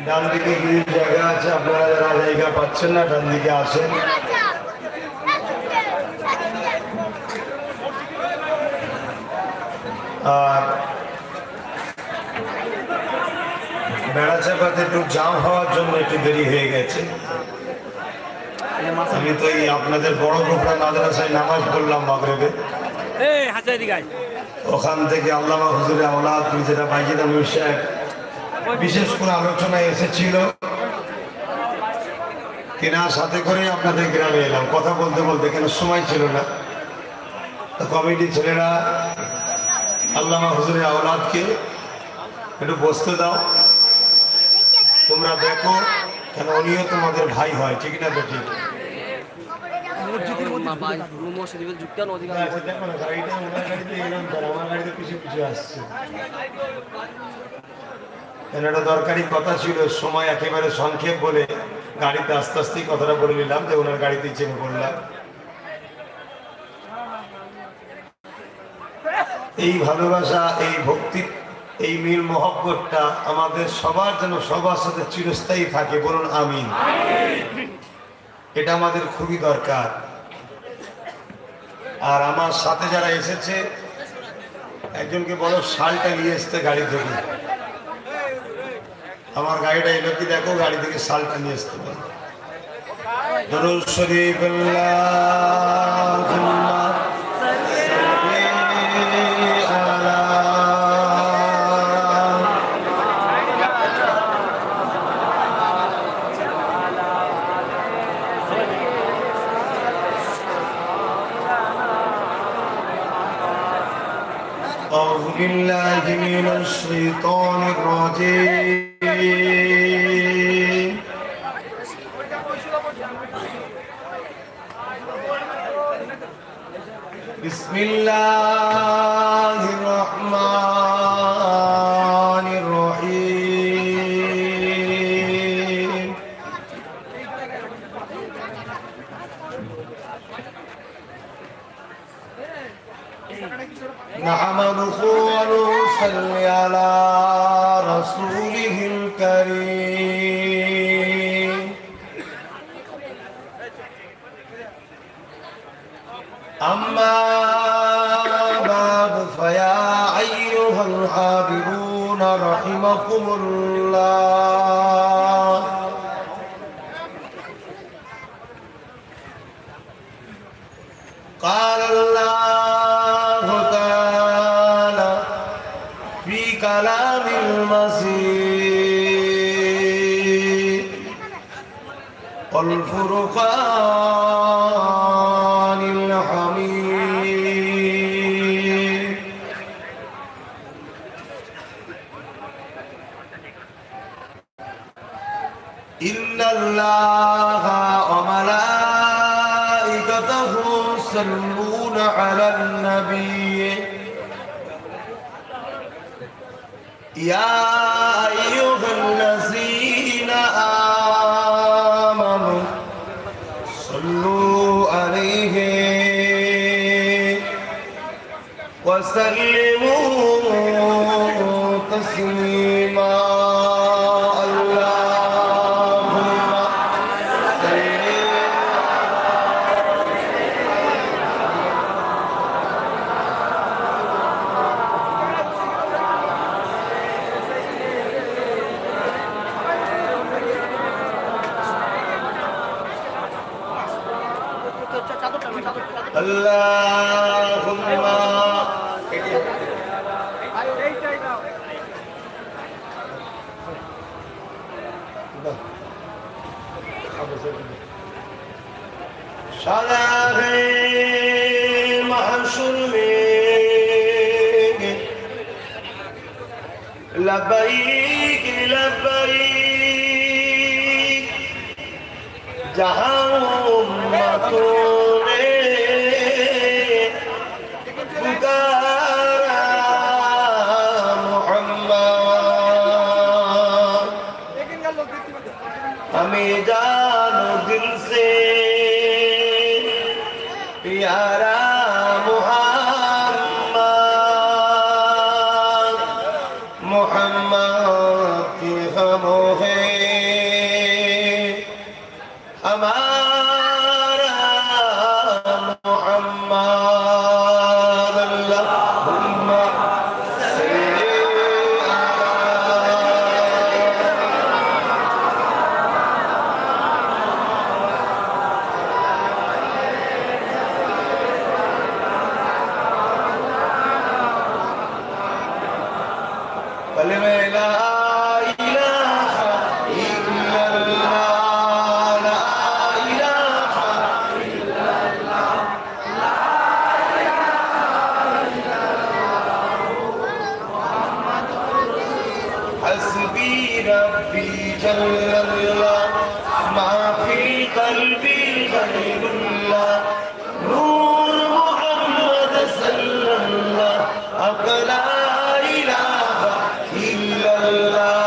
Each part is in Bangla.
ডান দিকে কিছু জায়গা আছে, আপনারা যারা জায়গা পাচ্ছেন না ডান দিকে আসেন। আর বেড়াচাপাতে একটু জাম হওয়ার জন্য একটু দেরি হয়ে গেছে। আমি তো এই আপনাদের বড় গোপড়া মাদ্রাসায় নামাজ পড়লাম মাগরিবে। ওখান থেকে আল্লামা হুজুরে আওলাদ মির্জা বাইজিদ আমির সাহেব বিশেষ করে আলোচনায় এসেছিল, কিনা সাথে করে আপনাদের গ্রামে এলাম কথা বলতে বলতে, কেন সময় ছিল না। তো কমিটি ছেলেরা আল্লামা হুজুরে আওলাদকে একটু বসতে দাও, তোমরা দেখো, কেন উনিও তোমাদের ভাই হয়, ঠিক না? তো ঠিক একটা দরকারি কথা ছিল, সময় একেবারে সংক্ষেপ বলে গাড়িতে আস্তে আস্তে কথাটা বলে নিলাম, যে ওনার গাড়িতেই চেপে পড়লাম। এই ভালোবাসা, এই ভক্তি, এই মিল মহব্বতটা আমাদের সবার যেন সবার সাথে চিরস্থায়ী থাকে, বলুন আমিন। এটা আমাদের খুবই দরকার। আর আমার সাথে যারা এসেছে, একজনকে বলো শালটা নিয়ে এসতে গাড়ি থেকে। আমার গাড়িটা এলো কি দেখো, গাড়ি থেকে শালটা নিয়ে আসতে পারো। দরুদ শরীফ أعوذ بالله من الشيطان الرجيم. بسم الله الرحمن الرحيم. نحمده ونصلي على رسوله الكريم. أما بعد فيا أيها الحاضرون رحمكم الله. قال الله تعالى في كلام المسيح والفرقان الحميد. إن الله وملائكته يصلون على النبي يا أيها الذين آمنوا صلوا عليه وسلموا تسليما. Allahumma Shalahe mahshur mein labbaik labbaik jahan ummaton हमें जानो दिल से प्यारा मोहम्मद मोहम्मद की हम हैं जल्लल्लाह माफी कल्बी गैरुल्लाह नूर मोहम्मद सल्लल्लाह अकला इलाहा इल्लल्लाह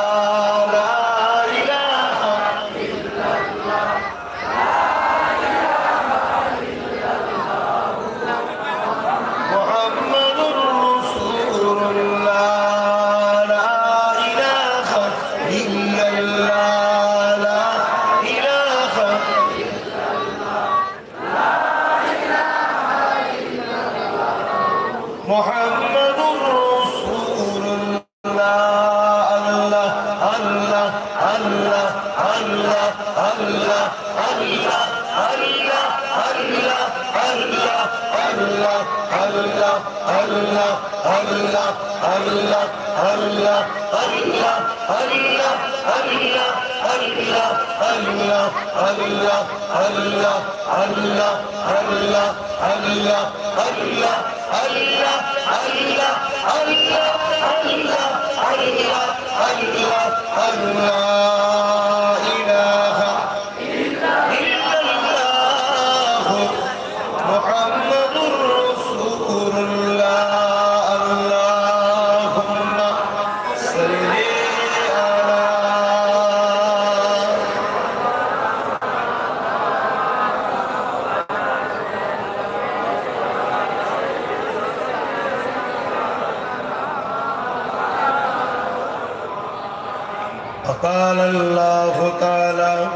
قال الله تعالى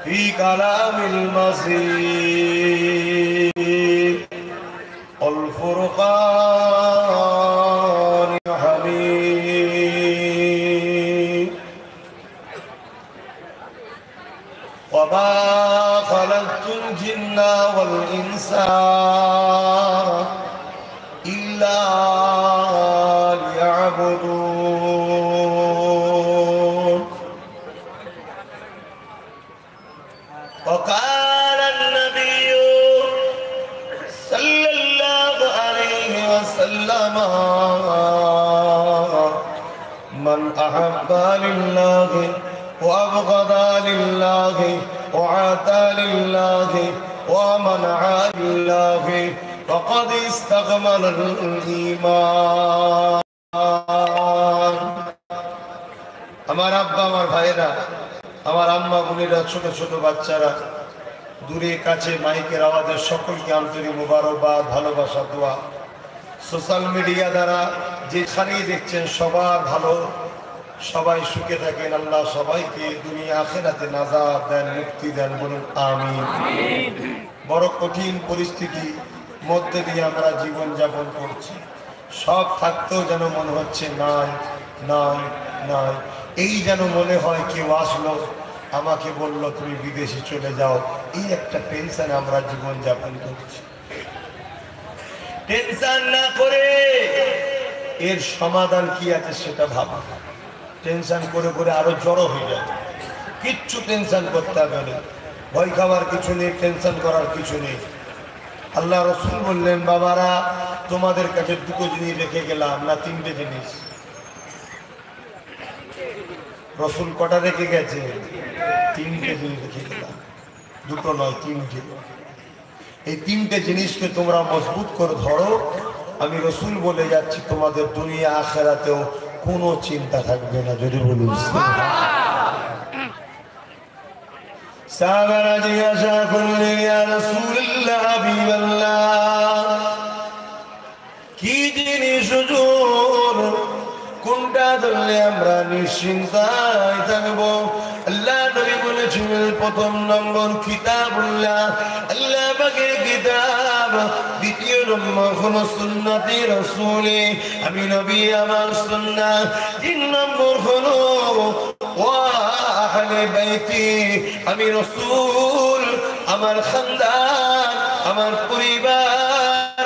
في كلام المسيح الفرقان حميد وما خلقت الجن والإنس إلا ليعبدون وقال النبي صلى الله عليه وسلم من أحب لله وأبغض لله وعاتى لله ومنع لله فقد استكمل الإيمان আমার আব্বা আমার ভাইরা আমার আম্মা বোনেরা ছোট ছোট বাচ্চারা দূরে কাছে মাইকের আওয়াজে সকলকে আন্তরিক মোবারকবাদ ভালোবাসা দোয়া সোশ্যাল মিডিয়া দ্বারা যেখানেই দেখছেন সবার ভালো সবাই সুখে থাকেন আল্লাহ সবাইকে দুনিয়া আখিরাতে নাজাত দেন মুক্তি দেন বলুন আমিন বড় কঠিন পরিস্থিতি মধ্যে দিয়ে আমরা জীবন যাপন করছি সব থাকতেও যেন মনে হচ্ছে নাই নাই নাই এই যেন মনে হয় কেউ আসলো আমাকে বললো তুমি বিদেশে চলে যাও এই একটা টেনশন আমরা জীবন যাপন করছি টেনশন না করে এর সমাধান কি আছে সেটা ভাবা টেনশন করে করে আরো জড়ো হয়ে যায় কিচ্ছু টেনশন করতে হবে না ভয় খাওয়ার কিছু নেই টেনশন করার কিছু নেই আল্লাহ রসুল বললেন বাবারা তোমাদের কাছে দুটো জিনিস রেখে গেলাম না তিনটে জিনিস রসুল কটা রেখে গেছে তিনটে জিনিস রেখে গেলাম দুটো নয় তিনটে এই তিনটে জিনিসকে তোমরা মজবুত করে ধরো আমি রসুল বলে যাচ্ছি তোমাদের দুনিয়া আখিরাতেও কোনো চিন্তা থাকবে না যদি বলুন সাহাবারা জিজ্ঞাসা করলেন ইয়া রাসূলুল্লাহ হাবিবাল্লাহ কি জিনিস হুজুর কোনটা ধরলে আমরা নিশ্চিন্তায় থাকবো আল্লাহ নবী বলেছিলেন প্রথম নম্বর কিতাবুল্লাহ আল্লাহ পাকের কিতাব দ্বিতীয় নম্বর হলো সুন্নতে রাসূলে আমি নবী আমার সুন্নাহ তিন নম্বর হলো ওয়া আহলে বাইতি আমি রাসূল আমার খানদান আমার পরিবার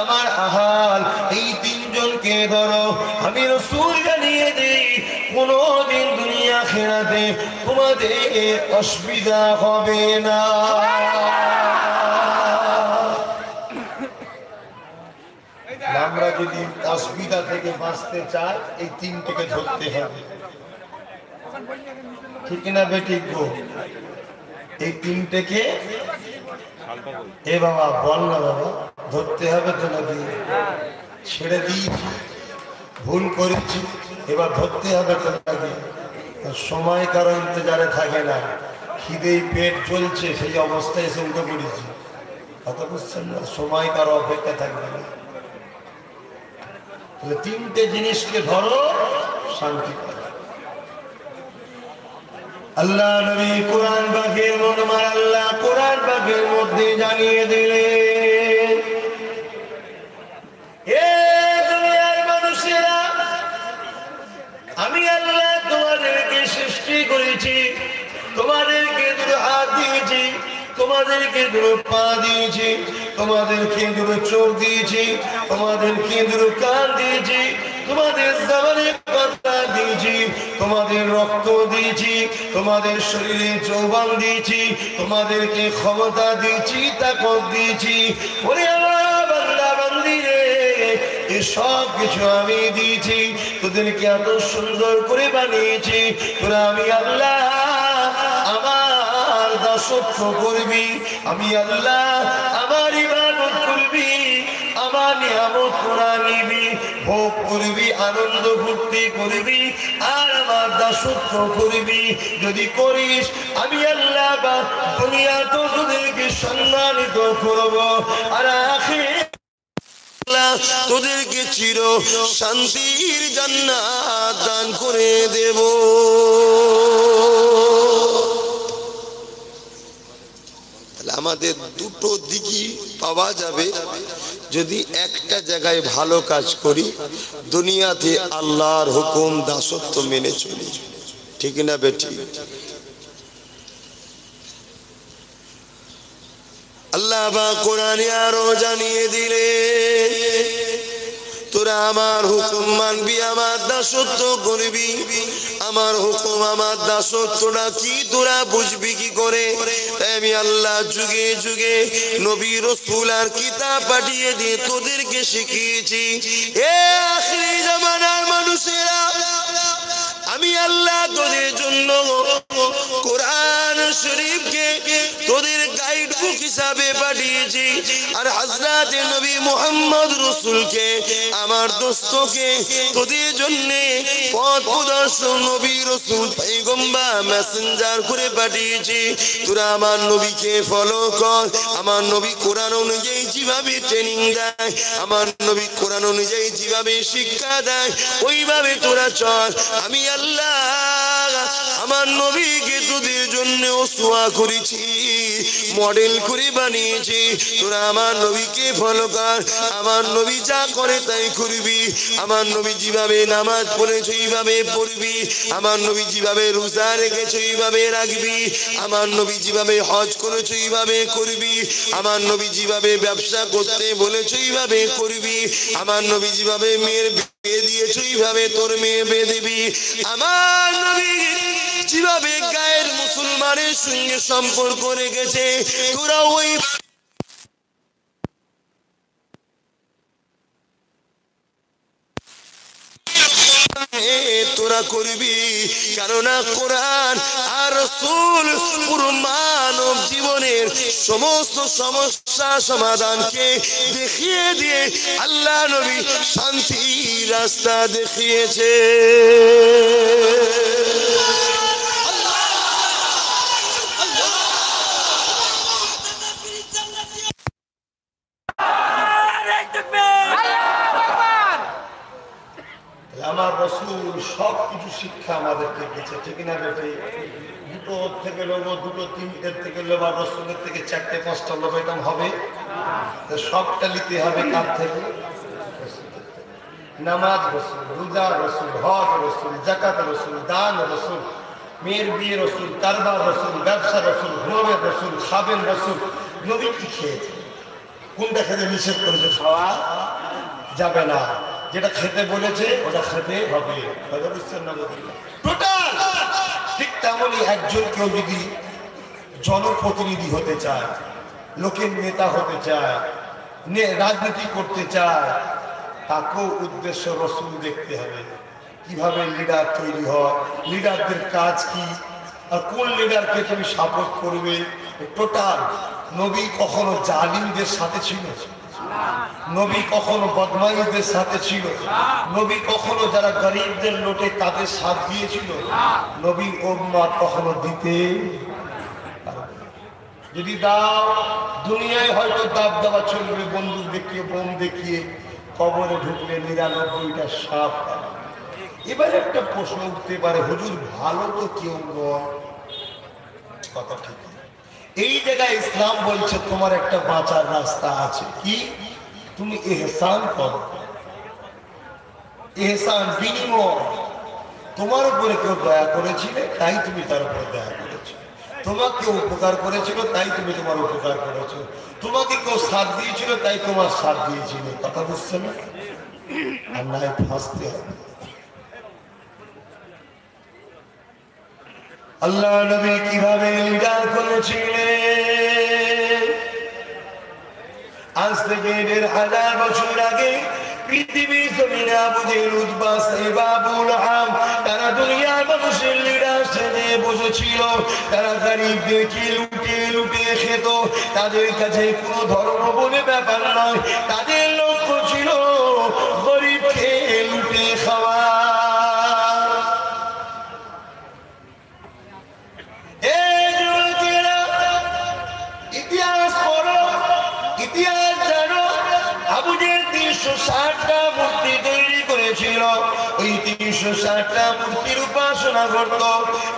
আমার আহাল এই তিনজনকে ধরো আমি রাসূল জানিয়ে দেই কোনদিন দুনিয়া আখিরাতে তোমাদের অসুবিধা হবে না আমরা যদি অসুবিধা থেকে বাঁচতে চাই এই তিনটিকে ধরতে হবে ঠিক না বেঠিক গো? এই তিনটেকে এ বাবা বল না বাবা, ধরতে হবে তো নাকি? ছেড়ে দিয়েছি, ভুল করেছি, এবার ধরতে হবে তো নাকি? সময় কারো ইন্তজারে থাকে না, খিদেই পেট চলছে, সেই অবস্থায় এসে উঠে পড়েছি। কথা বুঝছেন না? সময় কারো অপেক্ষা থাকবে না। তাহলে তিনটে জিনিসকে ধরো, শান্তি পাবে। আল্লাহ নবী কোরআন পাকের মর্মে আল্লাহ কোরআন পাকের মধ্যে জানিয়ে দিলেন, এ দুনিয়ার মানুষেরা, আমি আল্লাহ তোমাদেরকে সৃষ্টি করেছি, তোমাদেরকে দুটো হাত দিয়েছি, তোমাদেরকে দুটো পা দিয়েছি, তোমাদেরকে দুটো চোখ দিয়েছি, তোমাদেরকে দুটো কান দিয়েছি, তোমাদের জবানে কথা দিয়েছি, তোমাদের রক্ত দিয়েছি, তোমাদের শরীরে যৌবন দিয়েছি, তোমাদেরকে ক্ষমতা দিয়েছি, তাকত দিয়েছি। ওরে আমার বান্দা বান্দি রে, এই সব কিছু আমি দিয়েছি, তোদেরকে এত সুন্দর করে বানিয়েছি, তোরা আমি আল্লাহ আমার দাসত্ব করবি, আমি আল্লাহ আমার ইবাদত করবি, আমার নিয়ামত তোরা নিবি, ভোগ করবি, আনন্দ ফুর্তি করবি, আর আমার দাসত্ব করবি। যদি করিস আমি আল্লাহ বা দুনিয়া তো তোদেরকে সম্মানিত করব, আর আখিরাতে তোদেরকে চির শান্তির জান্নাত দান করে দেব। আমাদের দুটো দিকই পাওয়া যাবে যদি একটা জায়গায় ভালো কাজ করি, দুনিয়াতে আল্লাহর হুকুম দাসত্ব মেনে চলি। ঠিক না বেটি? আল্লাহ বা কোরআনে আরো জানিয়ে দিলেন, তোরা আমার হুকুম মানবি, আমার দাসত্ব করবি। আমার হুকুম আমার দাসত্বটা কি তোরা বুঝবি কি করে? তাই আমি আল্লাহ যুগে যুগে নবী রাসূল আর কিতাব পাঠিয়ে দিয়ে তোদেরকে শিখিয়েছি। এ আখিরি জামানার মানুষেরা, আমি আল্লাহ তোদের জন্য কোরআন শরীফকে তোদের গাইড বুক হিসাবে পাঠিয়েছি, আর হযরত নবী মুহাম্মদ রাসূলকে আমার দোস্তকে তোদের জন্য পথ প্রদর্শক নবী রাসূল পয়গম্বর মেসেঞ্জার করে পাঠিয়েছি। তোরা আমার নবীকে ফলো কর, আমার নবী কোরআন অনুযায়ী যেভাবে ট্রেনিং দেয়, আমার নবী কোরআন অনুযায়ী যেভাবে শিক্ষা দেয়, ওইভাবে তোরা চল। আমি আল্লাহ আমার নবীকে তোদের জন্য ওসওয়া করেছি, মডেল করে বানিয়েছি। তোরা আমার নবীকে ফলো কর, আমার নবী যা করে তাই করবি। আমার নবী যেভাবে নামাজ পড়েছে এইভাবে পড়বি, আমার নবী যেভাবে রোজা রেখেছে এইভাবে রাখবি, আমার নবী যেভাবে হজ করেছে এইভাবে করবি, আমার নবী যেভাবে ব্যবসা করতে বলেছে এইভাবে করবি, আমার নবী যেভাবে মেয়ের বিয়ে দিয়েছে এইভাবে তোর মেয়ে বিয়ে দিবি। আমার নবী যেভাবে গায়ের মুসলমানের সঙ্গে সম্পর্ক রেখেছে তোরা ওই তোরা করবি। কেননা কোরআন আর রাসূল পুরো মানব জীবনের সমস্ত সমস্যা সমাধানকে দেখিয়ে দিয়ে আল্লাহ নবী শান্তির রাস্তা দেখিয়েছে। আমার রাসূল সব কিছু শিক্ষা আমাদেরকে দিয়েছে। ঠিক না বেটি? দুটো থেকে লোক, দুটো তিনটের থেকে লোক, আর রাসূলের থেকে চারটে পাঁচটা লোক এরকম হবে, সবটা নিতে হবে কার থেকে? নামাজ রাসূল, রোজা রাসূল, হজ রাসূল, যাকাত রাসূল, দান রাসূল, মেয়ের বিয়ে রাসূল, কারবার রাসূল, ব্যবসা রাসূল, ঘুমের রাসূল, খাবেন রাসূল। নবী কি খেয়েছে, কোনটা খেতে নিষেধ করেছে? খাওয়া যাবে না, যেটা খেতে বলেছে ওটা খেতে হবে। টোটাল ঠিক তেমনই একজন কেউ যদি জনপ্রতিনিধি হতে চায়, লোকের নেতা হতে চায়, রাজনীতি করতে চায়, তাকেও উদ্দেশ্য রাসূল দেখতে হবে। কিভাবে লিডার তৈরি হয়, লিডারদের কাজ কি, আর কোন লিডারকে তুমি সাপোর্ট করবে। টোটাল নবী কখনো জালিমদের সাথে ছিল, নবী কখনো বদমাইশদের সাথে ছিল, নবী কখনো যারা গরিবদের লোটে তাদের সাথ দিয়েছিল, নবী উম্মত কখনো দিতে যদি দাও দুনিয়ায় হয়তো দাব দাবা চলবে, বন্দুক দেখিয়ে বোম দেখিয়ে, কবরে ঢুকলে ৯৯টা সাপ। এবার একটা প্রশ্ন উঠতে পারে, হুজুর ভালো তো কেউ নয়, কথা ঠিক। এই জায়গায় ইসলাম বলছে তোমার একটা বাঁচার রাস্তা আছে, কি? তুমি ইহসান করো, ইহসান বিনিময়। তোমার উপরে কেউ দয়া করেছিল তাই তুমি তার উপরে দয়া করেছো, তোমাকে উপকার করেছিল তাই তুমি তোমার উপকার করেছো, তোমাকে কেউ সাথ দিয়েছিল তাই তোমার সাথ দিয়েছিল। কথা বুঝছে না? আর নাই ফাঁসতে হবে। আল্লাহ নবী কিভাবে লিডার করেছিলেন? আজ থেকে ১৫০০ বছর আগে পৃথিবীর জমিনে আবু জেহেল, উতবা, সাইবা, আবুল আহাব তারা দুনিয়ার মানুষের লিডার সেজে বসেছিল। তারা গরিবদেরকে লুটে লুটে খেত। তাদের কাছে কোনো ধর্ম বলে ব্যাপার নয়, তাদের লক্ষ্য ছিল গরিবকে লুটে খাওয়া। ইতিহাস পড়ো, ইতিহাস জানো। আবু জেহেল ৩৬০টা মূর্তি তৈরি করেছিল। ওই ৩৬০টা মূর্তির উপাসনা করত।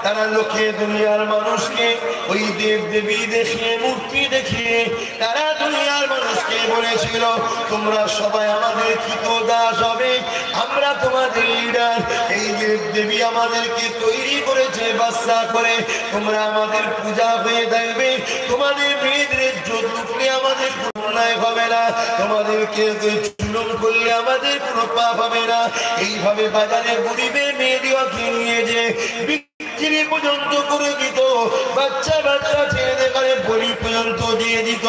তারা লোকে দুনিয়ার মানুষকে ওই দেব দেবী দেখিয়ে, মূর্তি দেখিয়ে তারা দুনিয়ার মানুষকে বলেছিল তোমরা সবাই আমাদের কৃতদাস হবে, আমরা তোমাদের লিডার। এই দেব দেবী আমাদেরকে তৈরি করেছে বাচ্চা করে, তোমরা আমাদের পূজা হয়ে থাকবে, তোমাদের মেয়েদের ইজ্জত লুটলে আমাদের অন্যায় হবে না, তোমাদেরকে জুলুম করলে আমাদের কোনো পাপ হবে না। এইভাবে বাজারে গরিবের মেয়েদেরকে নিয়ে যে বিক্রি পর্যন্ত করে দিত, বাচ্চা বাচ্চা ছেলেদের ঘরে বলি পর্যন্ত দিয়ে দিত।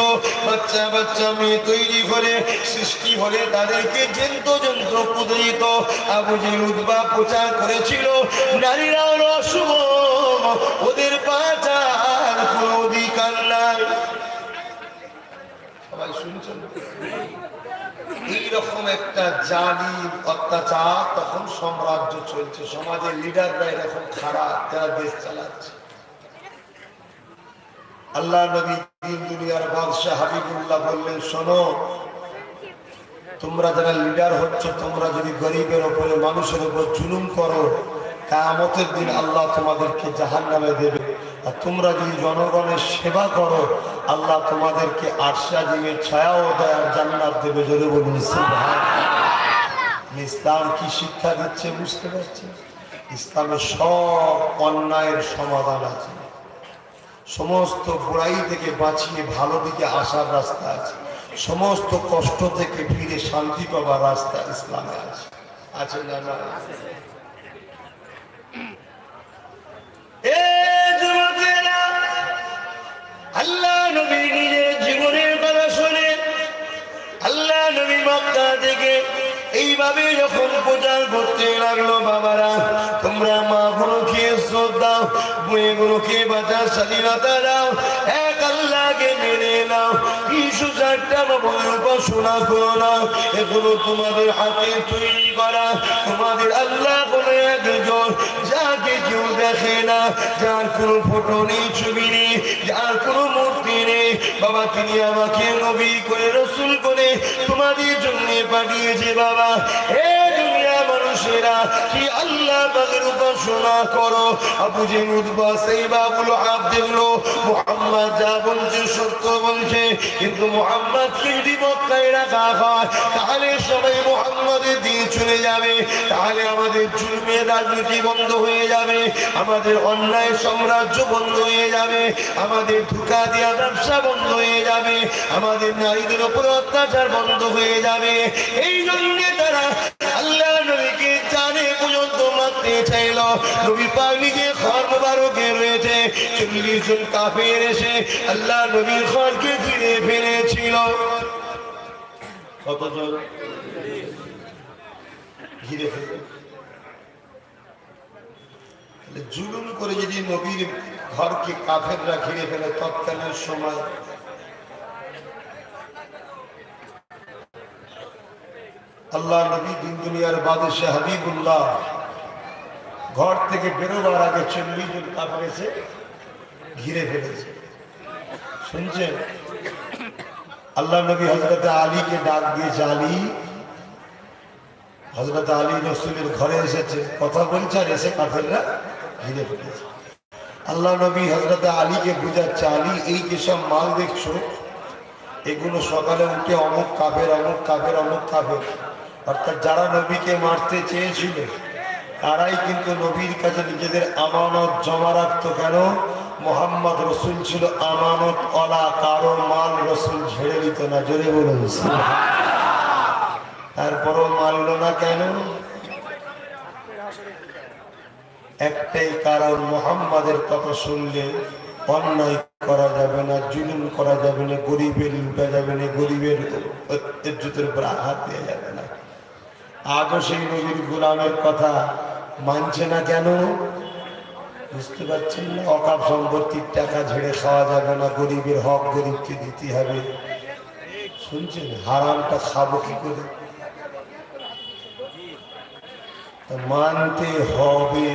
বাচ্চা বাচ্চা মেয়ে তৈরি করে সৃষ্টি হলে তাদেরকে জেন্ত যন্ত্র পুঁতে দিত। আবু জেহেল, উতবা প্রচার করেছিল নারীরা হলো অশুভ, ওদের বাঁচার কোনো অধিকার নাই। সবাই শুনছেন? এইরকম একটা জালিম অত্যাচার তখন সাম্রাজ্য চলছে, সমাজের লিডাররা এরকম খারাপ, তারা দেশ চালাচ্ছে। আল্লাহ নবী দিন দুনিয়ার বাদশাহ হাবিবুল্লাহ বললেন, শোনো, তোমরা যারা লিডার হচ্ছ, তোমরা যদি গরিবের উপরে, মানুষের উপর জুলুম করো, কিয়ামতের দিন আল্লাহ তোমাদেরকে জাহান্নামে দেবে। আর তোমরা যদি জনগণের সেবা করো, আল্লাহ তোমাদেরকে আরশে আজিমের ছায়া ও দয়ার জান্নাত দেবে। জোরে বলুন সুবহানাল্লাহ। ইসলাম কি শিক্ষা দিচ্ছে বুঝতে পারছেন? ইসলামের সব অন্যায়ের সমাধান আছে, সমস্ত বুড়াই থেকে বাঁচিয়ে ভালো দিকে আসার রাস্তা আছে, সমস্ত কষ্ট থেকে ফিরে শান্তি পাবার রাস্তা ইসলামে আছে। আছে না? না আল্লাহ নবী নিজের জীবনের কথা শুনে আল্লাহ নবী মক্কা থেকে এইভাবে যখন প্রচার করতে লাগলো, বাবারা তোমরা মা গুলোকে শ্রদ্ধা, মেয়ে গুলোকে বাঁচার স্বাধীনতা দাও, এক আল্লাহকে মেনে নাও, ৩৬০টা বাবুর উপাসনা করো না, এগুলো তোমাদের হাতে তৈরি করা। তোমাদের আল্লাহ কোনো একজন, যাকে কেউ দেখে না, যার কোনো ফটো নেই, ছবি নেই, যার কোনো মূর্তি নেই, বাবা তিনি আমাকে নবী করে, রসুল করে তোমাদের জন্য পাঠিয়েছে। বাবা হে দুনিয়া মানুষেরা, কি আল্লাহ পাকের উপাসনা করো। আবু জেহেল, উতবা, সাইবা, আবুল আহাব দেখলো মুহাম্মদ যা বলছে সত্য বলছে, কিন্তু মুহাম্মদকে যদি মক্কায় রাখা হয় তাহলে সবাই মুহাম্মদের দিয়ে চলে যাবে, তাহলে আমাদের জুলমের রাজনীতি বন্ধ হয়ে যাবে, আমাদের অন্যায় সাম্রাজ্য বন্ধ হয়ে যাবে, আমাদের ধোঁকা দেওয়া ব্যবসা বন্ধ হয়ে যাবে, আমাদের নারীদের উপর অত্যাচার বন্ধ হয়ে যাবে। এই জন্য তারা আল্লাহ নবীকে জানে পর্যন্ত মারতে চাইল। নবী পাক নিজে ঘর মোবারকে রয়েছে, ৪০ জন কাফের এসে আল্লাহ নবীর ঘরকে ঘিরে ফেলেছিল। কতজন ঘিরে ফেলে? জুলুম করে যদি নবীর ঘরকে কাফেররা ঘিরে ফেলে তৎকালীন সময়, আল্লাহ নবী দিন দুনিয়ার বাদশাহ হাবিবুল্লাহ ঘর থেকে বেরোবার আগে 40 জন কাফের এসে ঘিরে ফেলেছে। শুনছেন? আল্লাহ নবী হযরত আলীকে ডাক দিয়েছে, আলী। হযরত আলী রাসূলের ঘরে এসেছে, কথা বলছে, আর এসে কাফেররা ঘিরে ফেলেছে। আল্লাহ নবী হযরত আলীকে বুঝাচ্ছে, আলী এই যেসব মাল দেখছো এগুলো সকালে উঠে অমুক কাফের অমুক কাফের অমুক কাফের, অর্থাৎ যারা নবীকে মারতে চেয়েছিল তারাই কিন্তু নবীর কাছে নিজেদের আমানত জমা রাখতো। কেন? মোহাম্মদ রসুল ছিল আমানত ওয়ালা, কারো মাল রসুল ঝেড়ে দিত না। জোরে বলুন। তারপরও মানল না কেন? একটাই কারণ, মোহাম্মদের কথা শুনলে অন্যায় করা যাবে না, জুলুম করা যাবে না, গরিবের লুটা যাবে না, গরিবের ইজ্জতের উপর আঘাত দেওয়া যাবে না। আজও সেই নবীর গোলামের কথা মানছে না কেন? বুঝতে পারছেন না? অকাপ সম্পত্তির টাকা ঝেড়ে খাওয়া যাবে না, গরিবের হক গরিবকে দিতে হবে। শুনছেন? হারামটা খাবো কি করে? মানতে হবে।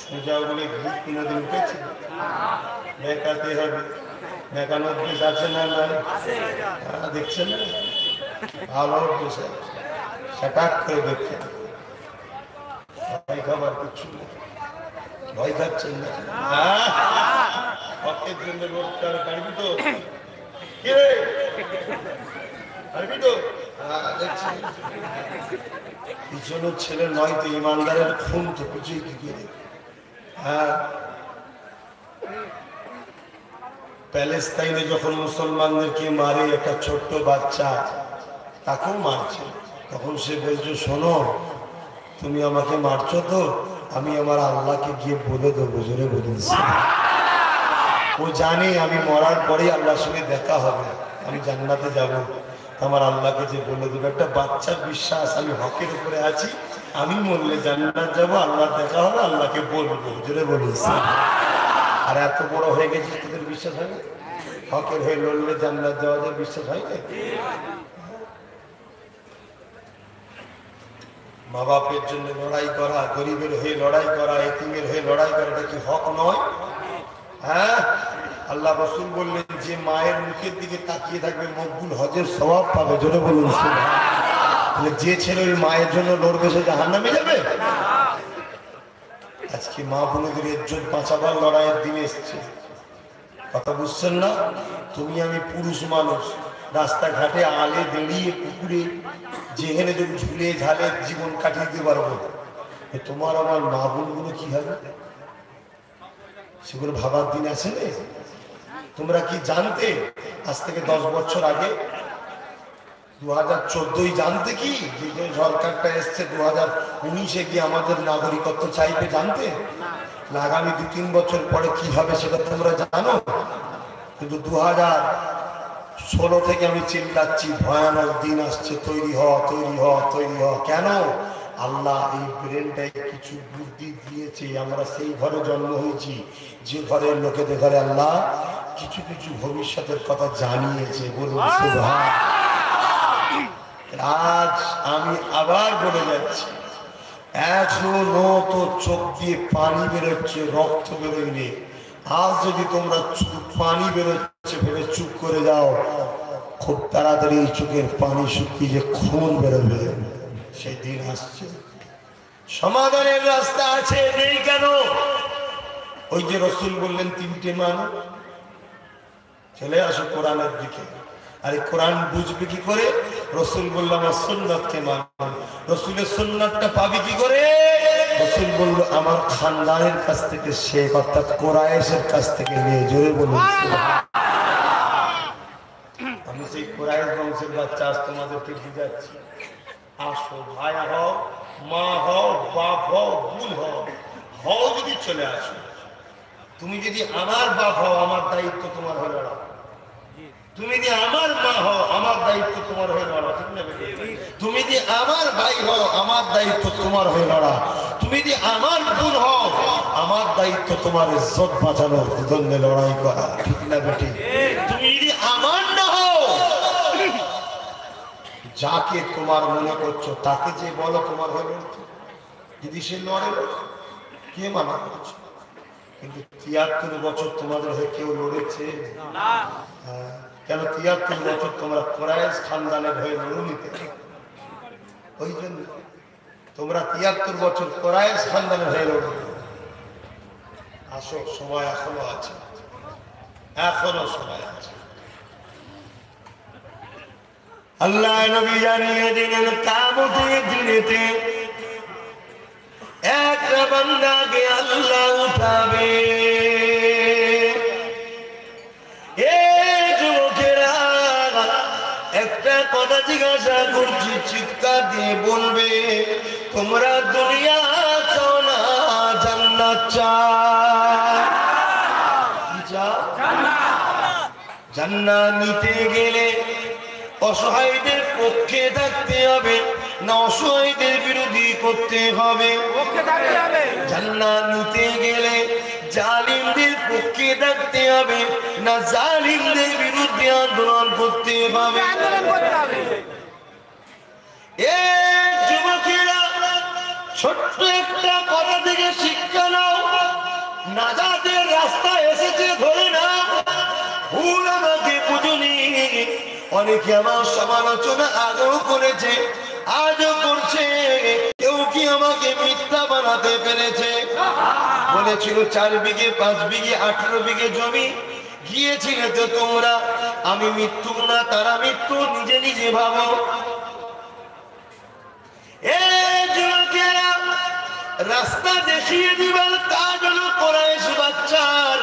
সোজা বলে ভূত কোনোদিন উঠেছে? মেকাতে হবে। মেকানোর দেশ আছে না? নাই? দেখছেন না? ভালো দেশ আছে, হঠাৎ করে দেখছেন। ভয় খাবার কিছু না। ভয় খাচ্ছেন না? হকের জন্য লোকটা পারবি তো? পারবি তো? পিছনের ছেলে নয় তো, ইমানদারের খুন তো কিছুই কি করে। হ্যাঁ, প্যালেস্তাইনে যখন মুসলমানদেরকে মারে একটা ছোট্ট বাচ্চা, তাকেও মারছে, তখন সে বলছে, শোনো তুমি আমাকে মারছো তো, আমি আমার আল্লাহকে গিয়ে বলে দেবো। জোরে বলুন। ও জানে আমি মরার পরেই আল্লাহর সঙ্গে দেখা হবে, আমি জান্নাতে যাব, আমার আল্লাহকে যে বলে দেবো। একটা বাচ্চার বিশ্বাস, আমি হকের উপরে আছি, আমি মরলে জান্নাত যাব, আল্লাহ দেখা হবে, আল্লাহকে বলবো। জোরে বলুন। আর এত বড় হয়ে গেছে, তোদের বিশ্বাস হয় না? হকের হয়ে লড়লে জান্নাত যাওয়া যায়, বিশ্বাস হয় না? মা বাপের জন্য লড়াই করা, গরিবের হয়ে লড়াই করা, এতিমের হয়ে লড়াই করা, এটা কি হক নয়? হ্যাঁ, আল্লাহ রাসূল বললেন, যে মায়ের মুখের দিকে তাকিয়ে থাকবে মকবুল হজের সওয়াব পাবে। জোরে বলুন। তাহলে যে ছেলে ওই মায়ের জন্য লড়বে সে জাহান্নামে যাবে? আজকে মা বোনদের ইজ্জত বাঁচাবার লড়াইয়ের দিন এসছে, কথা বুঝছেন না? তুমি আমি পুরুষ মানুষ, রাস্তাঘাটে আলে দাঁড়িয়ে পুকুরে যেখানে তুমি ঝুলে ঝালে জীবন কাটিয়ে দিতে পারবো, তোমার আমার মা বোনগুলো কি হবে সেগুলো ভাবার দিন আছে না? তোমরা কি জানতে আজ থেকে 10 বছর আগে 2014 জানতে কি যে সরকারটা এসছে 2019-এ গিয়ে আমাদের নাগরিকত্ব চাইবে? জানতে? আগামী 2-3 বছর পরে কি হবে সেটা তোমরা জানো? কিন্তু 2016 থেকে আমি চিল্লাচ্ছি, ভয়ানক দিন আসছে, তৈরি হ তৈরি হ তৈরি হ। কেন? আল্লাহ এই ব্রেনটাই কিছু বুদ্ধি দিয়েছে, আমরা সেই ঘরে জন্ম হয়েছি যে ঘরের লোকেদের ঘরে আল্লাহ কিছু কিছু ভবিষ্যতের কথা জানিয়েছে। বলুন সুবহান। আজ আমি আবার বলে যাচ্ছি, এখনো তো চোখ দিয়ে পানি বেরোচ্ছে, রক্ত বেরোয়নি। আজ যদি তোমরা পানি বেরোচ্ছে ভেবে চুপ করে যাও, খুব তাড়াতাড়ি চোখের পানি শুকিয়ে যে খুন বেরোবে, সেই দিন আসছে। সমাধানের রাস্তা আছে, নেই কেন? ওই যে রাসূল বললেন 3টে মান, চলে আসো কোরআনের দিকে। আরে কোরআন বুঝবে কি করে? রাসূল বলল আমার সুন্নাতকে মান। রাসূলের সুন্নাতটা পাবি কি করে? রাসূল বলল আমার খানদানের কাছ থেকে শেখ, অর্থাৎ কুরাইশের কাছ থেকে নিয়ে। জোরে বলুন সুবহান। আমি সেই কুরাইশ বংশের বাচ্চা, আজ তোমাদেরকে বুঝাচ্ছি। আসো, ভাই হও, মা হও, বাপ হও, বোন হও, যদি চলে আসো। তুমি যদি আমার বাপ হও, আমার দায়িত্ব তোমার হলো না। তুমি যদি আমার মা হও আমার দায়িত্ব তোমার হয়ে লড়া, ঠিক না? তুমি যদি আমার ভাই হও আমার দায়িত্ব তোমার হয়ে লড়া। তুমি যদি আমার বোন হও আমার দায়িত্ব তোমার ইজ্জত বাঁচানোর জন্য লড়াই করা, ঠিক না বেটি? তুমি যদি আমার না হও, যাকে তোমার মনে করছো তাকে যে বলো তোমার হয়ে লড়ছো, যদি সে লড়ে কে মানা করছো? কিন্তু ৭৩ বছর তোমাদের হয়ে কেউ লড়েছে? কেন ৭৩ বছর তোমরা কুরাইশ খানদানের হয়ে লড়ুনি? ওই জন্য তোমরা ৭৩ বছর কুরাইশ খানদানের হয়ে লড়ো। আসো, সময় এখনো আছে, এখনো সময় আছে। আল্লাহ নবী জানিয়ে দিলেন কিয়ামতের দিনেতে একটা বান্দাকে আল্লাহ উঠাবে। একটা কথা জিজ্ঞাসা করছি, চিৎকার দিয়ে বলবে, তোমরা দুনিয়া চাও না জান্নাত চাও? জান্নাত নিতে গেলে অসহায়দের পক্ষে থাকতে হবে না অসহায়দের বিরোধী করতে হবে? জান্নাত নিতে গেলে জালিমদের পক্ষে থাকতে হবে না জালিমদের বিরুদ্ধে আন্দোলন করতে হবে? যুবকেরা, ছোট্ট একটা কথা থেকে শিক্ষা নাও, নাজাতের রাস্তা এসেছে ধরে নাও। ভুল আমাকে বুঝুনি, অনেকে আমার সমালোচনা আগেও করেছে, আজও করছে। কেউ কি আমাকে মিথ্যা বানাতে পেরেছে? বলেছিল 4 বিঘে 5 বিঘে 18 বিঘে জমি গিয়েছিলে তো তোমরা। আমি মৃত্যু না তারা মৃত্যু, নিজে নিজে ভাবো। রাস্তা দেখিয়ে দিবার কাজ হলো কুরাইশ বাচ্চার।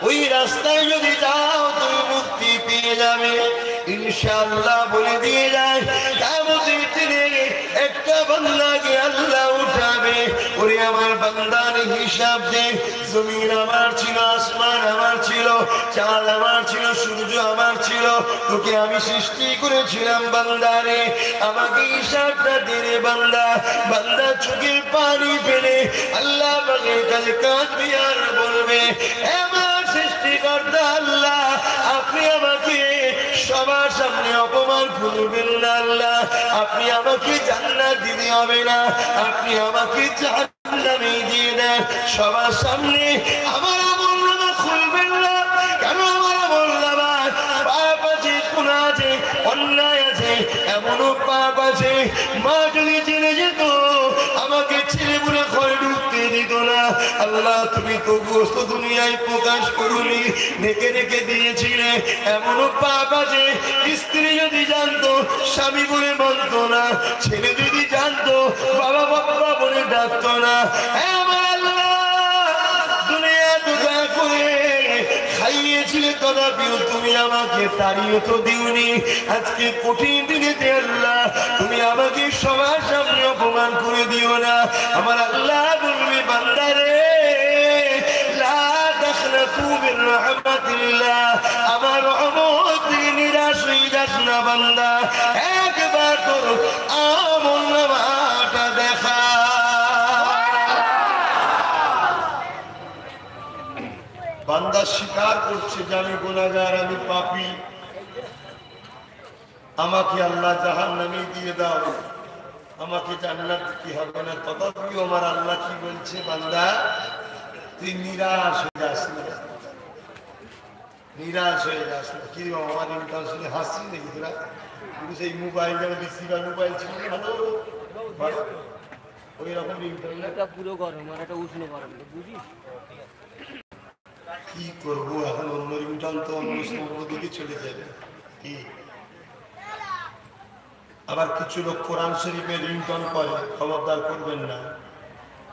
ওই রাস্তায় যদি যাও তুমি মুক্তি পেয়ে যাবে ইনশাআল্লাহ। বলে দিয়ে যায় কিয়ামতের দিনে একটা বান্দাকে আল্লাহ উঠাবে। ওরে আমার বান্দার হিসাব দে, জমিন আমার ছিল, আসমান আমার ছিল, চাঁদ আমার ছিল, সূর্য আমার ছিল, তোকে আমি সৃষ্টি করেছিলাম বান্দারে, আমাকে হিসাবটা দে রে বান্দা। বান্দা চোখের পানি ফেলে আল্লাহ আমাকে কাছে কাঁদবে আর বলবে, আমার সৃষ্টিকর্তা আল্লাহ, আপনি আমাকে সবার সামনে অপমান করবেন না আল্লাহ, আপনি আমাকে জান্নাত দিতে হবে না, আপনি আমাকে জাহান্নামে দিয়ে দেন সবার সামনে। আমার আমলনামা খুলবেন না, কেন? আমার আমলনামায় পাপ আছে, গুনাহ আছে, অন্যায় আছে, এমনও পাপ আছে মা যদি জেনে যেত আমাকে ছেলে বলে ঘরে ঢুকতে দিত না। আল্লাহ তুমি তো গোস্ত দুনিয়ায় প্রকাশ করুনি, রেখে রেখে দিয়েছিলে। এমনও পাপ আছে স্ত্রী যদি জানতো স্বামী বলে মানতো না, ছেলে যদি জানতো বাবা বাবা বলে ডাকতো না। আমার আল্লাহ দুনিয়া দুটা করে খাইয়েছিলে, তথাপিও তুমি আমাকে তাড়িয়ে তো দিওনি। আজকে কঠিন দিনেতে আল্লাহ তুমি আমাকে সবার সামনে অপমান করে দিও না। আমার আল্লাহ বলবে, বান্দারে লা তাখনাতু মির রাহমাতিল্লাহ, আমার রহমত থেকে নিরাশ হয়ে যাস না বান্দা। একবার তোর আমলনামাটা দেখা। বান্দা স্বীকার করছে যে আমি গুনাহগার, আমি পাপী, আমাকে আল্লাহ জাহান্নামে দিয়ে দাও, আমাকে জান্নাত দিতে হবে না। তথাপিও আমার আল্লাহ কি বলছে, বান্দা তুই নিরাশ হয়ে যাস না, নিরাশ হয়ে যাস না। কি আমার ইনকাম শুনে হাসছি নাকি তোরা? কিন্তু সেই মোবাইল যেন রিসিভার মোবাইল ছিল ভালো, ওই রকম ইন্টারনেটটা পুরো গরম আর একটা উষ্ণ গরম, বুঝিস? কি করবো এখন? অন্য রিংটন তো অন্যদিকে চলে যাবে। কি আবার কিছু লোক কোরআন শরীফের রিংটন করে, খবরদার করবেন না।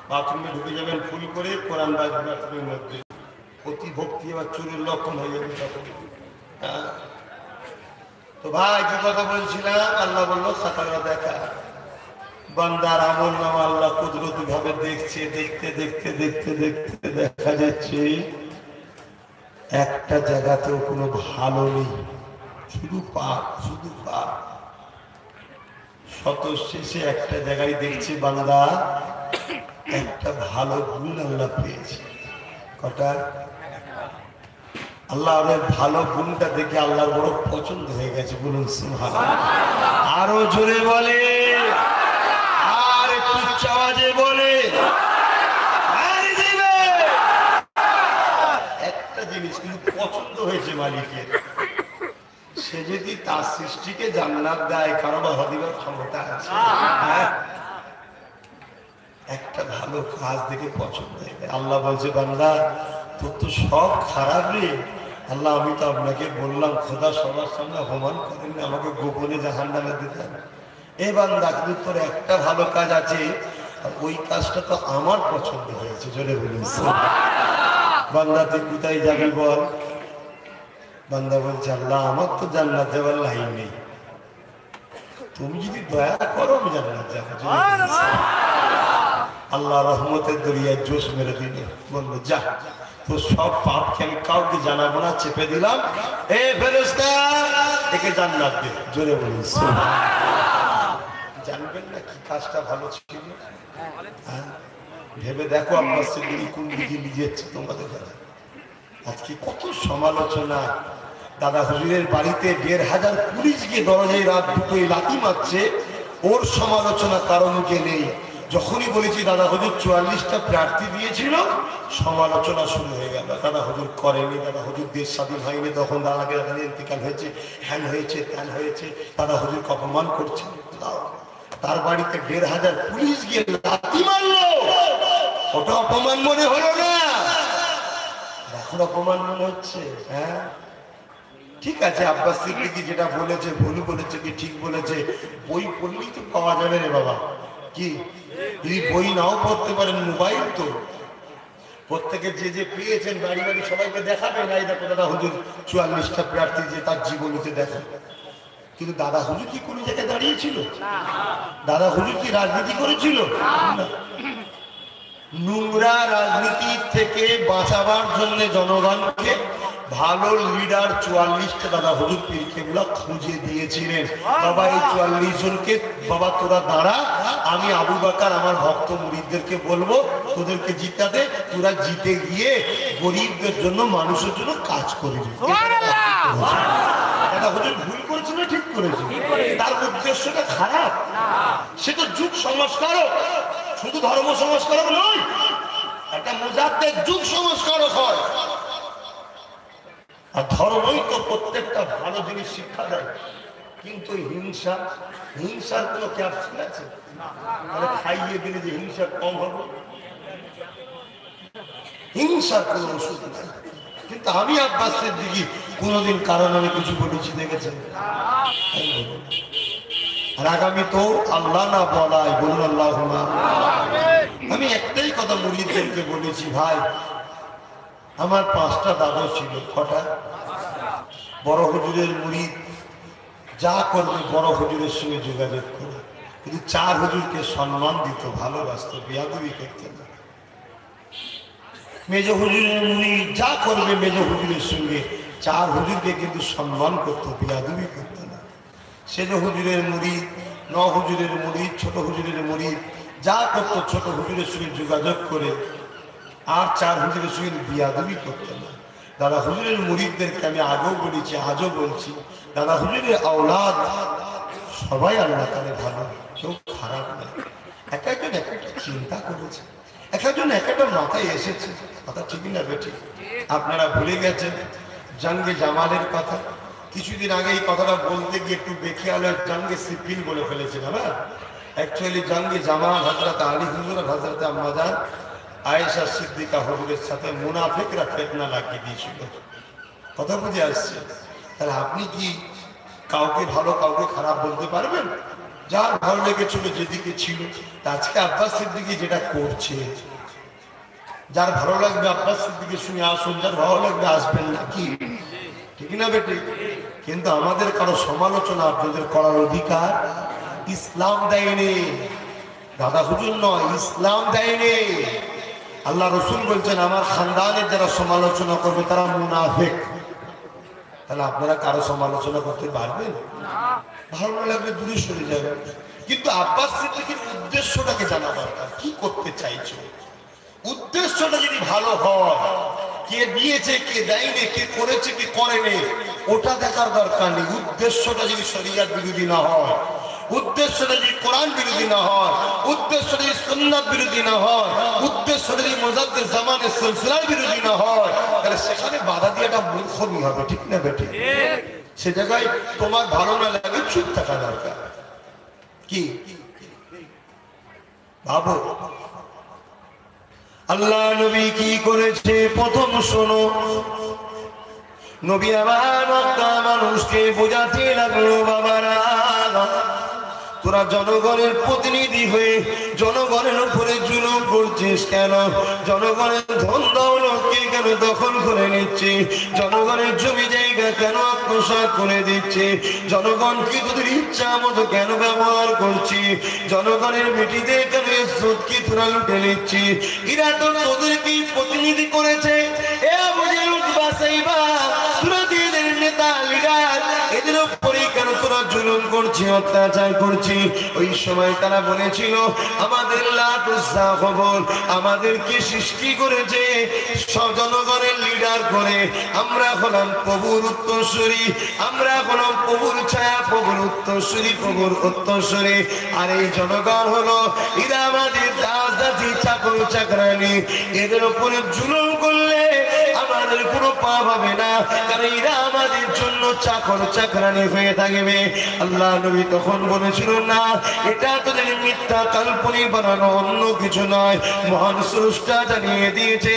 বাথরুমে ঢুকে যাবেন ফুল করে, কোরআন বাজবে বাথরুমের মধ্যে, অতি ভক্তি আবার চুরির লক্ষণ হয়ে যাবে তখন। তো ভাই কি কথা বলছিলাম, আল্লাহ বললো খাতাটা দেখা। বান্দার আমলনামা আল্লাহ কুদরতি ভাবে দেখছে। দেখতে দেখতে দেখতে দেখতে দেখা যাচ্ছে একটা জায়গাতেও কোনো ভালো নেই, শুধু পাপ শুধু পাপ। শত শেষে একটা জায়গায় দেখছি বান্দা একটা ভালো গুণ আল্লাহ পেয়েছে। কটা? আল্লাহ ভালো গুণটা দেখে আল্লাহর বড় পছন্দ হয়ে গেছে। বলুন সুবহানাল্লাহ। আরো জোরে বলে, আর একটু আওয়াজে বলে। একটা জিনিস কিন্তু পছন্দ হয়েছে মালিকের, সে যদি তার সৃষ্টিকে জান্নাত দেয় কারো বাধা দিবার ক্ষমতা আছে? একটা ভালো কাজ দেখে পছন্দ হয়ে যায়। আল্লাহ বলছে বান্দা তোর তো সব খারাপ রে। আল্লাহ আমি তো আপনাকে বললাম খোদা সবার সামনে অপমান করেন, আমাকে গোপনে জাহান্নামে দিতেন। এ বান্দা কিন্তু তোর একটা ভালো কাজ আছে, ওই কাজটা তো আমার পছন্দ হয়েছে। জোরে বলুন বান্দা তুই কোথায় যাবি বল? বান্দা বলছে আল্লাহ আমার তো জান্নাত যাওয়ার লাইন নেই, তুমি যদি দয়া করো আমি জান্নাত যাবো। আল্লাহ রহমতের দরিয়ায় জোশ মেরে দিলে বললো যা তো সব পাপকে আমি কাউকে জানাবো না, চেপে দিলাম। এ ফেরেশতা একে জান্নাত দে। জোরে বলুন জানবেন না কি কাজটা ভালো ছিল? ভেবে দেখো আব্বাস সিদ্দিকী কোন দিকে নিয়ে যাচ্ছে তোমাদের কাছে। আজকে কত সমালোচনা। দাদা হুজুরের বাড়িতে ১৫০০ পুলিশ গিয়ে দরজায় রাত দুটোই লাথি মারছে, ওর সমালোচনা কারো মুখে নেই। যখনই বলেছি দাদা হুজুর ৪৪টা প্রার্থী দিয়েছিল, সমালোচনা শুরু হয়ে গেল। দাদা হুজুর করেনি, দাদা হুজুর দেশ স্বাধীন হয়নি, তখন দাদাকে ইন্তেকাল হয়েছে, হ্যান হয়েছে ত্যান হয়েছে, দাদা হুজুরকে অপমান করছে। তার বাড়িতে ১৫০০ পুলিশ গিয়ে লাথি মারলো, ওটা অপমান মনে হলো না? এখন অপমান মনে হচ্ছে? হ্যাঁ ঠিক আছে, আব্বাস সিদ্দিকী যেটা বলেছে ভুল বলেছে কি ঠিক বলেছে, বই পড়লেই তো পাওয়া যাবে রে বাবা। কি যদি বই নাও পড়তে পারেন, মোবাইল তো প্রত্যেকে যে যে পেয়েছেন বাড়ি বাড়ি সবাইকে দেখাবেন। এই দেখো দাদা হুজুর ৪৪টা প্রার্থী যে তার জীবনীতে দেখেন। কিন্তু দাদা হুজুর কি কোনো জায়গায় দাঁড়িয়েছিল? দাদা হুজুর কি রাজনীতি করেছিল? নোংরা রাজনীতি থেকে বাঁচাবার জন্য জনগণকে ভালো লিডার ৪৪টা দাদা হুজুর পীরকেবলা খুঁজে দিয়েছিলেন। বাবা এই ৪৪ জনকে বাবা তোরা দাঁড়া, আমি আবু বকর আমার ভক্ত মুরিদদেরকে বলবো তোদেরকে জিতাতে, তোরা জিতে গিয়ে গরিবদের জন্য মানুষের জন্য কাজ করবি। দাদা হুজুর ভুল করেছিল ঠিক করেছিল? তার উদ্দেশ্যটা খারাপ? সে তো যুগ সংস্কারক, শুধু ধর্ম সংস্কারক নয়, একটা মুজাদ্দিদ যুগ সংস্কারক হয়। আর ধর্মই তো প্রত্যেকটা ভালো জিনিস শিক্ষা দেয়। কিন্তু হিংসা, হিংসার কোনো ক্যাপসুল আছে? তাহলে খাইয়ে দিলে যে হিংসা কম হবে, হিংসার কোনো ওষুধ নাই। কিন্তু আমি আব্বাস সিদ্দিকী কোনোদিন কারণ আমি কিছু বলেছি দেখেছেন? আর আগামী তো আল্লাহ না বলাই, বলুন আল্লাহুম্মা। আমি একটাই কথা মুরিদদেরকে বলেছি, ভাই আমার 5টা দাদা ছিল। কটা? বড় হুজুরের মুরিদ যা করবে বড় হুজুরের সঙ্গে যোগাযোগ করে, কিন্তু 4 হুজুরকে সম্মান দিত, ভালোবাসত, বেয়াদবি করতে না। মেজ হুজুরের মুরিদ যা করবে মেজ হুজুরের সঙ্গে 4 হুজুরকে কিন্তু সম্মান করত, বেয়াদবি করত না। সেজ হুজুরের মুরিদ, 9 হুজুরের মুরিদ, ছোট হুজুরের মুরিদ যা করতো ছোট হুজুরের সঙ্গে যোগাযোগ করে, আর 4 হুজুরের সঙ্গে বিয়াদবি করতো না। দাদা হুজুরের মুরিদদেরকে আমি আগেও বলেছি, আজও বলছি, দাদা হুজুরের আওলাদ সবাই আল্লাহ তাআলা ভালো, কেউ খারাপ না। এক একজন এক একটা চিন্তা করেছে, এক একজন এক একটা মাথায় এসেছে। কথা ঠিক না বেঠিক? আপনারা ভুলে গেছেন জঙ্গে জামালের কথা। কিছুদিন আগে এই কথাটা বলতে গিয়ে একটু বেখেয়াল হয়ে জঙ্গে সিফিন বলে ফেলেছিলাম। হ্যাঁ, অ্যাকচুয়ালি জঙ্গে জামাল হযরত আলী হুজুর আর হযরত আম্মা জান আয়েশা সিদ্দিকা হুজুরের সাথে মুনাফিকরা ফিতনা লাগিয়ে দিয়েছিল। কথা বুঝে আসছে? তাহলে আপনি কি কাউকে ভালো কাউকে খারাপ বলতে পারবেন? যার ভালো লেগেছিল যেদিকে ছিল। আজকে আব্বাস সিদ্দিকী যেটা করছে, যার ভালো লাগবে আব্বাস সিদ্দিকীর সঙ্গে আসুন, যার ভালো লাগবে আসবেন না। কি ঠিক না বেটি? কিন্তু আমাদের কারো সমালোচনা আপনাদের করার অধিকার ইসলাম দেয়নি। দাদা হুজুর নয়, ইসলাম দেয়নি। আল্লাহ রসুল বলছেন আমার খানদানের যারা সমালোচনা করবে তারা মুনাফিক। তাহলে আপনারা কারো সমালোচনা করতে পারবেন? ভালো না লাগলে দূরে সরে যাবেন। কিন্তু আব্বাস সিদ্দিকীর উদ্দেশ্যটাকে জানা দরকার, কি করতে চাইছো। উদ্দেশ্যটা যদি ভালো হয়, কে দিয়েছে কে দেয়নি, কে করেছে কে করেনি, ওটা দেখার দরকার নেই। উদ্দেশ্যটা যদি শরিয়ত বিরোধী না হয়, উদ্দেশ্যটা যদি কোরআন বিরোধী না হয়, উদ্দেশ্যটা যদি সুন্নাত বিরোধী না হয়, উদ্দেশ্যটা যদি মুজাদ্দিদ জামানের সিলসিলার বিরোধী না হয়, তাহলে সেখানে বাধা দিয়েটা মূর্খমি হবে, ঠিক না বেটি? সে জায়গায় তোমার ভালো না লাগে চুপ থাকা দরকার। কি ভাবো আল্লাহ নবী কি করেছে প্রথম শোনো। নবী আমার মক্কা মানুষকে বোঝাতে লাগলো, বাবারা তোরা জনগণের প্রতিনিধি হয়ে জনগণের উপরে জুলুম করছিস কেন? জনগণের ধন দৌলতকে কেন দখল করে নিচ্ছে? জনগণের জমি জায়গা কেন আত্মসাৎ করে দিচ্ছে? জনগণকে তোদের ইচ্ছা মতো কেন ব্যবহার করছি? জনগণের মিটিতে কেন সুদকে তোরা লুটে নিচ্ছি? এরা তো তোদেরকে প্রতিনিধি করেছে। এ বুঝে উঠবা সাইবা, তোরা এদের নেতা লিডার, এদের উপরে কেন তোরা জুলুম করছি, অত্যাচার করছি? ওই সময় তারা বলেছিল আমাদের লাতুসা খবর, আমাদেরকে সৃষ্টি করেছে জনগণের লিডার করে। আমরা হলাম প্রভুর উত্তরসূরি, আমরা হলাম প্রভুর ছায়া, প্রভুর উত্তরসূরি, প্রভুর উত্তরসূরি। আর এই জনগণ হলো এরা আমাদের দাস দাসী, চাকর চাকরানি। এদের উপরে জুলুম করলে আমাদের কোনো পাপ হবে না, কারণ এরা আমাদের জন্য চাকর চাকরানি হয়ে থাকবে। আল্লাহ নবী তখন বলেছিল না, এটা তো জানি মিথ্যা কাল্পনিক বানানো, অন্য কিছু নয়। মহান স্রষ্টা জানিয়ে দিয়েছে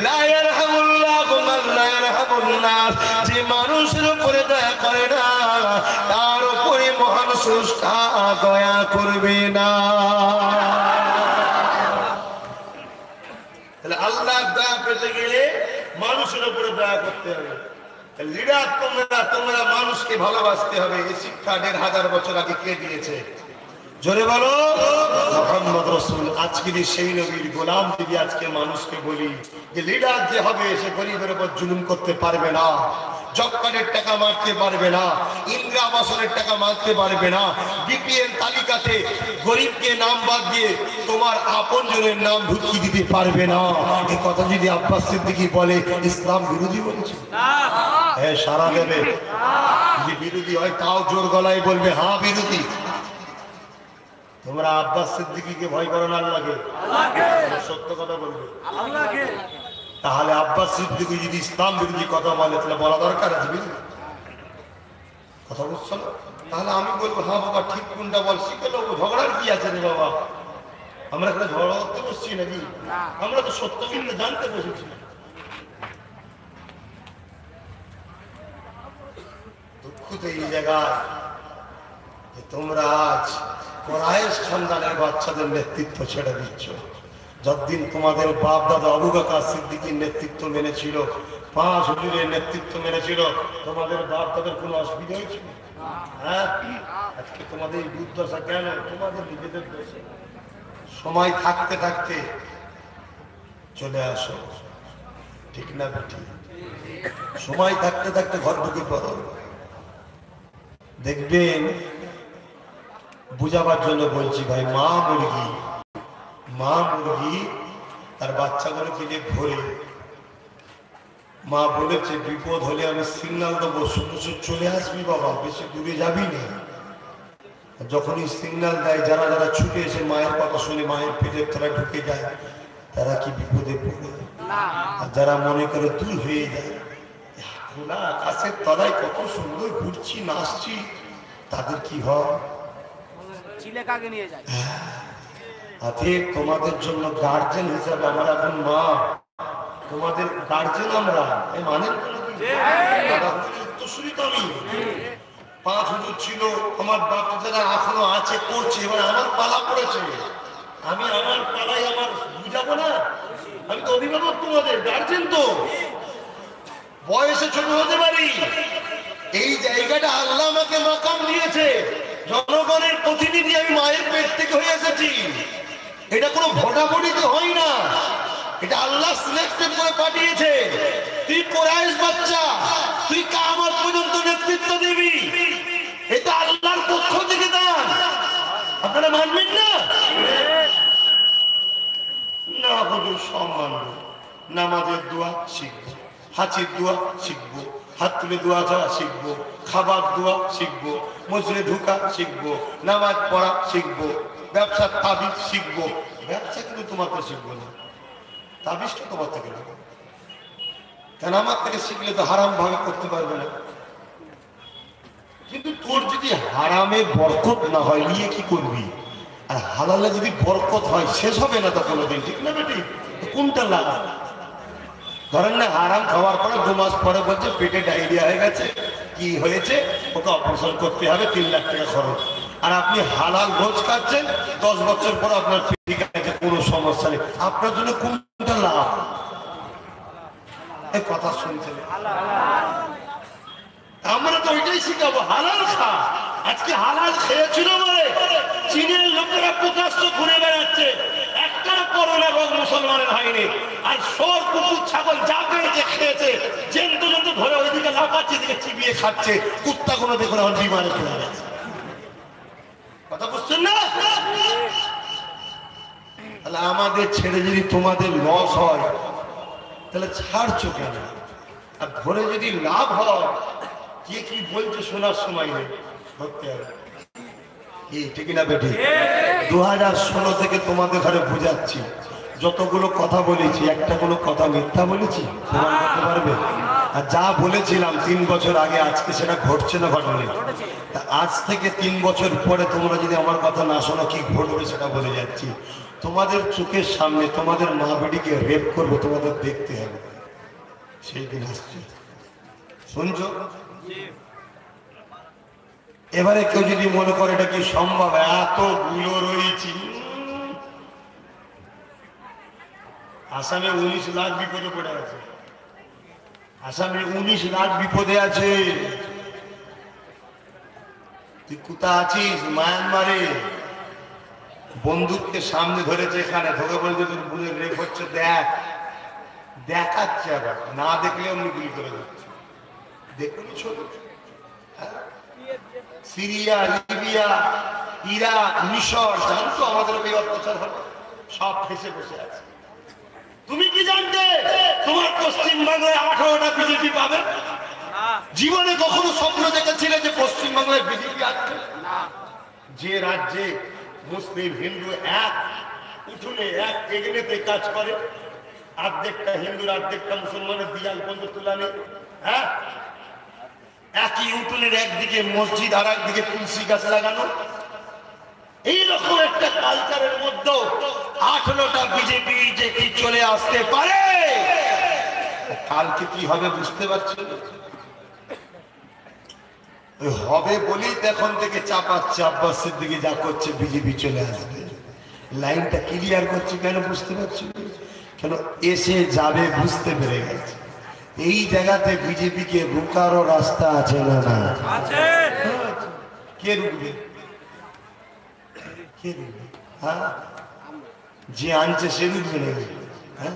লা ইয়ারহামুল্লাহু মান লা ইয়ারহামুন নাস, যে মানুষের উপরে দয়া করে না তার উপরে মহান স্রষ্টা দয়া করবে না। তাহলে আল্লাহ দয়া পেতে গেলে মানুষের উপরে দয়া করতে হবে। লিডার তোমরা মানুষকে ভালোবাসতে হবে। এই শিক্ষা ১৫০০ বছর আগে কে দিয়েছে? জোরে বলো মুহাম্মদ রাসূল। আজকে সেই নবীর গোলাম যদি আজকে মানুষকে বলি যে লিডার যে হবে সে গরিবের উপর জুলুম করতে পারবে না, জবকার্ডের টাকা মারতে পারবে না, ইন্দিরা আবাসনের টাকা মারতে পারবে না, বিপিএল তালিকাতে গরিবকে নাম বাদ দিয়ে তোমার আপনজনের নাম ঢুকিয়ে দিতে পারবে না, এই কথা যদি আব্বাস সিদ্দিকী বলে ইসলাম বিরোধী বলছে? হ্যাঁ সারা দেবে। যদি বিরোধী হয় তাও জোর গলায় বলবে হ্যাঁ বিরোধী। তোমরা আব্বাস সিদ্দিকীকে ভয় করো না আল্লাহকে? সত্য কথা বলবে। তাহলে আব্বাস সিদ্দিকী যদি ইসলাম বিরোধী কথা বলে তাহলে বলা দরকার আছে বিরোধী কথা, বুঝছো না? তাহলে আমি বলবো হ্যাঁ বাবা ঠিক কোনটা বল, শিখে নেবো। ঝগড়ার কি আছে রে বাবা? আমরা এখানে ঝগড়া করতে বসছি নাকি? আমরা তো সত্য কিন্তু জানতে বসেছি। দুঃখ তো এই জায়গায় তোমরা আজ কোরাইশ খানদানের বাচ্চাদের নেতৃত্ব ছেড়ে দিচ্ছ। যতদিন তোমাদের বাপ দাদা আবু বকর সিদ্দিকীর নেতৃত্ব মেনেছিল, 5 হুজুরের নেতৃত্ব মেনেছিল, তোমাদের বাপ দাদার কোনো অসুবিধা হয়েছিল? হ্যাঁ, আজকে তোমাদের এই দুর্দশা কেন? তোমাদের নিজেদের দোষে। সময় থাকতে থাকতে চলে আসো, ঠিক না বেটি? সময় থাকতে থাকতে ঘর ঢুকে পড়ো। দেখবেন, বুঝাবার জন্য বলছি ভাই, মা মুরগি তার বাচ্চাগুলোকে যে ঘোরে, মা বলেছে বিপদ হলে আমি সিগন্যাল দেবো, শুধু চলে আসবি বাবা, বেশি দূরে যাবি না। যখনই সিগন্যাল দেয় যারা যারা ছুটে এসে মায়ের কথা শুনে মায়ের পেটের তলায় ঢুকে যায় তারা কি বিপদে পড়ে? আর যারা মনে করে দূর হয়ে যায়, খোলা আকাশের তলায় কত সুন্দর ঘুরছি নাচছি, তাদের কি হয়? তোমাদের জন্য গার্জেন হিসাবে আমরা এখন মা, তোমাদের গার্জেন আমরা, এই মানে উত্তরসূরি তো আমি। 5 হুজুর ছিল, আমার বাপ যারা এখনো আছে করছে, এবার আমার পালা পড়েছে, আমি আমার পালাই আমার বুঝাবো না? আমি তো অভিভাবক, তোমাদের গার্জেন, তো বয়সে ছোট হতে পারি, এই জায়গাটা আল্লাহ আমাকে মাকাম দিয়েছে, জনগণের প্রতিনিধি আমি মায়ের পেট থেকে হয়ে এসেছি। এটা কোনো ভোটাভুটিতে হয় না, এটা আল্লাহ সিলেক্টেড করে পাঠিয়েছে। তুই কোরাইশ বাচ্চা, তুই কিয়ামত পর্যন্ত নেতৃত্ব দিবি, এটা আল্লাহর পক্ষ থেকে দান, আপনারা মানবেন না? না হুজুর সব মানব, নামাজের দোয়া শিখবো, হাঁচির দোয়া শিখবো, হাত তুলে দোয়া চাওয়া শিখবো, খাবার দোয়া শিখবো, মসজিদে ঢোকা শিখবো, নামাজ পড়া শিখবো, ব্যবসার তাবিজ শিখবো। ব্যবসা কিন্তু তোমার তো শিখবো না, তাবিজটা তোমার থেকে নেবো, কেন আমার থেকে শিখলে তো হারাম ভাবে করতে পারবে না। কিন্তু তোর যদি হারামে বরকত না হয় নিয়ে কি করবি, আর হালালে যদি বরকত হয় শেষ হবে না তো কোনোদিন, ঠিক না বেটি? কোনটা লাগা? ধরেন না হারাম খাওয়ার পরে 2 মাস পরে বলছে পেটে ডায়রিয়া হয়ে গেছে, কি হয়েছে, ওকে অপারেশন করতে হবে, 3 লাখ টাকা খরচ। আর আপনি হালাল রোজ খাচ্ছেন, 10 বছর পর আপনার ঠিক আছে, কোনো সমস্যা নেই। আপনার জন্য কোনটা লাভ? এই কথা শুনছেন? আমরা তো ওইটাই শিখাবো, হালাল খা। আজকে হালাল খেয়েছিল বলে চীনের লোকেরা প্রকাশ্য ঘুরে বেড়াচ্ছে, একটা করোনা রোগ মুসলমানের হয়নি। আর সব কুকুর ছাগল যা পেয়েছে খেয়েছে, জেন্তু জন্তু ধরে ওইদিকে লাফাচ্ছে, দিকে চিবিয়ে খাচ্ছে, কুত্তা কোনো দেখুন এখন বিমানে পড়ে গেছে। কথা বুঝছেন না? তাহলে আমাদের ছেড়ে যদি তোমাদের লস হয় তাহলে ছাড়ছো কেন? আর ধরে যদি লাভ হয়, কে কি বলছে শোনার সময় নেই, ধরতে হবে। ঠিক না বেটি? 2016 থেকে তোমাদের ঘরে বুঝাচ্ছি, যতগুলো কথা বলেছি একটা কোনো কথা মিথ্যা বলেছি প্রমাণ করতে পারবে? আর যা বলেছিলাম 3 বছর আগে আজকে সেটা ঘটছে না ঘটনা? তা আজ থেকে 3 বছর পরে তোমরা যদি আমার কথা না শোনো কি ঘটবে সেটা বলে যাচ্ছি। তোমাদের চোখের সামনে তোমাদের মা বেটিকে রেপ করবো, তোমাদের দেখতে হবে, সেই দিন আসছে। শুনছো? এবারে কেউ যদি মনে করে এটা কি সম্ভব, এতগুলো রয়েছি, আসামে 19 লাখ বিপদে পড়ে আছে, আসামে 19 লাখ বিপদে আছে। তুই কোথা আছিস? মায়ানমারে বন্দুককে সামনে ধরেছে, এখানে ধরে বলছে তোর বোনের রেপ হচ্ছে, দেখাচ্ছে, আবার না দেখলে অমনি গুলি করে দিচ্ছে। দেখুন ছোট সিরিয়া, লিবিয়া, ইরাক, মিশর, জানতো আমাদের এই অত্যাচার হবে, সব ফেসে বসে আছে। তুমি কি জানতে তোমার পশ্চিম বাংলায় 18টা বিজেপি পাবে? জীবনে কখনো স্বপ্ন দেখেছিলে যে পশ্চিম বাংলায় বিজেপি আসবে? যে রাজ্যে মুসলিম হিন্দু এক উঠোনে এক এগেনেতে কাজ করে, অর্ধেকটা হিন্দুর অর্ধেকটা মুসলমানের দিয়াল পর্যন্ত তুলা নেই, হ্যাঁ, একই উঠোনের একদিকে মসজিদ আর একদিকে তুলসী গাছ লাগানো, এইরকম একটা কালচারের মধ্যেও 18টা বিজেপি যে কি চলে আসতে পারে, কালকে কি হবে বুঝতে পারছেন? ওই হবে বলেই এখন থেকে চাপাচ্ছে, আব্বাসের দিকে যা করছে বিজেপি চলে আসবে, লাইনটা ক্লিয়ার করছে। কেন বুঝতে পারছি? কেন এসে যাবে বুঝতে পেরে গেছে। এই জায়গাতে বিজেপিকে রুকারও রাস্তা আছে না? না আছে। কে রুকবে? কে রুকবে? হ্যাঁ, যে আনছে সে রুকবে না? হ্যাঁ,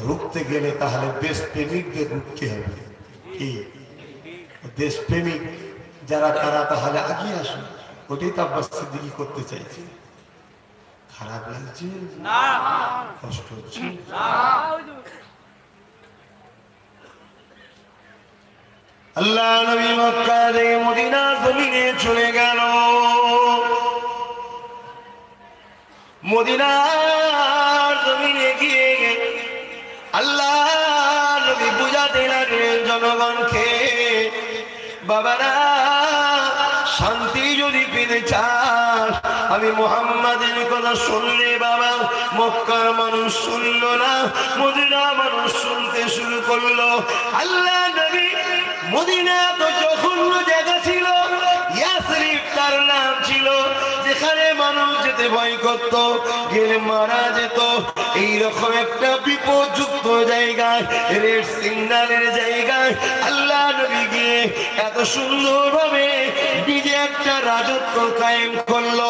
রুখতে গেলে তাহলে দেশপ্রেমিকদের রুখতে হবে। কি দেশপ্রেমিক যারা তারা তাহলে আগিয়ে আসুন, ওটাই তো আব্বাস সিদ্দিকী করতে চাইছে। খারাপ লাগছে না? কষ্ট হচ্ছে না? আল্লাহ নবী মক্কা থেকে মদিনা জমিনে চলে গেল। মদিনার জমিনে গিয়ে আল্লাহ নবী বুঝাতে লাগলেন জনগণকে, বাবারা শান্তি যদি পেতে চাস, আমি মুহাম্মাদের কথা শুনলে বাবা, মক্কার মানুষ শুনলো না, মদিনার মানুষ শুনতে শুরু করলো। আল্লাহ নবী মদিনা তো জঘন্য জায়গা ছিল, ইয়াসরিব তার নাম ছিল, যেখানে মানুষ যেতে ভয় করত, গেলে মারা যেত। এইরকম একটা বিপদযুক্ত জায়গায়, রেড সিগন্যালের জায়গায় আল্লাহ নবী গিয়ে এত সুন্দরভাবে নিজে একটা রাজত্ব কায়েম করলো,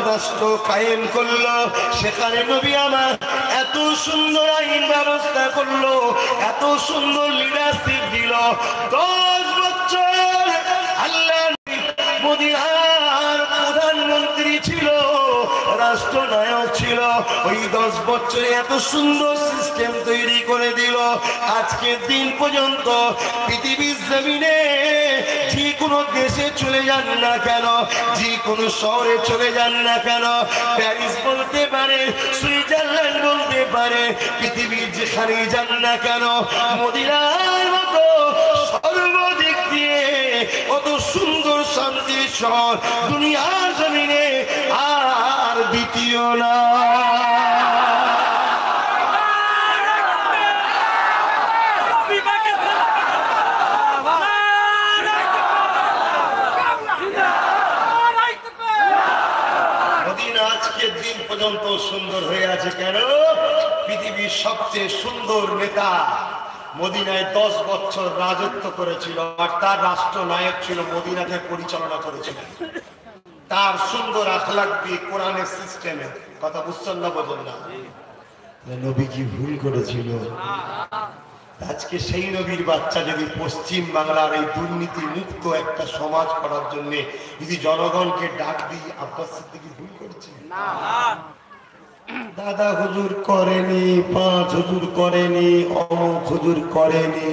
রাষ্ট্র কায়েম করলো। সেখানে নবী আমার এত সুন্দর আইন ব্যবস্থা করলো, এত সুন্দর লিডারশিপ দিল। 10 বছর বছরে এত সুন্দর সিস্টেম তৈরি করে দিল। আজকের দিন পর্যন্ত পৃথিবীর জমিনে যে কোনো দেশে চলে যান না কেন, যে কোনো শহরে চলে যান না কেন, প্যারিস বলতে পারে, সুইজারল্যান্ড বলতে পারে, পৃথিবীর যেখানেই যান না কেন, মদিনার মতো সর্বদিক দিয়ে কত সুন্দর শান্তির শহর দুনিয়ার জমিনে আর দ্বিতীয় না। মদিনা আজকের দিন পর্যন্ত সুন্দর হয়ে আছে কেন? পৃথিবীর সবচেয়ে সুন্দর নেতা মদিনায় 10 বছর রাজত্ব করেছিল, আর তার রাষ্ট্রনায়ক ছিল মদিনাকে পরিচালনা করেছিলেন। তার সুন্দর আখলাক দিয়ে কোরআনের সিস্টেমে, কথা বুঝছেন না বোঝেন না? নবী কি ভুল করেছিল? আজকে সেই নবীর বাচ্চা যদি পশ্চিম বাংলার এই দুর্নীতি মুক্ত একটা সমাজ করার জন্য যদি জনগণকে ডাক দিই, আব্বাস সিদ্দিকী ভুল করছে না? দাদা হুজুর করেনি, 5 হুজুর করেনি, অমুক হুজুর করেনি।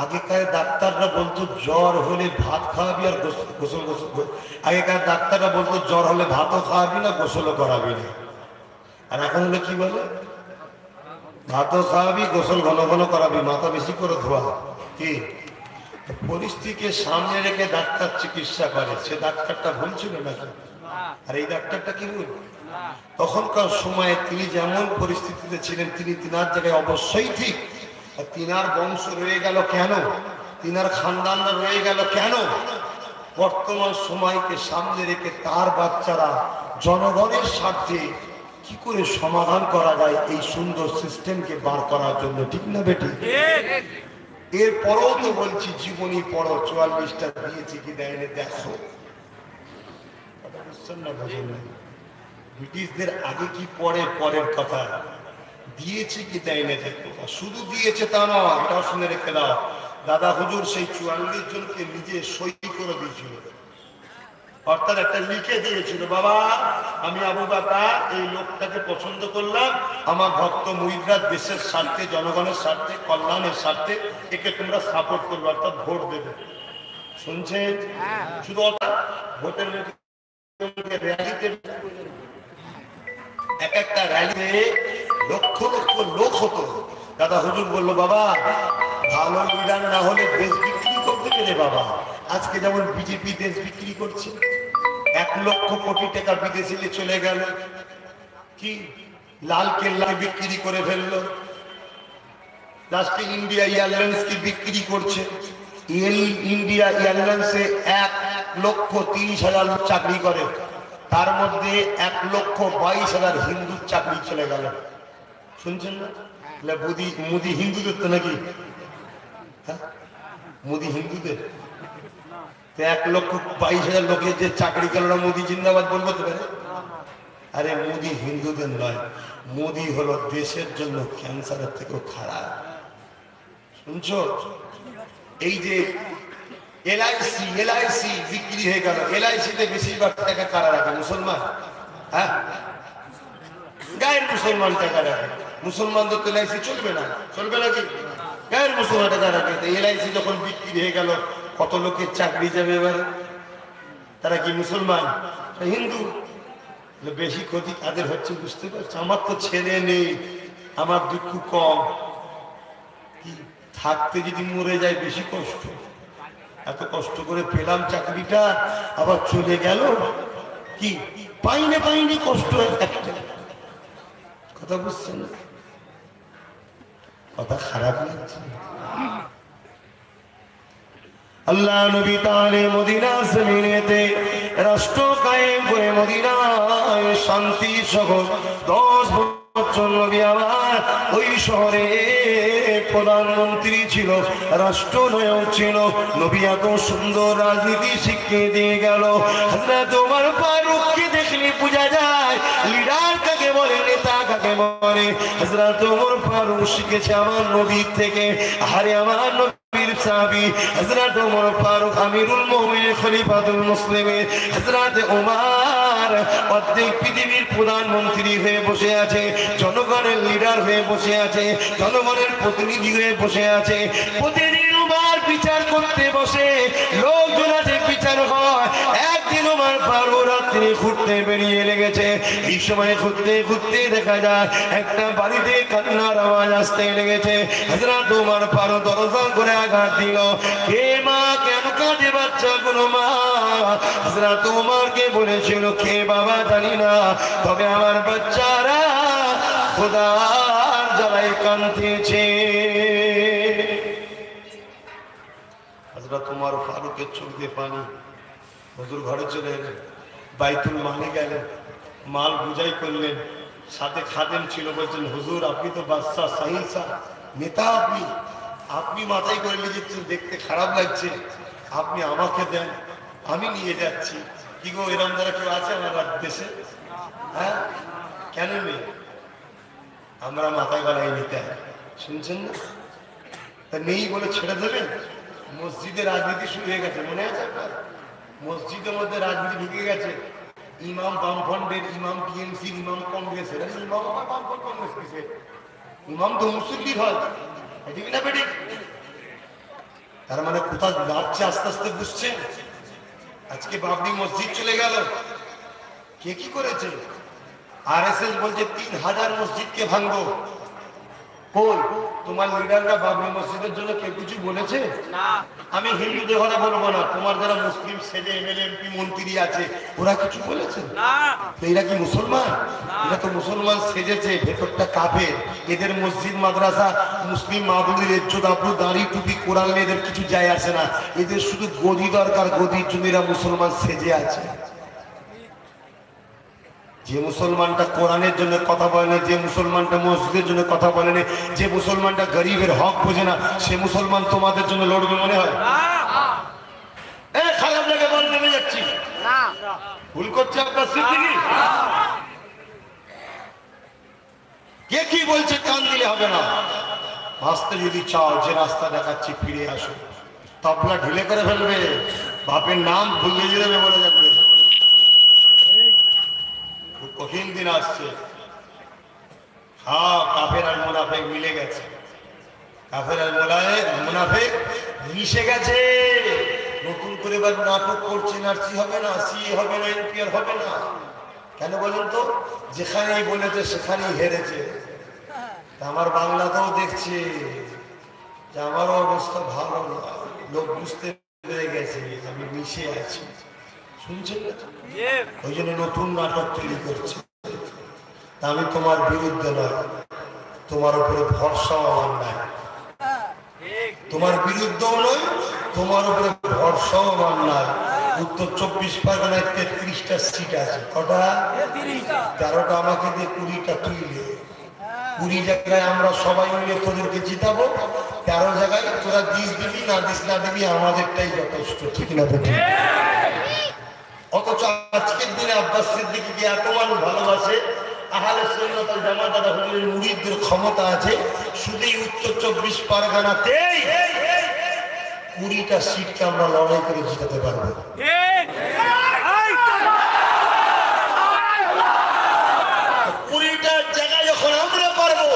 আগেকার ডাক্তাররা বলতো জ্বর হলে ভাত খাওয়াবি আর গোসল আগেকার ডাক্তাররা বলতো জ্বর হলে ভাতও খাওয়াবি না, গোসলও করাবি না। আর এখন হলে কি বলে? ভাতও খাওয়াবি, গোসল ঘন ঘন করাবি, মাথা বেশি করে ধোয়া। কি পরিস্থিতিকে সামনে রেখে ডাক্তার চিকিৎসা করে, সে ডাক্তারটা ভুল ছিল নাকি? আর এই ডাক্তারটা কি ভুল? তখনকার সময়ে তিনি যেমন পরিস্থিতিতে ছিলেন, তিনি তিনার জায়গায় অবশ্যই ঠিক। আর তিনার বংশ রয়ে গেল কেন? তিনার খানদানরা রয়ে গেল কেন? বর্তমান সময়কে সামনে রেখে তার বাচ্চারা জনগণের স্বার্থে কি করে সমাধান করা যায় এই সুন্দর সিস্টেমকে বার করার জন্য, ঠিক না বেটি? এরপরও তো বলছি জীবনী পড়ো, 44টা দিয়েছে কি দেয়নি দেখো। ব্রিটিশদের আগে কি পরে পরের কথা, দিয়েছে কি দেয়নি দেখো। শুধু দিয়েছে তা নয়, এটাও শুনে রেখে দাও, দাদা হুজুর সেই 44 জনকে নিজে সই করে দিয়েছিল, অর্থাৎ একটা লিখে দিয়েছিল, বাবা আমি আবু বকর এই লোকটাকে পছন্দ করলাম, আমার ভক্ত মুরিদরা দেশের স্বার্থে, জনগণের স্বার্থে, কল্যাণের স্বার্থে একে তোমরা সাপোর্ট করবে, অর্থাৎ ভোট দেবে। শুনছেন? শুধু ভোটের র্যালিতে, এক একটা র্যালিতে লক্ষ লক্ষ লোক হতো। দাদা হুজুর বললো, বাবা ভালো লিডার না হলে দেশ বিক্রি করতে গেলে বাবা, আজকে যেমন বিজেপি দেশ বিক্রি করছে, 1 লক্ষ কোটি টাকা বিদেশে চলে গেল, কি লাল কেল্লা বিক্রি করে ফেললো, লাস্টে ইন্ডিয়া এয়ারলাইন্স কি বিক্রি করছে। ইন্ডিয়া এয়ারলাইন্সে 1,30,000 চাকরি করে, তার মধ্যে 1,22,000 হিন্দুর চাকরি চলে গেল। শুনছেন না? মোদি হিন্দুদের তো নাকি? মোদি হিন্দুদের 1,22,000 লোকের যে চাকরি গেল না, মোদি জিন্দাবাদ বলবো তো? আরে মোদি হিন্দুদের নয়, মোদি হলো দেশের জন্য ক্যান্সারের থেকেও খারাপ। শুনছো? এই যে এলআইসি বিক্রি হয়ে গেল, এলআইসিতে বেশিরভাগ টাকা কারা রাখে? মুসলমান। হ্যাঁ, গায়ের মুসলমান টাকা রাখে। মুসলমানদের তো এলআইসি চলবে না, চলবে নাকি? গায়ের মুসলমান টাকা রাখে। এলআইসি যখন বিক্রি হয়ে গেল, কত লোকের চাকরি যাবে এবার? তারা কি মুসলমান, হিন্দু? বেশি ক্ষতি কাদের হচ্ছে বুঝতে পারছো? আমার তো ছেলে নেই, আমার দুঃখ কম, কি থাকতে যদি মরে যায় বেশি কষ্ট। এত কষ্ট করে পেলাম চাকরিটা, আবার চলে গেল, কি পাইনি কষ্ট একটা। কথা বুঝছেন? কথা খারাপ লাগছে। আল্লাহ নবী তাআলা মদিনা জমিনেতে রাষ্ট্র কায়েম করে মদিনায় শান্তি সহ 10 বছর নবী আমার ওই শহরে প্রধানমন্ত্রী ছিল, রাষ্ট্রনায়ক ছিল। নবী এত সুন্দর রাজনীতি শিখিয়ে দিয়ে গেল। হযরত ওমর ফারুককে দেখলে বোঝা যায় লিডার কাকে বলে, নেতা কাকে কাকে বলে? হযরত ওমর ফারুক শিখেছে আমার নবীর থেকে। আরে আমার নবীর সাহাবী হযরত ওমর ফারুক আমিরুল মুমিনিন খলিফাতুল মুসলিমিন হযরত ওমর অর্ধেক পৃথিবীর প্রধানমন্ত্রী হয়ে বসে আছে, জনগণের লিডার হয়ে বসে আছে, জনগণের প্রতিনিধি হয়ে বসে আছে। প্রতিদিন ওমর বিচার করতে বসে, লোকজন আছে বিচার হয়। একদিন ওমর ফারুক রাত্রে ঘুরতে বেরিয়ে লেগেছে। এই সময় ঘুরতে ঘুরতে দেখা যায় একটা বাড়িতে কান্নার আওয়াজ আসতে লেগেছে। হযরত ওমর ফারুক দরজা করে আঘাত দিল। কে মা, কেন কাঁদে বাচ্চাগুলো মা? হযরত ওমরকে বলেছিল কে বাবা জানি না, তবে আমার বাচ্চারা খোদার জ্বালায় কাঁদতেছে। হযরত ওমর ফারুকের চোখ দিয়ে পানি। হুজুর ঘরে চলে এলেন, বাইতুল মালে গেলেন, মাল বুঝাই করলেন। সাথে খাদেম ছিল, বলছেন হুজুর আপনি তো বাদশা সাহিসা নেতা, আপনি মাথায় করে নিয়ে যাচ্ছেন, দেখতে খারাপ লাগছে, আপনি আমাকে দেন, আমি নিয়ে যাচ্ছি। কি গো, এরম যারা কেউ আছে আমার দেশে? হ্যাঁ, কেন নেই? আমরা মাথায় গলায় নিতে হয়, শুনছেন না? তা নেই বলে ছেড়ে দেবেন? মসজিদে রাজনীতি শুরু হয়ে গেছে, মনে আছে আপনার? মসজিদের মধ্যে রাজনীতি ঢুকে গেছে। ইমাম বামফ্রন্টের, ইমাম টিএমসির, ইমাম কংগ্রেসের। ইমাম বামফ্রন্ট কংগ্রেস কিসের? ইমাম তো মুসল্লির হয়, ঠিক না বেটি? তার মানে কোথাও যাচ্ছে আস্তে আস্তে, বুঝছেন? আজকে বাবরি মসজিদ চলে গেল, কে কি করেছে? আরএসএস বলছে 3000 মসজিদকে ভাঙবো। কই তোমার লিডাররা বাবরি মসজিদের জন্য কেউ কিছু বলেছে? না। আমি হিন্দুদের কথা বলবো না, তোমার যারা মুসলিম সেজে এমএলএ এমপি মন্ত্রী আছে ওরা কিছু বলেছে? না। তো এরা কি মুসলমান? এরা তো মুসলমান সেজেছে, ভেতরটা কাফের। এদের মসজিদ মাদ্রাসা মুসলিম মাহবুবের ইজ্জত আবরু দাড়ি টুপি কোরআন এদের কিছু যায় আসে না। এদের শুধু গদি দরকার, গদির জন্য এরা মুসলমান সেজে আছে। যে মুসলমানটা কোরআনের জন্য কথা বলে না, যে মুসলমানটা মসজিদের জন্য কথা বলে না, যে মুসলমানটা গরিবের হক বোঝে না, সে মুসলমান তোমাদের জন্য লড়বে মনে হয়? খারাপ লাগে বল, নেমে যাচ্ছি। ভুল করছে আপনার সিদ্দিকী। কে কি বলছে কান দিলে হবে না। আসতে যদি চাও, যে রাস্তা দেখাচ্ছি ফিরে আসো। তবলা ঢিলে করে ফেলবে, বাপের নাম ভুলিয়ে যাবে, বলে যাবে। কঠিন দিন আসছে। হ্যাঁ, কাফের আর মুনাফেক মিলে গেছে। কাফের আর মুনাফেক মিশে গেছে। নতুন করে এবার নাটক করছে, নার্সি হবে না, সিএ হবে না, এনপিআর হবে না। কেন বলেন তো? যেখানেই বলেছে সেখানেই হেরেছে। আমার বাংলাতেও দেখছে যে আমারও অবস্থা ভালো না, লোক বুঝতে পেরে গেছে আমি মিশে আছি, শুনছেন না? ওই জন্য নতুন নাটক তৈরি করছে। আমি তোমার বিরুদ্ধে নয়, তোমার উপরে ভরসাও আমার নাই। তোমার বিরুদ্ধেও নয়, তোমার উপরে ভরসাও আমার নাই। উত্তর 24 পরগনায় 33টা সিট আছে। কটা? 13টা আমাকে দিয়ে, 20টা তুই নিয়ে। 20 জায়গায় আমরা সবাই মিলে তোদেরকে জিতাবো। 13 জায়গায় তোরা দিস দিবি না দিস না দিবি, আমাদেরটাই যথেষ্ট, ঠিক না? ঠিক। অথচ আজকের দিনে আব্বাস সিদ্দিকীকে এত মানুষ ভালোবাসে, আহলে সুন্নাত ওয়াল জামাত হুজুরের মুরিদদের ক্ষমতা আছে, শুধু উত্তর 24 পরগনাতেই 20টা সিটকে আমরা লড়াই করে জিতাতে পারবো। ঠিক। 20টা জায়গায় যখন আমরা পারবো,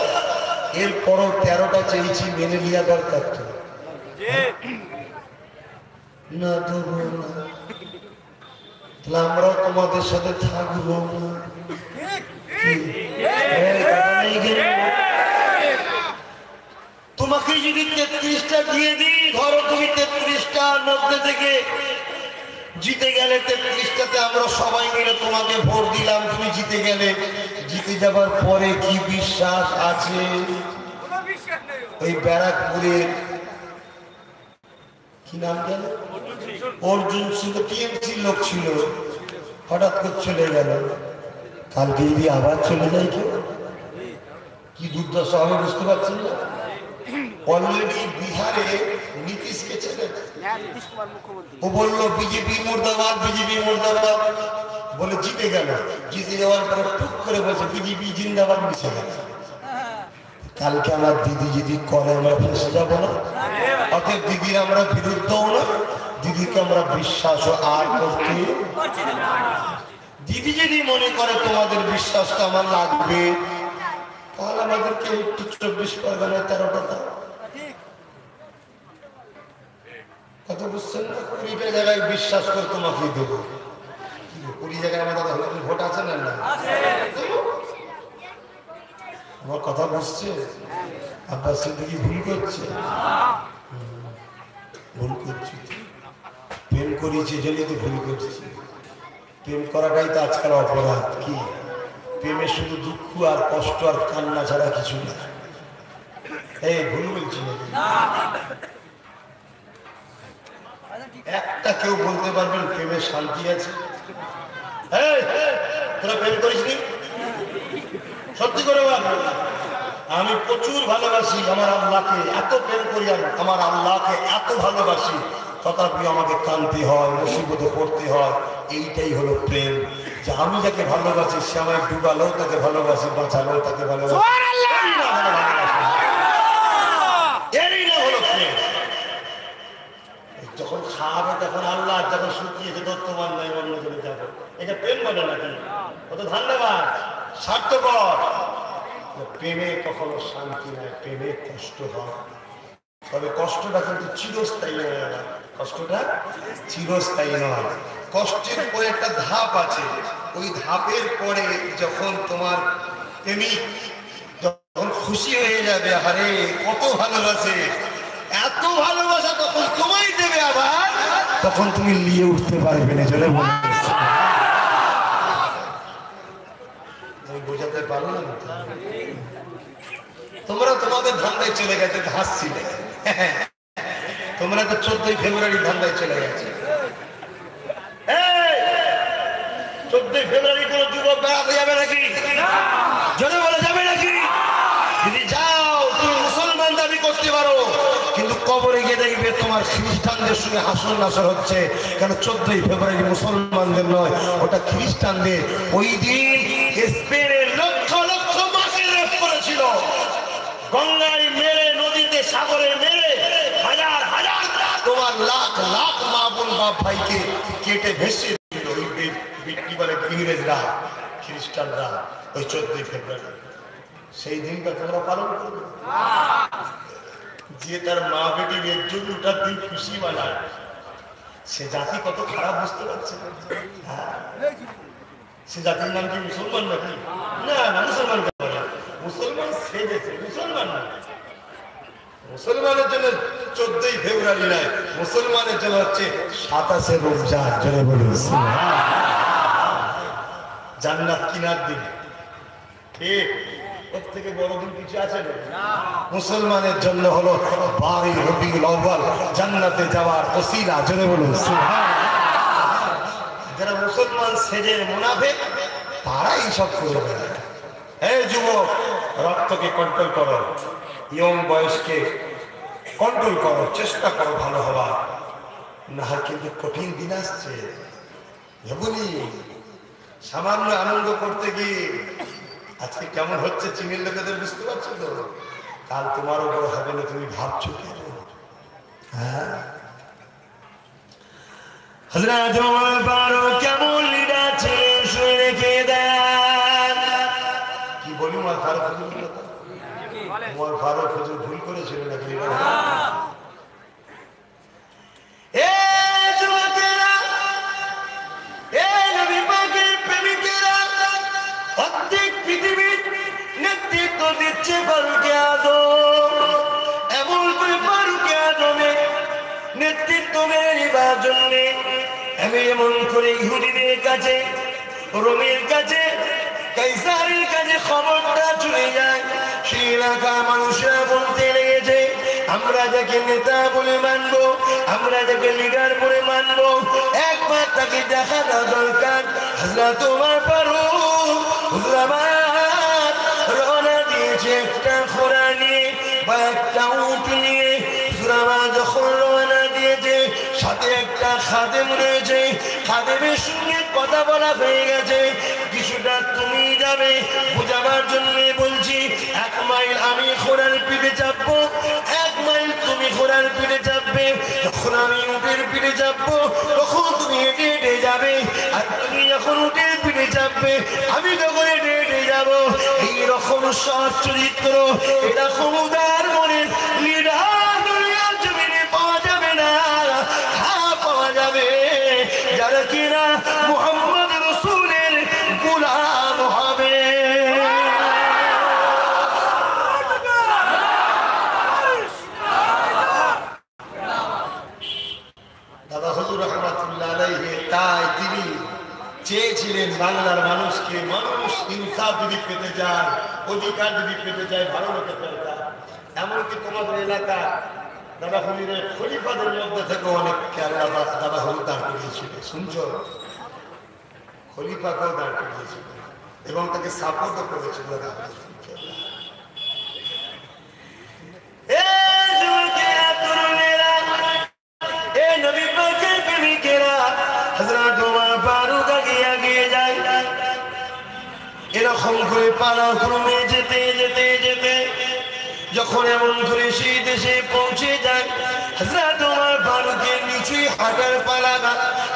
এরপরও 13টা চেয়েছি, মেনে নেওয়া দরকার তো না? দেবো না, আমরাও তোমাদের সাথে থাকবো না। তোমাকে যদি 33টা দিয়ে দিই, ধরো তুমি 33টার মধ্যে থেকে জিতে গেলে, 33টাতে আমরা সবাই মিলে তোমাকে ভোট দিলাম, তুমি জিতে গেলে। জিতে যাবার পরে কি বিশ্বাস আছে? ওই ব্যারাকপুরের কি নাম গেল, অর্জুন ছিল, টিএমসির লোক ছিল, হঠাৎ করে চলে গেল। কালকে যদি আবার চলে যায়, কেউ কি দুর্দশা হবে বুঝতে পারছেন না? অলরেডি বিহারে নীতিশকে ছেড়ে ও বললো বিজেপি মুর্দাবাদ, বিজেপি মুর্দাবাদ। বলে জিতে গেল, জিতে যাওয়ার পরে টুক করে বলছে বিজেপি জিন্দাবাদ, মিশে গেল। কালকে আমার দিদি যদি করে আমরা ফেসে যাবো না? অতএব দিদির আমরা বিরুদ্ধও না, দিদিকে আমরা বিশ্বাসও আর করতে। দিদি যদি মনে করে তোমাদের বিশ্বাসটা আমার লাগবে, তাহলে আমাদেরকে উত্তর 24 পরগনায় 13টা দাও। কথা বুঝছেন না? 20টা জায়গায় বিশ্বাস করে তোমাকে দেবো। 20 জায়গায় আমাদের ভোট আছে না? আমার কথা বুঝছে? আব্বাস সিদ্দিকী ভুল করছে, ভুল করছি। প্রেম করেছি জেনে তো ভুল করছি। প্রেম করাটাই তো আজকাল অপরাধ। কি প্রেমে শুধু দুঃখ আর কষ্ট আর কান্না ছাড়া কিছু না। এই ভুল বলছি না? একটা কেউ বলতে পারবেন প্রেমে শান্তি আছে? তোরা প্রেম করিস নি? সত্যি করে বল। আমি প্রচুর ভালোবাসি আমার আল্লাহকে, এত প্রেম করি আমার আল্লাহকে, এত ভালোবাসি, তথাপি আমাকে কাঁদতে হয়, মুসিবতে পড়তে হয়। এইটাই হলো প্রেম, যে আমি যাকে ভালোবাসি সে আমায় ডুবালেও তাকে ভালোবাসি, বাঁচালেও তাকে ভালোবাসি। এরই না হলো প্রেম। যখন খাওয়াবে তখন আল্লাহ, যখন শুকিয়েছে তো তোমার নাই অন্য করে যাবে, এটা প্রেম বলে না কেন? কত ধন্যবাদ, স্বার্থপর। প্রেমে কখনো শান্তি নাই, প্রেমে কষ্ট হয়। তবে কষ্টটা কিন্তু চিরস্থায়ী নয়, কষ্টটা চিরস্থায়ী নয়। কষ্টের পরে একটা ধাপ আছে, ওই ধাপের পরে যখন তোমার প্রেমিক যখন খুশি হয়ে যাবে, আরে কত ভালোবাসে, এত ভালোবাসা তখন তোমায় দেবে, আবার তখন তুমি নিয়ে উঠতে পারবে না। চলে বোঝাতে পারো না? তোমরা তোমাদের ধান্দায় চলে গেছে, হাসছিলে। তোমরা তো 14ই ফেব্রুয়ারি ধান্দায় চলে গেছে। 14ই ফেব্রুয়ারি কোন যুবক বেড়াতে যাবে নাকি? জনে বলে যাবে নাকি? যদি যাও তুমি মুসলমান দাবি করতে পারো, কিন্তু কবরে গিয়ে দেখবে তোমার খ্রিস্টানদের সঙ্গে হাসর নাসর হচ্ছে। কেন? 14ই ফেব্রুয়ারি মুসলমানদের নয়, ওটা খ্রিস্টানদের। ওই দিন স্পেনের লক্ষ লক্ষ মাকে রেপ করেছিল, গঙ্গায় মেরে, নদীতে, সাগরে মেরে, হাজার হাজার তোমার লাখ লাখ মা বোন বাপ ভাইকে কেটে ভেসে দিল কি বলে ইংরেজরা, খ্রিস্টানরা। ওই 14ই ফেব্রুয়ারি সেই দিনটা তোমরা পালন করবে। যে তার মা বেটির এর জন্য ওটার দিন খুশি মানায়, সে জাতি কত খারাপ বুঝতে পারছে। সে জাতির নাম কি মুসলমান নাকি? না, মুসলমান মুসলমান সেজেছে, মুসলমান না। মুসলমানের জন্য 14ই ফেব্রুয়ারি নয়, মুসলমানের জন্য হচ্ছে 27শে রমজান। জোরে বলুন জান্নাত কিনার দিন। ঠিক, এর থেকে বড় দিন কিছু আছে না? মুসলমানের জন্য হলো 12ই রবিউল আউয়াল, জান্নাতে যাওয়ার ওসিলা। জোরে বলুন। যারা মুসলমান সেজে মুনাফিক, তারাই সব করবে। এই যুবক, রক্তকে কন্ট্রোল করো, ইয়ং বয়সকে কন্ট্রোল করো, চেষ্টা করো ভালো হওয়ার। না হয় কিন্তু কঠিন দিন আসছে। বলি সামান্য আনন্দ করতে গিয়ে আজকে কেমন হচ্ছে চীনের লোকেদের বুঝতে পারছো তো? কাল তোমার উপর হবে না, তুমি ভাবছো কেন? হ্যাঁ, হযরত ওমর ফারুক কেমন লিডার ছিলেন শুনে রেখে দেন। কি বলি ওমর ফারুক হুজুর? ওমর ফারুক হুজুর ভুল করেছিল নাকি? পৃথিবীর নেতৃত্ব দিচ্ছে ফারুকে আজম। এমন করে ফারুকে আজমে নেতৃত্ব মেনে নিবার জন্য আমি এমন করে ইহুদিদের কাছে, রোমের কাছে, কাইসারের কাছে খবরটা চলে যায়। সেই এলাকার মানুষরা বলতে লেগেছে, আমরা যাকে নেতা বলে মানবো, আমরা যাকে লিডার বলে মানবো, একবার তাকে দেখানো দরকার। হযরত ওমর ফারুক হুজুরাবাদ রওনা দিয়েছে একটা ঘোড়া নিয়ে বা একটা উট নিয়ে। হুজুরাবাদ যখন রওনা দিয়েছে, সাথে একটা একটা খাদেম রয়েছে, খাদেমের সঙ্গে কথা বলা হয়ে গেছে, কিছুটা তুমি যাবে বোঝাবার জন্য বলছি। 1 মাইল আমি ঘোড়ার পিঠে চাপবো, 1 মাইল তুমি ঘোড়ার পিঠে চাপবে। যখন আমি উটের পিঠে চাপবো তখন তুমি হেঁটে হেঁটে যাবে, আর তুমি যখন উটের পিঠে চাপবে আমি তখন হেঁটে হেঁটে যাবো। এইরকম সৎ চরিত্র, এরকম উদার মনের লিডার দুনিয়ার জমিনে পাওয়া যাবে না। হ্যাঁ পাওয়া যাবে যারা কিনা মুহাম্মদ রাসূলের গোলাম হবে। দাদা হুজুর রাহমাতুল্লাহ আলাইহি তাই তিনি চেয়েছিলেন বাংলার মানুষকে, মানুষ ইনসাফ যদি পেতে চায়, অধিকার যদি পেতে চায়, ভালো লোকের দরকার। এমনকি তোমাদের এলাকা দাদা হুজুরের খলিফাদের মধ্যে থেকে অনেক কেরালা দাদা হুজুর দাঁড় করিয়েছিল, শুনছো? খলিফাকেও দাঁড় করিয়েছিল এবং তাকে সাপোর্টও করেছিল। এরকম করে পালাক্রমে যেতে যেতে যেতে যখন এমন করে সেই দেশে পৌঁছে যায়, হযরত ওমর ফারুকের নিচে হাঁটার পালা,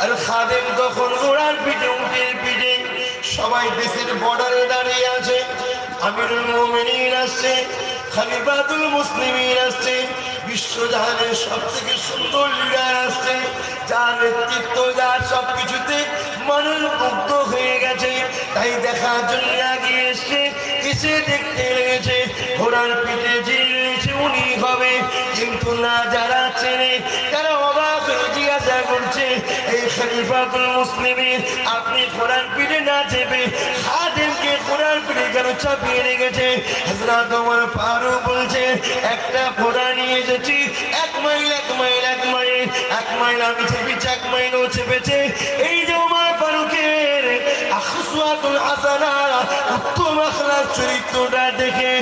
আর খাদেম তখন ঘোড়ার পিঠে উটের পিঠে। সবাই দেশের বর্ডারে দাঁড়িয়ে আছে, আমিরুল মুমিনিন আসছে, খলিফাতুল মুসলিমিন আসছে, বিশ্বজাহানের সব থেকে সুন্দর লিডার আসছে, যার নেতৃত্ব, যার সবকিছুতে মানুষ মুগ্ধ হয়ে গেছে। তাই দেখার জন্য আগে এসে দেখতে লেগেছে ঘোড়ার পিঠে যে রয়েছে উনি হবে, কিন্তু না যারা চেনে তারা অবাক হয়ে জিজ্ঞাসা করছে, এই খলিফাতুল মুসলিমিন আপনি ঘোড়ার পিঠে না চেপে খাদেমকে ঘোড়ার পিঠে কেন চাপিয়ে রেখেছে? হযরত ওমর ফারুক বলছে, একটা ঘোড়া নিয়ে এসেছি, 1 মাইল 1 মাইল 1 মাইল 1 মাইল আমি চেপেছি, 1 মাইলও চেপেছে। এই যে ওমর ফারুকের আখলাকুল হাসানা, উত্তম আখলাক চরিত্রটা দেখে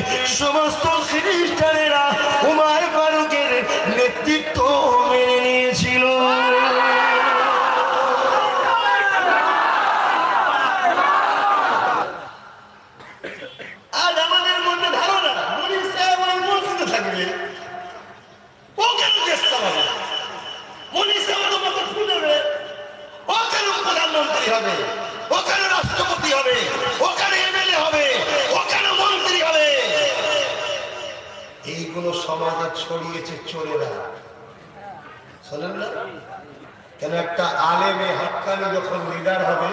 সমস্ত খ্রিস্টানেরা ওমর ফারুকের নেতৃত্ব মেনে নিয়েছিল। আজ আমাদের মধ্যে ধারণা মনির সাহেব ওই মসজিদে থাকবে, ও কেন দেশ চালাবে? মনির সাহেব তোমাকে শুনবে, ও কেন প্রধানমন্ত্রী হবে, ও কেন রাষ্ট্রপতি হবে, ও কেন এমএলএ হবে, ও কেন মন্ত্রী হবে? এইগুলো সমাজে ছড়িয়েছে চোরেরা, শোনেন না? কেন একটা আলেমে হাক্কানি যখন লিডার হবে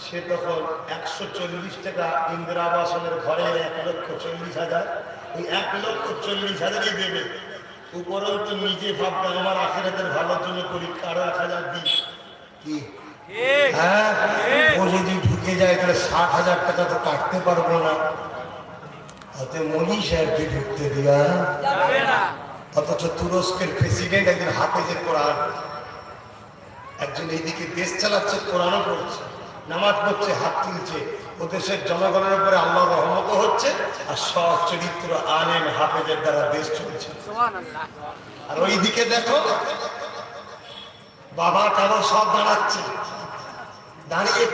সে তখন 140 টাকা ইন্দিরা আবাসনের ঘরে 1,40,000, ওই 1,40,000ই দেবে। উপরন্তু নিজে ভাববে আমার আখিরাতের ভালোর জন্য করি, আরো 1,000 দিই। কি হ্যাঁ, ও যদি ঢুকে যায় তাহলে 60,000 টাকা তো কাটতে পারবো না, তাতে মনি সাহেবকে ঢুকতে দেওয়া যাবে না। অথচ তুরস্কের প্রেসিডেন্ট একজন হাফেজে কোরআন, একজন এইদিকে দেশ চালাচ্ছে, কোরআনও পড়ছে, নামাজ পড়ছে, হাত তুলছে, ও দেশের জনগণের উপরে আল্লাহর রহমত হচ্ছে, আর সৎ চরিত্র আলেম হাফেজের দ্বারা দেশ চলছে। আর ওইদিকে দেখো বাবা টাবা সব দাঁড়াচ্ছে, দাঁড়িয়ে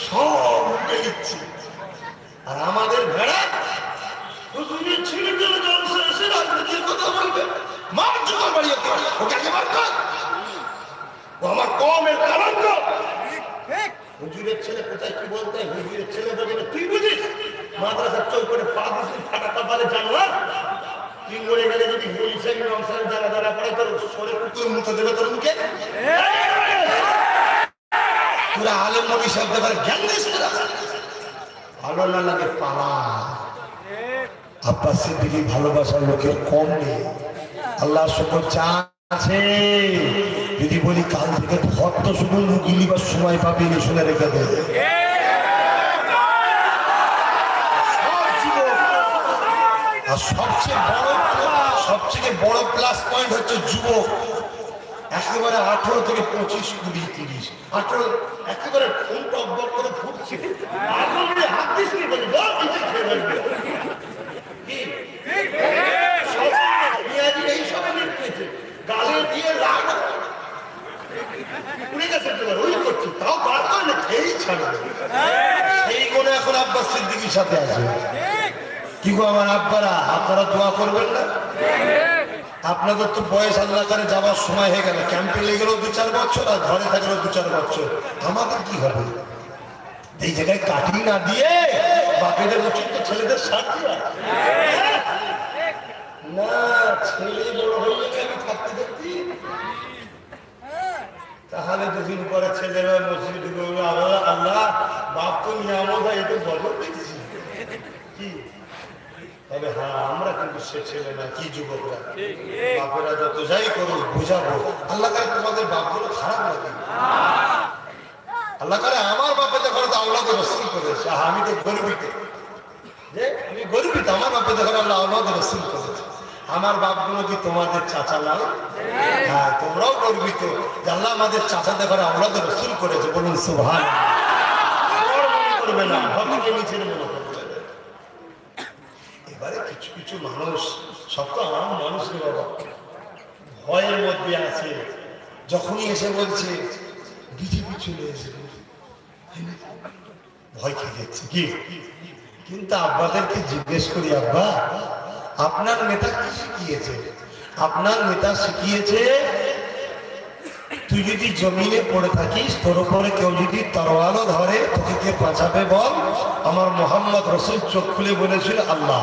সব উঠে দিচ্ছে, আর আমাদের ভেড়া ছেলেগুলো জলসা এসে রাজনীতির কথা বলবে, মার জোগাড় বাড়িয়ে ওটাকে মার কর, ও আমার কমের কারণ্য। হুজুরের ছেলে কোথায় কি বলতে, হুজুরের ছেলে বলবে তুই বুঝিস, মাদ্রাসার চোখ করে পা দিচ্ছিস ফাটা কপালে জানোয়ার, তুই মরে গেলে যদি পুলিশের নমসার দ্বারা দ্বারা পড়ে তোর সরে কুকুর মুখে দেবে তোর মুখে। তোরা আলেম নবী শব্দ করে জ্ঞান দিস, ভালো না লাগে পালা। আব্বাস সিদ্দিকী ভালোবাসার লোকের কম নেই, আল্লাহ শুকর চা আছে। যদি বলি কাল থেকে ভক্ত শুধু গিলি বা সময় পাবি শুনে রেখে দেবে। আর সবচেয়ে বড় প্লাস পয়েন্ট হচ্ছে যুবক, একেবারে 18 থেকে 25, 20, 30, 18 একেবারে ফোন টক করে ফুটছে, হাত দিস কি বলি এই সব গালে দিয়ে রাগ ছাড়বে, সেই গুণ এখন আব্বাস সিদ্দিকীর সাথে আছে। কি গো আমার আব্বারা, আপনারা দোয়া করবেন না? আপনাদের তো বয়স আল্লাহ করে যাওয়ার সময় হয়ে গেল, ক্যাম্পে লেগে গেল 2-4 বছর, আর ঘরে থাকলেও 2-4 বছর। আমাদের কি হবে? এই জায়গায় কাটি না দিয়ে বাপেদের উচিত তো ছেলেদের সাথ দেওয়া না। ছেলে বড় হয়ে আমি থাকতে দেখছি, তাহলে দুদিন পরে ছেলেরা মসজিদে বলবে আল্লাহ বাপ তো নিয়ামত হয়, এটা বদল দেখছি কি। তবে হ্যাঁ, আমরা কিন্তু সে ছেলে না, কি যুবকরা বাপেরা যত যাই করুন বুঝাবো। আল্লাহ করে তোমাদের বাপগুলো খারাপ লাগে, আল্লাহ করে আমার বাপে দেখো তো আল্লাহ তো রসুল করেছে। আমি তো গর্বিত, যে আমি গর্বিত আমার বাপে দেখো আল্লাহ আল্লাহ তো রসুল করেছে। আমার বাপগুলো কি তোমাদের চাচা লাল? হ্যাঁ, তোমরাও গর্বিত যে আল্লাহ আমাদের চাচা দেখো আল্লাহ তো রসুল করেছে। বলুন সুবহান। করবে না, ভক্তকে নিচে মনে করবে। এবারে কিছু কিছু মানুষ, সব তো আমার মানুষ রে বাবা, ভয়ের মধ্যে আছে। যখনই এসে বলছে বিজেপি চলে এসে ভয় খেয়ে যাচ্ছে কি। কিন্তু আব্বাদেরকে জিজ্ঞেস করি, আব্বা আপনার নেতা কি শিখিয়েছে? আপনার নেতা শিখিয়েছে তুই যদি জমিনে পড়ে থাকিস, তোর উপরে কেউ যদি তরোয়ালও ধরে, তোকে কে বাঁচাবে বল? আমার মোহাম্মদ রসুল চোখ খুলে বলেছিল আল্লাহ।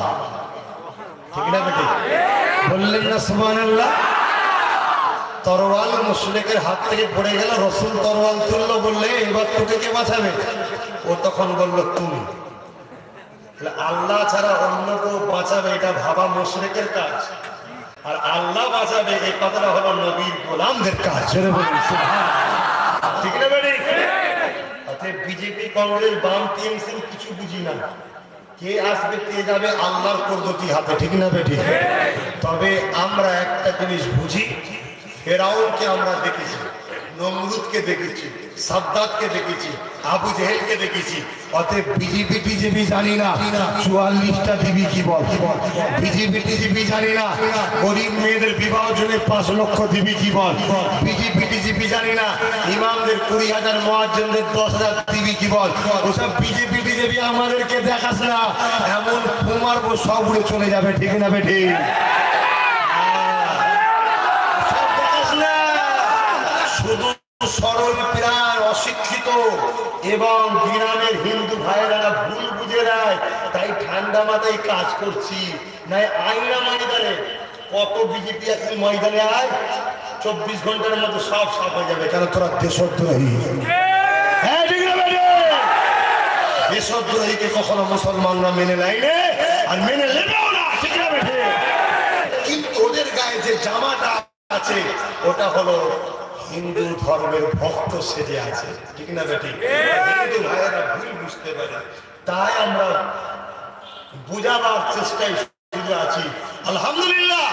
ঠিক না বেটি? বললেন না সুবহানাল্লাহ? তরোয়াল মুশরিকের হাত থেকে পড়ে গেল, রসুল তরোয়াল তুললো, বললে এবার তোকে কে বাঁচাবে? ও তখন বললো তুমি। আল্লাহ ছাড়া অন্য কেউ বাঁচাবে এটা ভাবা মুশরিকের কাজ, আর আল্লাহ বাঁচাবে এই কথাটা হলো নবীর গোলামদের কাজ। ঠিক না বেটি? অতএব বিজেপি, কংগ্রেস, বাম, টিএমসি কিছু বুঝি না, কে আসবে কে যাবে আল্লাহর কুদরতি হাতে। ঠিক না বেটি? তবে আমরা একটা জিনিস বুঝি, ফেরাউনকে আমরা দেখেছি, নমরুদকে দেখেছি, সাদ্দাতকে দেখেছি, আবু জেহেলকে দেখেছি। অতএব বিজেপি টিজেপি জানি না 44টা দিবি কি বল, বিজেপি টিজেপি জানি না গরিব মেয়েদের বিবাহের জন্য 5 লক্ষ দিবি কি বল, বিজেপি টিজেপি জানি না ইমামদের 20,000, মুয়াজ্জিনদের 10,000 দিবি কি বল। ওসব বিজেপি টিজেপি আমাদেরকে দেখাস না, এমন মারবো সব উড়ে চলে যাবে। ঠিক না বেটি? শুধু সরল প্রাণ অশিক্ষিত এবং গ্রামের হিন্দু ভাইয়েরা ভুল বুঝে নেয়, তাই ঠান্ডা মাথায় কাজ করছি। নাই আইনা ময়দানে কত বিজেপি আছে, ময়দানে আয় 24 ঘন্টার মধ্যে সব সাফ হয়ে যাবে। কেন? তোরা দেশদ্রোহী। হ্যাঁ, ঠিক না বেটি? দেশদ্রোহীকে কখনো মুসলমানরা মেনে নেয় না, আর মেনে নেবেও না। ঠিক না বেটি? কিন্তু ওদের গায়ে যে জামাটা আছে ওটা হলো হিন্দু ধর্মের ভক্ত সেজে আছে। ঠিক না বেটি? হিন্দু ভাইয়েরা ভুল বুঝতে পারে, তাই আমরা বুঝাবার চেষ্টায় শুরু আছি। আলহামদুলিল্লাহ,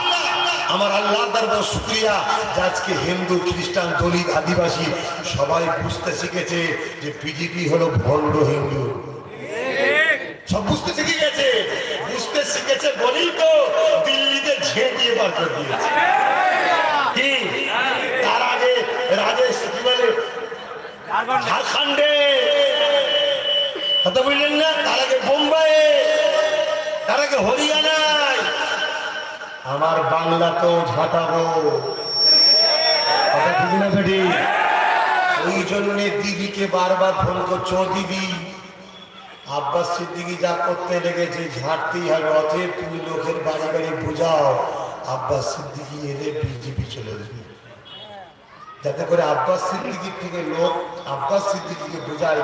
আমার আল্লাহর দরবারে শুকরিয়া যে আজকে হিন্দু, খ্রিস্টান, দলিত, আদিবাসী সবাই বুঝতে শিখেছে যে বিজেপি হলো ভণ্ড হিন্দু। সব বুঝতে শিখে গেছে, বুঝতে শিখেছে বলেই তো দিল্লিতে ঝেঁটিয়ে বার করে দিয়েছে। কি তার আগে রাজেশ কি বলে ঝাড়খণ্ডে, কথা বললেন না? তার আগে বোম্বাইয়ে, তার আগে হরিয়ানায়, আমার বাংলাতেও ঝাঁটাবো। কথা ঠিক না বেটি? ওই জন্য দিদিকে বারবার ফোন করছো, দিদি আব্বাস সিদ্দিকী যা করতে লেগেছে ঝাড়তেই হবে। অতএব তুমি লোকের বাড়ি বাড়ি বুঝাও আব্বাস সিদ্দিকী এলে বিজেপি চলে যাবে, যাতে করে আব্বাস সিদ্দিকীর থেকে লোক আব্বাস সিদ্দিকীকে বোঝায়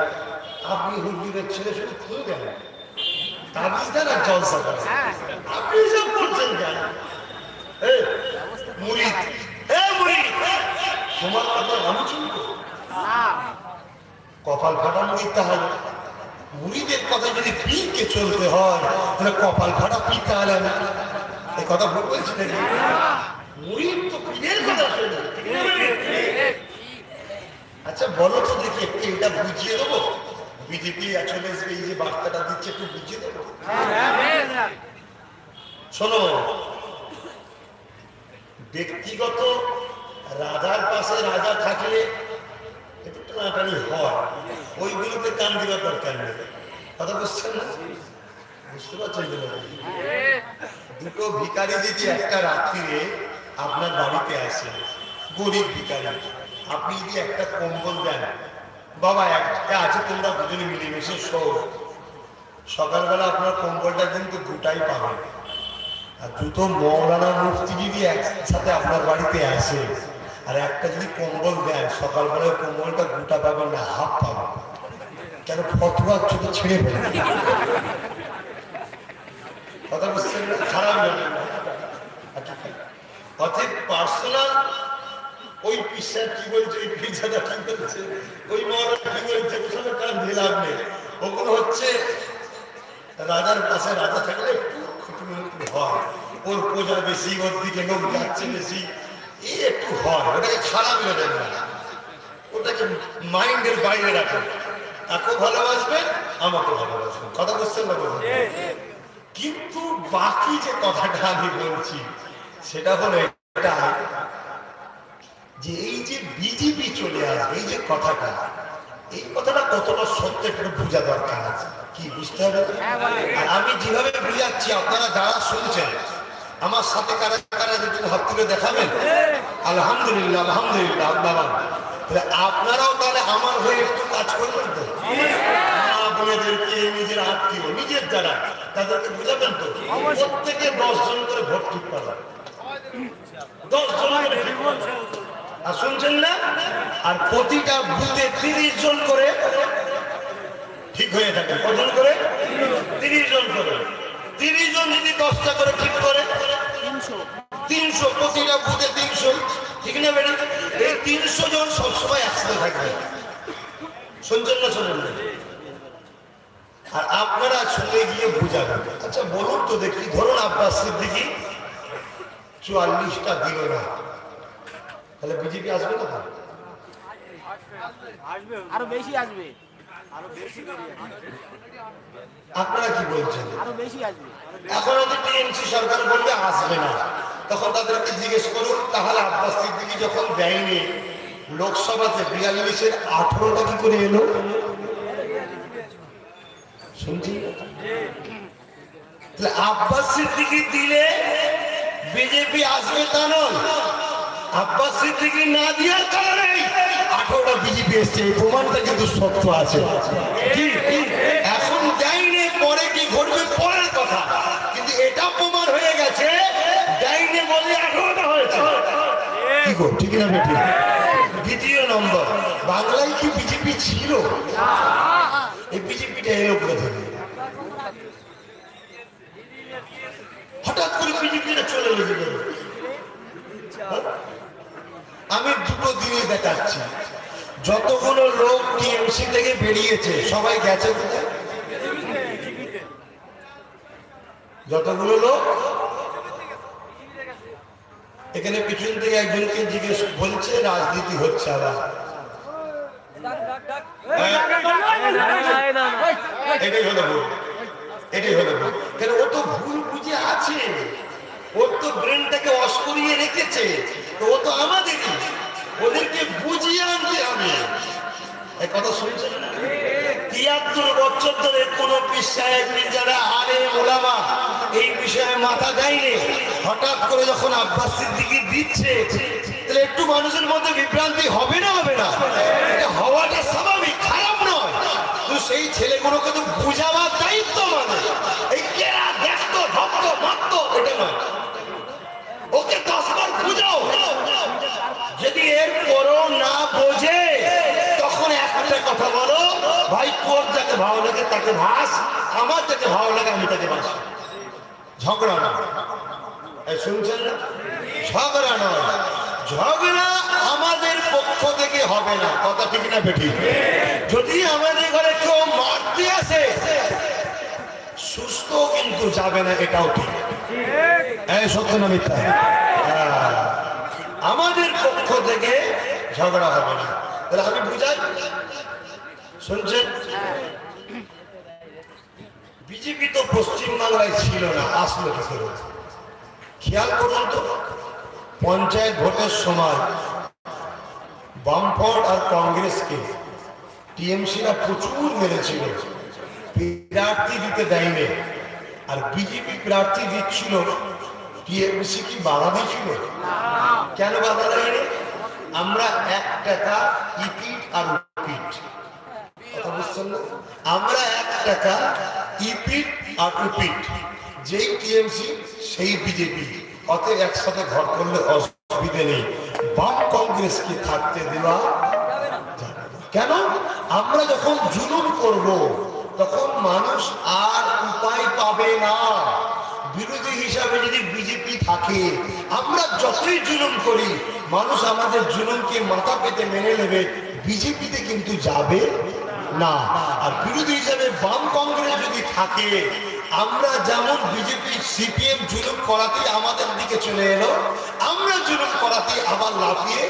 আপনি হুজুরের ছেলে শুধু খুলে দেন, তাবিজ দেন আর জলসা করেন, আপনি সব করছেন কেন? মুরিদ, মুরিদ তোমার কথা আমি শুনবো? কপাল ফাটা মুরিদ। তাহলে মুরিদের কথা যদি পীরকে চলতে হয় তাহলে কপাল ফাটা পীর তাহলে না। এই কথা ভুল বলছি নাকি? মুরিদ তো পীরের কথা শোনে। আচ্ছা বলো তো দেখি, একটু এটা বুঝিয়ে দেবো। বিজেপি আসলে এই যে বার্তাটা দিচ্ছে একটু বুঝিয়ে দেবো। শোনো, ব্যক্তিগত রাজার পাশে রাজা থাকলে একটু টানাটানি হয়, ওইগুলোতে কান দেওয়ার দরকার নেই। কথা বুঝছেন না? বুঝতে পারছেন? দুটো ভিখারি যদি একটা রাত্রিরে আপনার বাড়িতে আসে, গরিব ভিখারি, আপনি যদি একটা কম্বল দেন, বাবা একটা আছে তোমরা দুজনে মিলেমিশে শো, সকালবেলা আপনার কম্বলটা কিন্তু দুটাই পাবেন। আর দুটো মৌলানা মুফতি যদি একসাথে আপনার বাড়িতে আসে আর একটা যদি কম্বল দেন, সকালবেলায় কম্বলটা গোটা পাবেন না, হাফ পাবেন। কেন? ফতোয়া ছোট ছিঁড়ে ফেলে। কথা বুঝছেন? খারাপ লাগে না? অর্থাৎ পার্সোনাল ওই পিসার কি বলছে, ওই পিসাটা কি বলছে, ওই মহারাজ কি বলছে, ওখানে কান দিয়ে লাভ নেই। ওগুলো হচ্ছে রাজার পাশে রাজা থাকলে একটু খুঁটি হয়, ওর পূজা বেশি, ওর দিকে লোক যাচ্ছে বেশি, এই একটু হয়, ওটাকে খারাপ নেবেন না, ওটাকে মাইন্ডের বাইরে রাখেন। তাকেও ভালোবাসবেন, আমাকে ভালোবাসবেন। কথা বুঝছেন না? কিন্তু বাকি যে কথাটা আমি বলছি সেটা হলো এটা যে এই যে বিজেপি চলে আসবে, এই যে কথাটা, এই কথাটা কতটা সত্য একটু বোঝা দরকার আছে। কি বুঝতে হবে? আর আমি যেভাবে বুঝাচ্ছি আপনারা যারা শুনছেন আমার সাথে কারা কারা একটু হাত তুলে দেখাবেন। আলহামদুলিল্লাহ, আলহামদুলিল্লাহ। আপনারাও তাহলে আমার হয়ে একটু কাজ করবেন তো, বোনেদেরকে, নিজের আত্মীয়, নিজের যারা, তাদেরকে বুঝাবেন তো। প্রত্যেকে 10 জন করে ভোট ঠিক পাবেন, 10 জন করে। আর শুনছেন না? আর প্রতিটা বুথে 30 জন করে ঠিক হয়ে থাকে। কজন করে? 30 জন করে। 30 জন যদি 10টা করে ঠিক করে 300, প্রতিটা বুথে 300, ঠিক না ম্যাডাম? এই 300 জন সবসময় একসাথে থাকবে। শুনছেন না? শোনেন না? আর আপনারা শুনে গিয়ে বুঝাবেন। আচ্ছা বলুন তো দেখি, ধরুন আব্বাস সিদ্দিকী 44টা দিল না, তাহলে বিজেপি আসবে না? আরো বেশি আসবে। আপনারা কি বলছেন? আরো বেশি আসবে। এখন যদি টিএমসি সরকার বলবে আসবে না, তখন তাদেরকে জিজ্ঞেস করুন তাহলে আব্বাস সিদ্দিকী যখন দেয়নি লোকসভাতে 42-এর 18টা কি করে এলো? শুনছি আব্বাস সিদ্দিকী দিলে বিজেপি আসবে তা নয়, আব্বাস সিদ্দিকী না দেওয়ার কারণে 18টা বিজেপি এসছে। এই প্রমাণটা কিন্তু সত্য আছে। এখন দেয়নি, পরে কি ঘটবে পরের কথা, কিন্তু এটা প্রমাণ হয়ে গেছে দেয়নি বলে 18টা হয়েছে। কি গো, ঠিক না বেটি? দ্বিতীয় নম্বর, বাংলায় কি বিজেপি ছিল? এই বিজেপিটা এলো কোথা থেকে? হঠাৎ করে বিজেপিটা চলে গেছে। আমি দুটো দিনই দেখাচ্ছি, যতগুলো লোক টিএমসি থেকে বেরিয়েছে সবাই গেছে কোথায়? যতগুলো লোক এখানে পিছন থেকে একজনকে জিজ্ঞেস বলছে রাজনীতি হচ্ছে আবার। এটাই হলো ভুল, এটাই হলো ভুল। কেন? ও তো ভুল বুঝে আছে, ওর তো ব্রেনটাকে ওয়াশ করিয়ে রেখেছে, তো ও তো আমাদেরই, ওদেরকে বুঝিয়ে আনতে হবে। এই কথা শুনছেন? 73 বছর ধরে কোন পীর সাহেব যারা আলেম ওলামা এই বিষয়ে মাথা দেয়নি, হঠাৎ করে যখন আব্বাস সিদ্দিকী দিচ্ছে, তাহলে একটু মানুষের মধ্যে বিভ্রান্তি হবে না? হবে না? এটা হওয়াটা স্বাভাবিক, খারাপ নয়। তো সেই ছেলেগুলোকে তো বুঝাবার দায়িত্ব, মানে এই কেরা দেখতো ভক্ত ভক্ত এটা নয়, ওকে 10 বার বুঝাও। যদি এর পরও না বোঝে তখন একটা কথা বলো, ভাই তোর যাকে ভালো লাগে তাকে ভাস, আমার যাকে ভালো লাগে আমি তাকে ভাস। ঝগড়া না, শুনছেন না? ঝগড়া নয়, ঝগড়া আমাদের পক্ষ থেকে হবে না। কথা ঠিক না বেঠি? যদি আমাদের ঘরে কেউ মারতে আসে সুস্থ কিন্তু যাবে না, এটাও ঠিক। সত্য না মিথ্যা? আমাদের পক্ষ থেকে ঝগড়া হবে না। তাহলে আমি বুঝাই, শুনছেন? বিজেপি তো পশ্চিমবাংলায় ছিল না, আসলো কি করে? খেয়াল করুন তো, পঞ্চায়েত ভোটের সময় বামফ্রন্ট আর কংগ্রেসকে টিএমসিরা প্রচুর মেরেছিল, প্রার্থী দিতে দেয়নি। আর বিজেপি প্রার্থী দিচ্ছিল, টিএমসি কি বাধা দিচ্ছিল? কেন বাধা দেয়নি? আমরা 1 টাকা ইপিট আর উপিট, কথা বুঝছেন না? আমরা 1 টাকা ইপিট আর উপিট, যেই টিএমসি সেই বিজেপি, অতএব একসাথে ঘর করলে অসুবিধে নেই। বাম কংগ্রেসকে থাকতে দেওয়া যাবে না। কেন? আমরা যখন জুলুম করব তখন মানুষ আর উপায় পাবে না। বিরোধী হিসাবে যদি বিজেপি থাকে, আমরা যতই জুলুম করি মানুষ আমাদের জুলুমকে মাথা পেতে মেনে নেবে, বিজেপিতে কিন্তু যাবে না। আর বিরোধী হিসাবে বাম কংগ্রেস যদি থাকে, আমরা যেমন বিজেপি সিপিএম জুলুম করাতে আমাদের দিকে চলে এলো, আমরা জুলুম করাতে আবার লাফিয়ে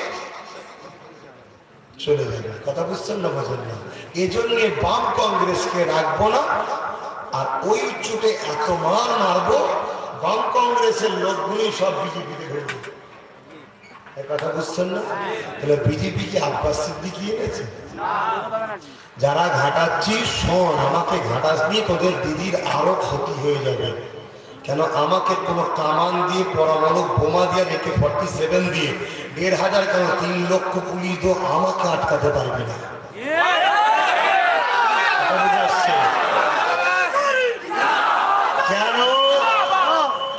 চলে যাবে। কথা বুঝছেন না? বোঝেন না? এজন্য বাম কংগ্রেসকে রাখবো না। আর ওই চোটে এত মার মারবো, বাম কংগ্রেসের লোকগুলি সব বিজেপিতে ঘুরবে। কথা বুঝছেন না? তাহলে বিজেপি কি আব্বাস সিদ্দিকী এনেছে? যারা ঘাটাচ্ছি, শোন, আমাকে ঘাটাসনি, তোদের দিদির আরো ক্ষতি হয়ে যাবে। কেন? আমাকে কোনো কামান দিয়ে, পরমাণু বোমা দিয়ে, AK-47 দিয়ে 1500 কেন 3 লক্ষ পুলিশ তো আমাকে আটকাতে পারবে না। কেন?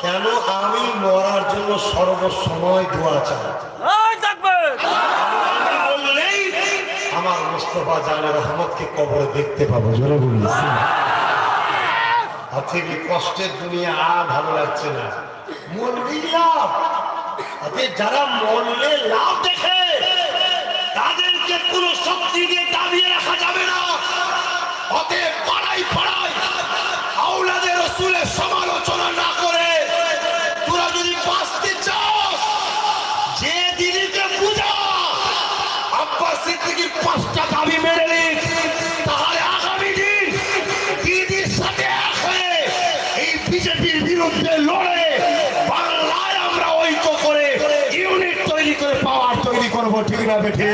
কেন? আমি মরার জন্য সর্বসময় দোয়া চাই। আমার মুস্তাফা জানের রহমতকে কবরে দেখতে পাবো। জোরে বলছি, আজকে কষ্টের দুনিয়া আর ভালো লাগছে না। মরবি লাভ, যারা মরলে লাভ দেখে তাদেরকে কোনো শক্তি দিয়ে দাবিয়ে রাখা যাবে না। অতএব পাড়ায় পাড়ায় আওলাদে রাসূলের সমালোচনা না করে, তোরা যদি বাঁচতে চাস, যে দিদিকে বুঝা আব্বাস সিদ্দিকীর 5টা দাবি মেনে নিস, তাহলে আগামী দিন দিদির সাথে এক হয়ে এই বিজেপির বিরুদ্ধে লড়ে বাংলায় আমরা ঐক্য করে ইউনিট তৈরি করে পাওয়ার তৈরি করবো। ঠিক না বেঠি?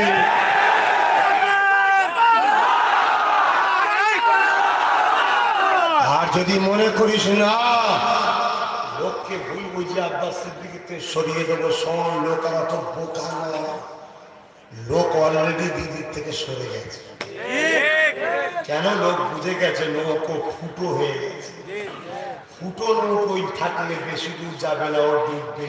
আর যদি মনে করিস না লোককে ভুল বুঝিয়ে আব্বাস সিদ্দিকীকে সরিয়ে দেবো, শোন, লোকেরা তো বোকা না, লোক অলরেডি দিদির থেকে সরে গেছে। কেন? লোক বুঝে গেছে নৌকো ফুটো হয়ে গেছে। ফুটো নৌকোই থাকলে বেশি দূর যাবে না, ও ডুববে।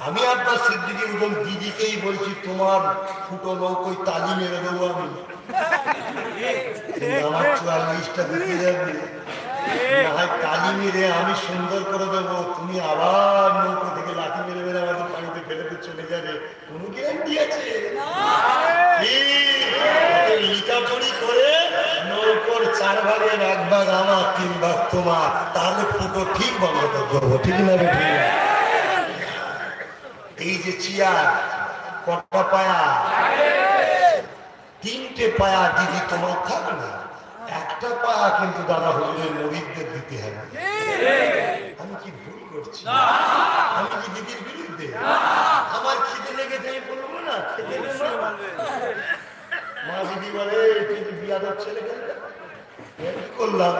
আমি আব্বাস সিদ্দিকী উদম দিদিকেই বলছি, তোমার ফুটো নৌকোই তালি মেরে দেবো আমি। আমার 44টা দিতে যাবে, না হয় তালি মেরে আমি সুন্দর করে দেবো, তুমি আবার নৌকো থেকে লাঠি মেরে মেরে আমাদের পানিতে ফেলে চলে যাবে। কোনো গ্যারান্টি আছে? লিটাপড়ি করে নৌকোর 4 ভাগের 1 ভাগ আমার, 3 ভাগ তোমার, তাহলে ফুটো ঠিক বন্ধ করবো। ঠিক না? ঠিক। এই যে চেয়ার, কটা পায়া? 3টে পায়া দিদি তোমার থাকবে না, 1টা পায়া কিন্তু দাদা হুজুরের মুরিদদের দিতে হবে। আমি কি ভুল করছি? আমি কি দিদির বিরুদ্ধে? আমার খিদে লেগেছে, আমি বলবো না খেতে মা দিদি বলে তুই বিয়াদের ছেলে কেন করলাম,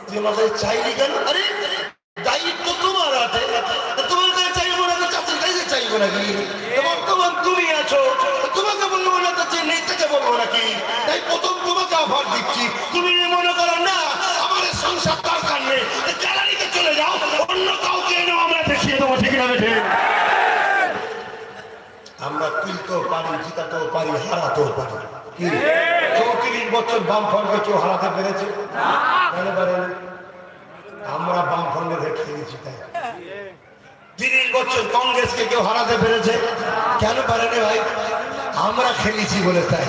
যে মাথায় চাইলি কেন? আরে দায়িত্ব তোমার আছে, তোমার কাছে চাইবো না, চাষের কাছে চাইবো নাকি? বর্তমান তুমি আছো, তোমাকে বলবো না, নেই থেকে বলবো নাকি? তাই প্রথম তোমাকে অফার দিচ্ছি। তুমি মনে করো না আমার সংসার দরকার নেই, গ্যালারিতে চলে যাও, অন্য কাউকে এনেও আমরা দেখিয়ে দেবো। ঠিক না? ঠিক। আমরা তুলতেও পারি, জিতাতেও পারি, হারাতেও পারি। 34 বছর বামফ্রন্টকে কেউ হারাতে পেরেছে? আমরা বামফ্রন্টের হয়ে খেলেছি। তাই 30 বছর কংগ্রেসকে কেউ হারাতে পেরেছে? কেন পারেনি ভাই? আমরা খেলেছি বলে। তাই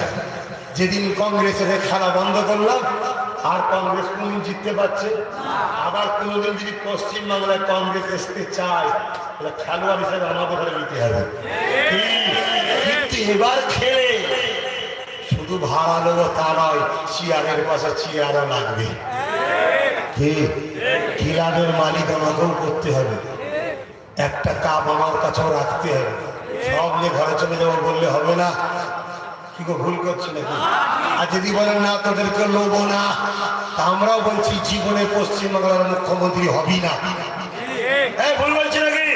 যেদিন কংগ্রেসের খেলা বন্ধ করলাম, আর কংগ্রেস কোনদিন জিততে পারছে? আবার কোনদিন যদি পশ্চিমবাংলায় কংগ্রেস আসতে চায়, তাহলে খেলোয়াড় হিসেবে আমাদের ঘরে নিতে হবে। কিন্তু এবার খেলে শুধু ভাড়া নেবো তা নয়, চেয়ারের পাশে চেয়ারও লাগবে। ক্লাবের মালিক আমাকেও করতে হবে, একটা কাপ আমার কাছেও রাখতে হবে। সব নিয়ে ঘরে চলে যাবো বললে হবে না। কি গো ভুল করছো নাকি? আর যদি বলেন না তোদেরকে লোভ না, তা আমরাও বলছি জীবনে পশ্চিমবাংলার মুখ্যমন্ত্রী হবি না। ভুল বলছি নাকি?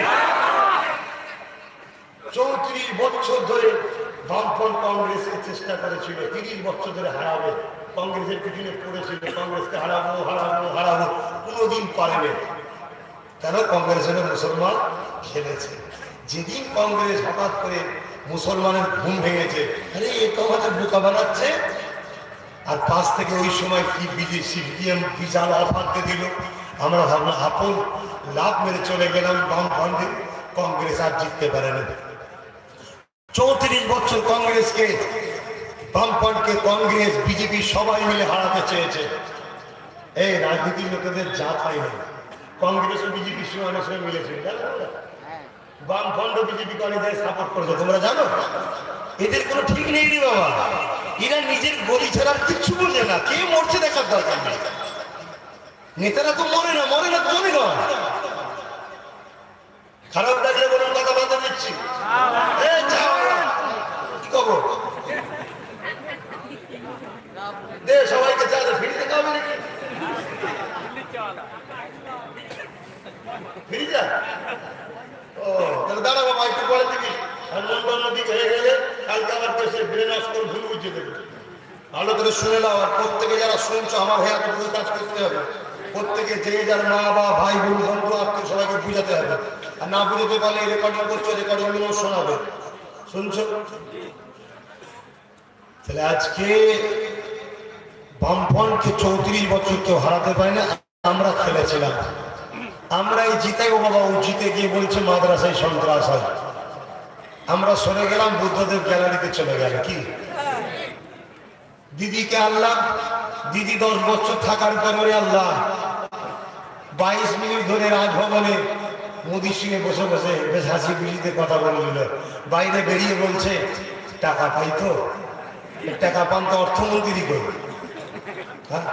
34 বছর ধরে বামফ্রন্ট কংগ্রেসের চেষ্টা করেছিল, 30 বছর ধরে হারাবে, কংগ্রেসের পিছনে পড়েছিল, কংগ্রেসকে হারাবো হারাবো হারাবো, কোনোদিন পারেনি। কেন? কংগ্রেসের মুসলমান খেলেছে। যেদিন কংগ্রেস হঠাৎ করে মুসলমানের ঘুম ভেঙেছে, আরে এ তো আমাদের বোকা বানাচ্ছে, আর পাশ থেকে ওই সময় কি সিপিএম বিশাল অফারকে দিল, আমরা ভাবলাম আপন লাভ মেরে চলে গেলাম বামফ্রন্টে, কংগ্রেস আর জিততে পারেনি। 34 বছর কংগ্রেসকে, বামফ্রন্টকে কংগ্রেস বিজেপি সবাই মিলে হারাতে চেয়েছে। এই রাজনীতির লোকেদের জাত হয় না, কংগ্রেস ও বিজেপির সঙ্গে অনেক সময় মিলেছিল, জানো? বামফ্রন্ট ও বিজেপি অনেক সাপোর্ট করেছে, তোমরা জানো? এদের কোনো ঠিক নেই রে বাবা, এরা নিজের গলি ছাড়ার কিচ্ছু বোঝে না, কে মরছে দেখার দরকার নেই। নেতারা তো মরে না, মরে না তো মনে নয়। খারাপ লাগলে বলুন, কথা বলতে দিচ্ছি। কি খবর? দে সবাইকে চা দে, ফিরিতে খাবে নাকি? ফিরি যা। ও তাহলে দাঁড়া বাবা, একটু পরে দিবি। আর মন্ডল দিক হয়ে গেলে কালকে আবার দেশে ব্রেন ওয়াশ করে ভুল বুঝিয়ে দেবে। ভালো করে শুনে নাও, আর প্রত্যেকে যারা শুনছো আমার ভাইয়া তো ভুল কাজ করতে হবে। প্রত্যেকে যে যার মা বা ভাই বোন বন্ধু আত্মীয় সবাইকে বুঝাতে হবে, আর না বুঝাতে পারলে রেকর্ডিং করছো, রেকর্ডিং গুলো শোনাবে। শুনছো? তাহলে আজকে বামফ্রন্টকে 34 বছর কেউ হারাতে পারে না, আমরা খেলেছিলাম। আমরাই জিতে গো বাবা, ও জিতে গিয়ে বলছে মাদ্রাসায় সন্ত্রাস হয়। আমরা সরে গেলাম, বুদ্ধদেব গ্যালারিতে চলে গেল। কি দিদিকে আল্লাহ, দিদি 10 বছর থাকার পরে আল্লাহ 22 মিনিট ধরে রাজভবনে মোদির সঙ্গে বসে বসে বেশ হাসি খুশিতে কথা বলে নিল। বাইরে বেরিয়ে বলছে টাকা পাই তো, টাকা পান তো অর্থমন্ত্রী করে। হ্যাঁ,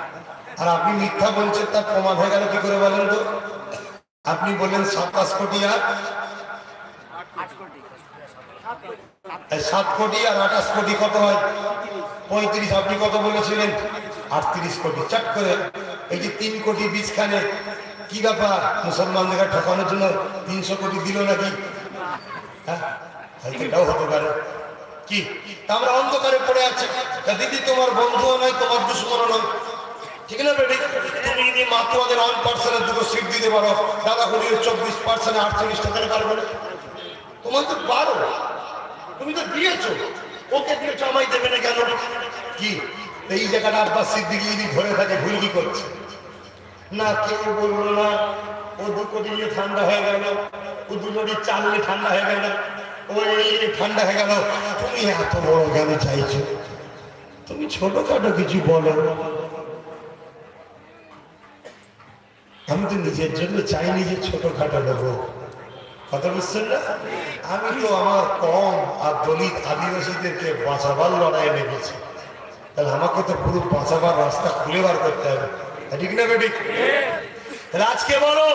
আর আপনি মিথ্যা বলছেন, তার প্রমাণ হয়ে গেল কি করে বলেন তো? আপনি বললেন 27 কোটি আর 7 কোটি আর 28 কোটি কত হয়? 35। আপনি কত বলেছিলেন? 38 কোটি। চট করে এই যে 3 কোটি 20 খানে কি ব্যাপার? মুসলমানদের ঠকানোর জন্য 300 কোটি দিল নাকি? হ্যাঁ, এটাও হতে পারে। কি আমরা অন্ধকারে পড়ে আছি? দিদি তোমার বন্ধুও নয়, তোমার দুশ্মনও নয়, ঠিক না বেটি? তুমি যদি মাত্র আমাদের 1% দুটো সিট দিতে পারো, দাদা হুজুর 24% 48 টাকা পারবে না? তোমার তো 12, তুমি তো দিয়েছো, ওকে দিয়েছো, আমায় দেবে না কেন? কি এই জায়গাটা আব্বাস সিদ্দিকী যদি ধরে থাকে, ভুল কি করছে? না কেউ বললো না, ও 2 কোটি নিয়ে ঠান্ডা হয়ে গেল, ও 2 কোটি চাল নিয়ে ঠান্ডা হয়ে গেল, ও ঠান্ডা হয়ে গেল। তুমি এত বড় কেন চাইছো? তুমি ছোটখাটো কিছু বলো। আমি তো নিজের জন্য চাইনি যে ছোটখাটো দেবো, কথা বুঝছেন না? আমি তো আমার কম আর দলিত আদিবাসীদেরকে বাঁচাবার লড়াইয়ে নেমেছি, তাহলে আমাকে তো পুরো বাঁচাবার রাস্তা খুলে বার করতে হবে, ঠিক না বেটি? তাহলে আজকে বলো,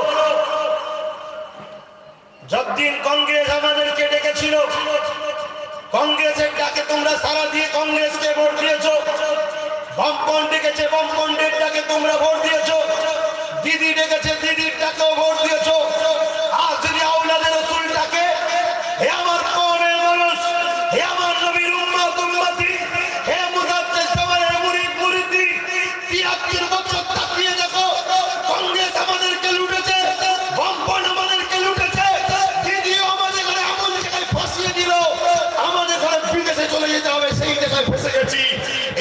যতদিন কংগ্রেস আমাদেরকে ডেকেছিল, কংগ্রেসের ডাকে তোমরা সারা দিয়ে কংগ্রেসকে ভোট দিয়েছো, বামফ্রন্ট ডেকেছে, বামফ্রন্টের ডাকে তোমরা ভোট দিয়েছো, দিদি ডেকেছে, দিদির ডাকেও ভোট দিয়েছো। আজ যদি আওলাদের রাসূল ডাকে, হে আমার কওমের মানুষ, হে আমার নবীর উম্মত উম্মতি, হে মুজাদ্দিদ জামানের মুরিদ মুরিদি, 73 বছর তাকিয়ে দেখো, কংগ্রেস আমাদেরকে লুটেছে, বামফ্রন্ট আমাদেরকে লুটেছে, দিদিও আমাদের ঘরে এমন জায়গায় ফাঁসিয়ে দিল, আমাদের ঘরে বিদেশে চলে যেতে হবে, সেই জায়গায় ফেসে গেছি।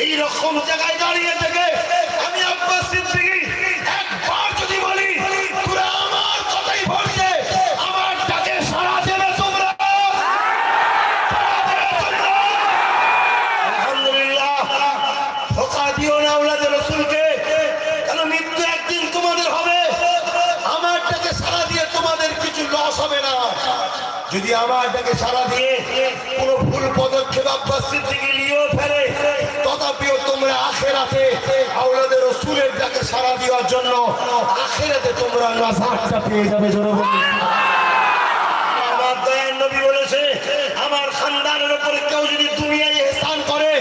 এইরকম জায়গায় দাঁড়িয়ে থেকে আমি আব্বাস সিদ্দিকী একবার যদি বলি, তোরা আমার কথাই বলছে, আমার ডাকে সাড়া দেবে তোমরা? আলহামদুলিল্লাহ, ধোঁকা দিও না আওলাদের রাসূলকে, কেন মৃত্যু একদিন তোমাদের হবে। আমার ডাকে সাড়া দিয়ে তোমাদের কিছু লস হবে না। যদি আমার ডাকে সাড়া দিয়ে কোনো ভুল পদক্ষেপ আব্বাস সিদ্দিকী নিয়েও ফেলে, তথাপিও তোমরা আখিরাতে আওলাদের রাসূলের ডাকে সাড়া দেওয়ার জন্য আখিরাতে তোমরা নাজাতটা পেয়ে যাবে। জোরে বলুন। আমার দয়ার নবী বলেছে, আমার খানদানের উপরে কেউ যদি দুনিয়ায় ইহসান করে,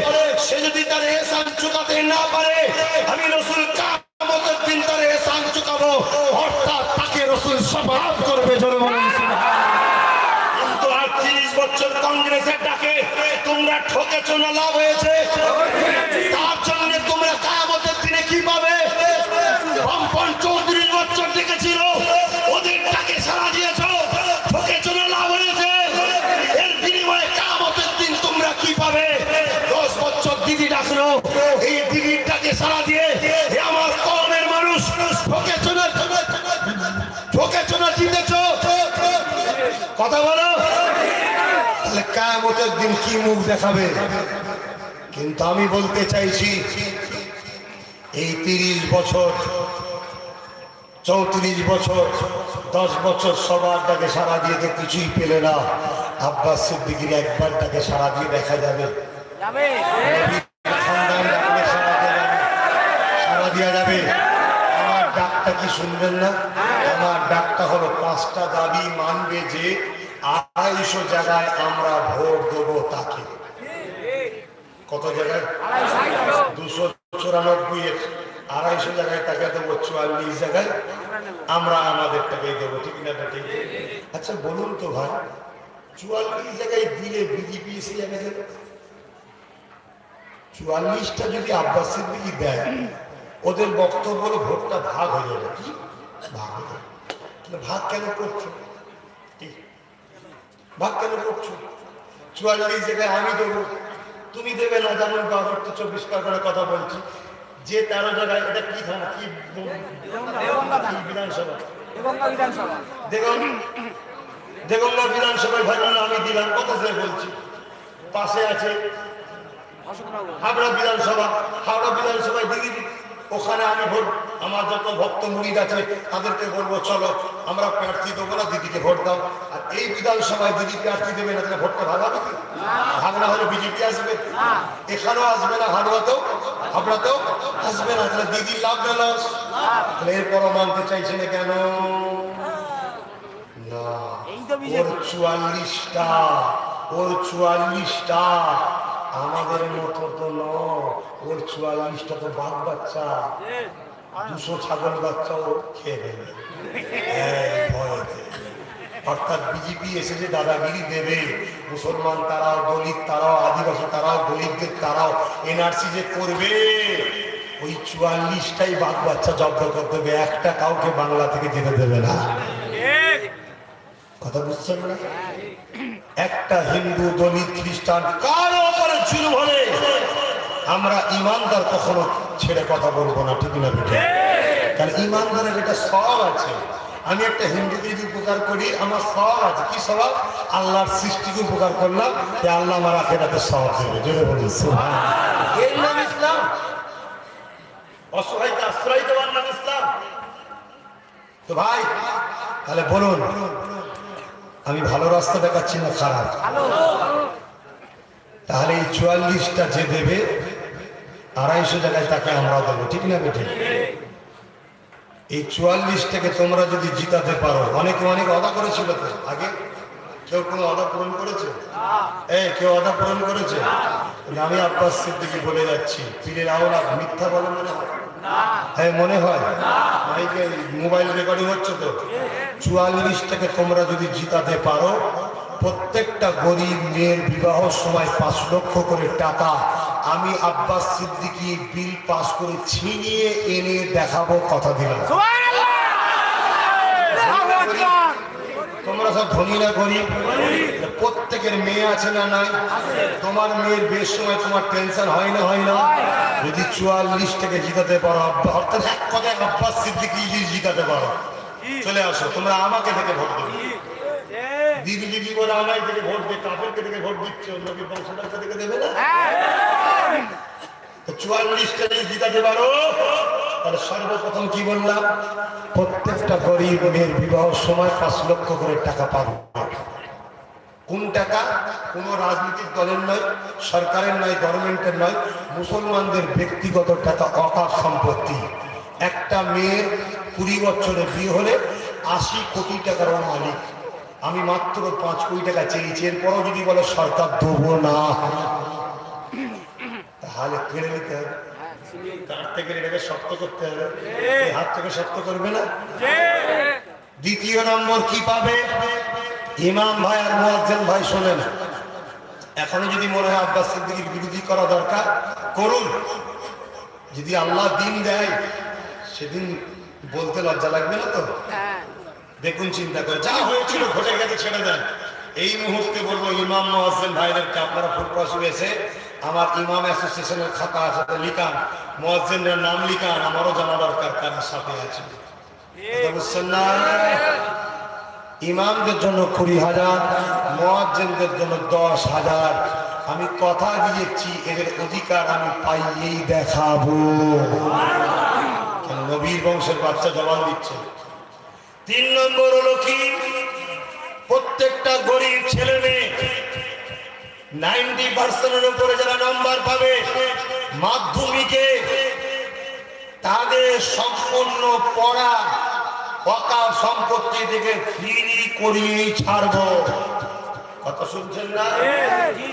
যদি তার এহসান চুকাতে না পারে, আমি রাসূল কিয়ামতের দিন তার এহসান চুকাবো, অর্থাৎ তাকে রাসূল শাফাআত করবে। জোরে বলুন সুবহানাল্লাহ। কিন্তু ৩০ বছর কংগ্রেসের ডাকে তোমরা ঠকেছো না, লাভ হয়েছে? তার জন্য তোমরা কিয়ামতের দিনে কি পাবে? বামপন ৩৪ বছর ডেকেছিল, ওদের ডাকে সাড়া দিয়েছো, ঠকেছো না, লাভ হয়েছে? এর বিনিময়ে কিয়ামতের দিন তোমরা কি পাবে? ১০ বছর দিদি ডাকলো, এই দিদির ডাকে সাড়া দিয়ে হে আমার কওমের মানুষ, ঠকেছো না, ঠকেছো না, জিতেছো? কথা বলো। তাহলে কিয়ামতের দিন কি মুখ দেখাবে? কিন্তু আমি বলতে চাইছি, এই ৩০ বছর ৩৪ বছর ১০ বছর সবার ডাকে সাড়া দিয়ে তো কিছুই পেলে না। আব্বাস সিদ্দিকীর একবার ডাকে সাড়া দিয়ে দেখা যাবে, সাড়া দেওয়া যাবে। আমার ডাকটা কি শুনবেন না? আমার ডাকটা হলো ৫টা দাবি মানবে যে ২৫০ জায়গায় আমরা ভোট দেবো তাকে। কত জায়গায়? ২৯৪ ২৫০ জায়গায় তাকে দেবো, ৪৪ জায়গায় আমরা আমাদেরটাকেই দেবো। ঠিক না? ঠিক। আচ্ছা বলুন তো ভাই, ৪৪ জায়গায় দিলে বিজেপি এসে যাবে, ৪৪টা যদি আব্বাস সিদ্দিকী দেয়, ওদের বক্তব্য হলো ভোটটা ভাগ হয়ে যাবে। কি ভাগ হয়ে যাবে? ভাগ কেন করছো? ভাগ কেন করছো? ৪৪ জায়গায় আমি দেবো, তুমি দেবে না। যেমন ২৪ পরগনার কথা বলছি, যে ১৩ জায়গায়, এটা কি থানা, কি বিধানসভা, দেগঙ্গা বিধানসভায় ভাইরাল আমি দিলাম। কথা সে বলছি, পাশে আছে হাবড়া বিধানসভা, হাওড়া বিধানসভায় দিদি, ওখানে আমি ভোট, আমার যত ভক্ত মুরিদ আছে তাদেরকে বলবো চলো আমরা প্রার্থী দেবো না, দিদিকে ভোট দাও। আর এই বিধানসভায় দিদি প্রার্থী দেবে না, তাহলে ভোটটা ভাগ হবে কি? ভাগ না হলে বিজেপি আসবে, এখানেও আসবে না, হাবড়াতেও আসবে না, তাহলে দিদির লাভ না লস? তাহলে এরপরও মানতে চাইছে না কেন? না, ওর ৪৪টা আমাদের মতো তো নয়, ওর ৪৪টা তো বাঘ বাচ্চা, ২০০ ছাগল বাচ্চাও খেয়ে দেবে ভয়তে। অর্থাৎ বিজেপি এসে যে দাদাগিরি দেবে, মুসলমান তারাও, দলিত তারাও, আদিবাসী তারাও, দলিতদের তারাও এনআরসি যে করবে, ওই ৪৪টাই বাঘ বাচ্চা জব্দ করে দেবে, একটা কাউকে বাংলা থেকে যেতে দেবে না। কথা বুঝছেন না? একটা হিন্দু, দলিত, খ্রিস্টান কারো উপরে জুলুম হলে আমরা ইমানদার কখনো ছেড়ে কথা বলবো না। ঠিক না বেটে? কারণ ইমানদারের এটা সওয়াব আছে। আমি একটা হিন্দুকে যদি উপকার করি, আমার সওয়াব আছে। কি সওয়াব? আল্লাহর সৃষ্টিকে উপকার করলাম, আল্লাহ আমার আখিরাতে সওয়াব দেবে। জোরে বলুন সুবহানাল্লাহ। এর নাম ইসলাম। অসহায়কে আশ্রয় দেওয়ার নাম ইসলাম। তো ভাই তাহলে বলুন, আমি ভালো রাস্তা দেখাচ্ছি না খারাপ? তাহলে এই ৪৪টা যে দেবে, ২৫০ জায়গায় তাকে আমরা দেবো। ঠিক না বেঠিক? এই ৪৪টাকে তোমরা যদি জিতাতে পারো, অনেকে অনেক ওয়াদা করেছিল তো আগে, কেউ কোনো ওয়াদা পূরণ করেছে? কেউ ওয়াদা পূরণ করেছে? আমি আব্বাস সিদ্দিকী বলে যাচ্ছি, পীরের আওলাদ মিথ্যা বলে মনে হয়? হ্যাঁ মনে হয়। মোবাইল রেকর্ডিং হচ্ছে তো। ৪৪টাকে তোমরা যদি জিতাতে পারো, প্রত্যেকটা গরিব মেয়ের বিবাহ সময় ৫ লক্ষ করে টাকা আমি আব্বাস সিদ্দিকী বিল পাস করে ছিনিয়ে এনে দেখাবো, কথা দিলাম। তোমরা সব ধনী না গরিব? প্রত্যেকের মেয়ে আছে না নাই? তোমার মেয়ের বিয়ের সময় তোমার টেনশন হয় না? হয় না? যদি ৪৪টাকে জিতাতে পারো, অর্থাৎ এক কথায় আব্বাস সিদ্দিকী যদি জিতাতে পারো, চলে আসো, তোমরা আমাকে থেকে ভোট দেবে। দিদি দিদি বলে আমায় থেকে ভোট দেবে, কাপড়কে থেকে ভোট দিচ্ছে, নবী বংশধরকে থেকে দেবে না? ৪৪টা যদি জিতাতে পারো, তাহলে সর্বপ্রথম কি বললাম, প্রত্যেকটা গরিব মেয়ের বিবাহ সময় ৫ লক্ষ করে টাকা পাবো। কোন টাকা? কোন রাজনৈতিক দলের নয়, সরকারের নয়, গভর্নমেন্টের নয়, মুসলমানদের ব্যক্তিগত টাকা, অকাপ সম্পত্তি। একটা মেয়ের ২০ বছরে বিয়ে হলে ৮০ কোটি টাকার মালিক। আমি মাত্র ৫ কোটি টাকা চেয়েছি, এরপরও যদি বলে সরকার দেবো না, তাহলে কেড়ে নিতে হবে, হ্যাঁ, ছিনিয়ে নিতে কার থেকে এটাকে শক্ত করতে হবে, এই হাত থেকে শক্ত করবে না। দ্বিতীয় নম্বর কি পাবে? ইমাম ভাই আর মুয়াজ্জিন ভাই শোনেন, এখনো যদি মনে হয় আব্বাস সিদ্দিকীর বিরোধী করা দরকার করুন, যদি আল্লাহ দিন দেয় সেদিন বলতে লজ্জা লাগবে না তো? হ্যাঁ, দেখুন চিন্তা করে, যা হয়েছিল ঘটে গেছে ছেড়ে দেন। এই মুহূর্তে বলবো ইমাম মুয়াজ্জিন ভাইদেরকে, আপনারা ফুটপাশে এসে আমার ইমাম অ্যাসোসিয়েশনের খাতা আছে লিখান, মুয়াজ্জিনের নাম লিখান, আমারও জানা দরকার কার সাথে আছে। কথা বুঝছেন না? ইমামদের জন্য 20,000, মুয়াজ্জিনদের জন্য 10,000। আমি কথা দিয়েছি এদের অধিকার আমি পাইয়েই দেখাবো। নবীর বংশের বাচ্চা জবান দিচ্ছে। 3 নম্বর হলো কি, প্রত্যেকটা গরিব ছেলে মেয়ে 90% উপরে যারা নাম্বার পাবে মাধ্যমিকে, তাদের সম্পূর্ণ পড়া ওয়াকাফ সম্পত্তি থেকে ফ্রি করিয়েই ছাড়বো। কথা শুনছেন না?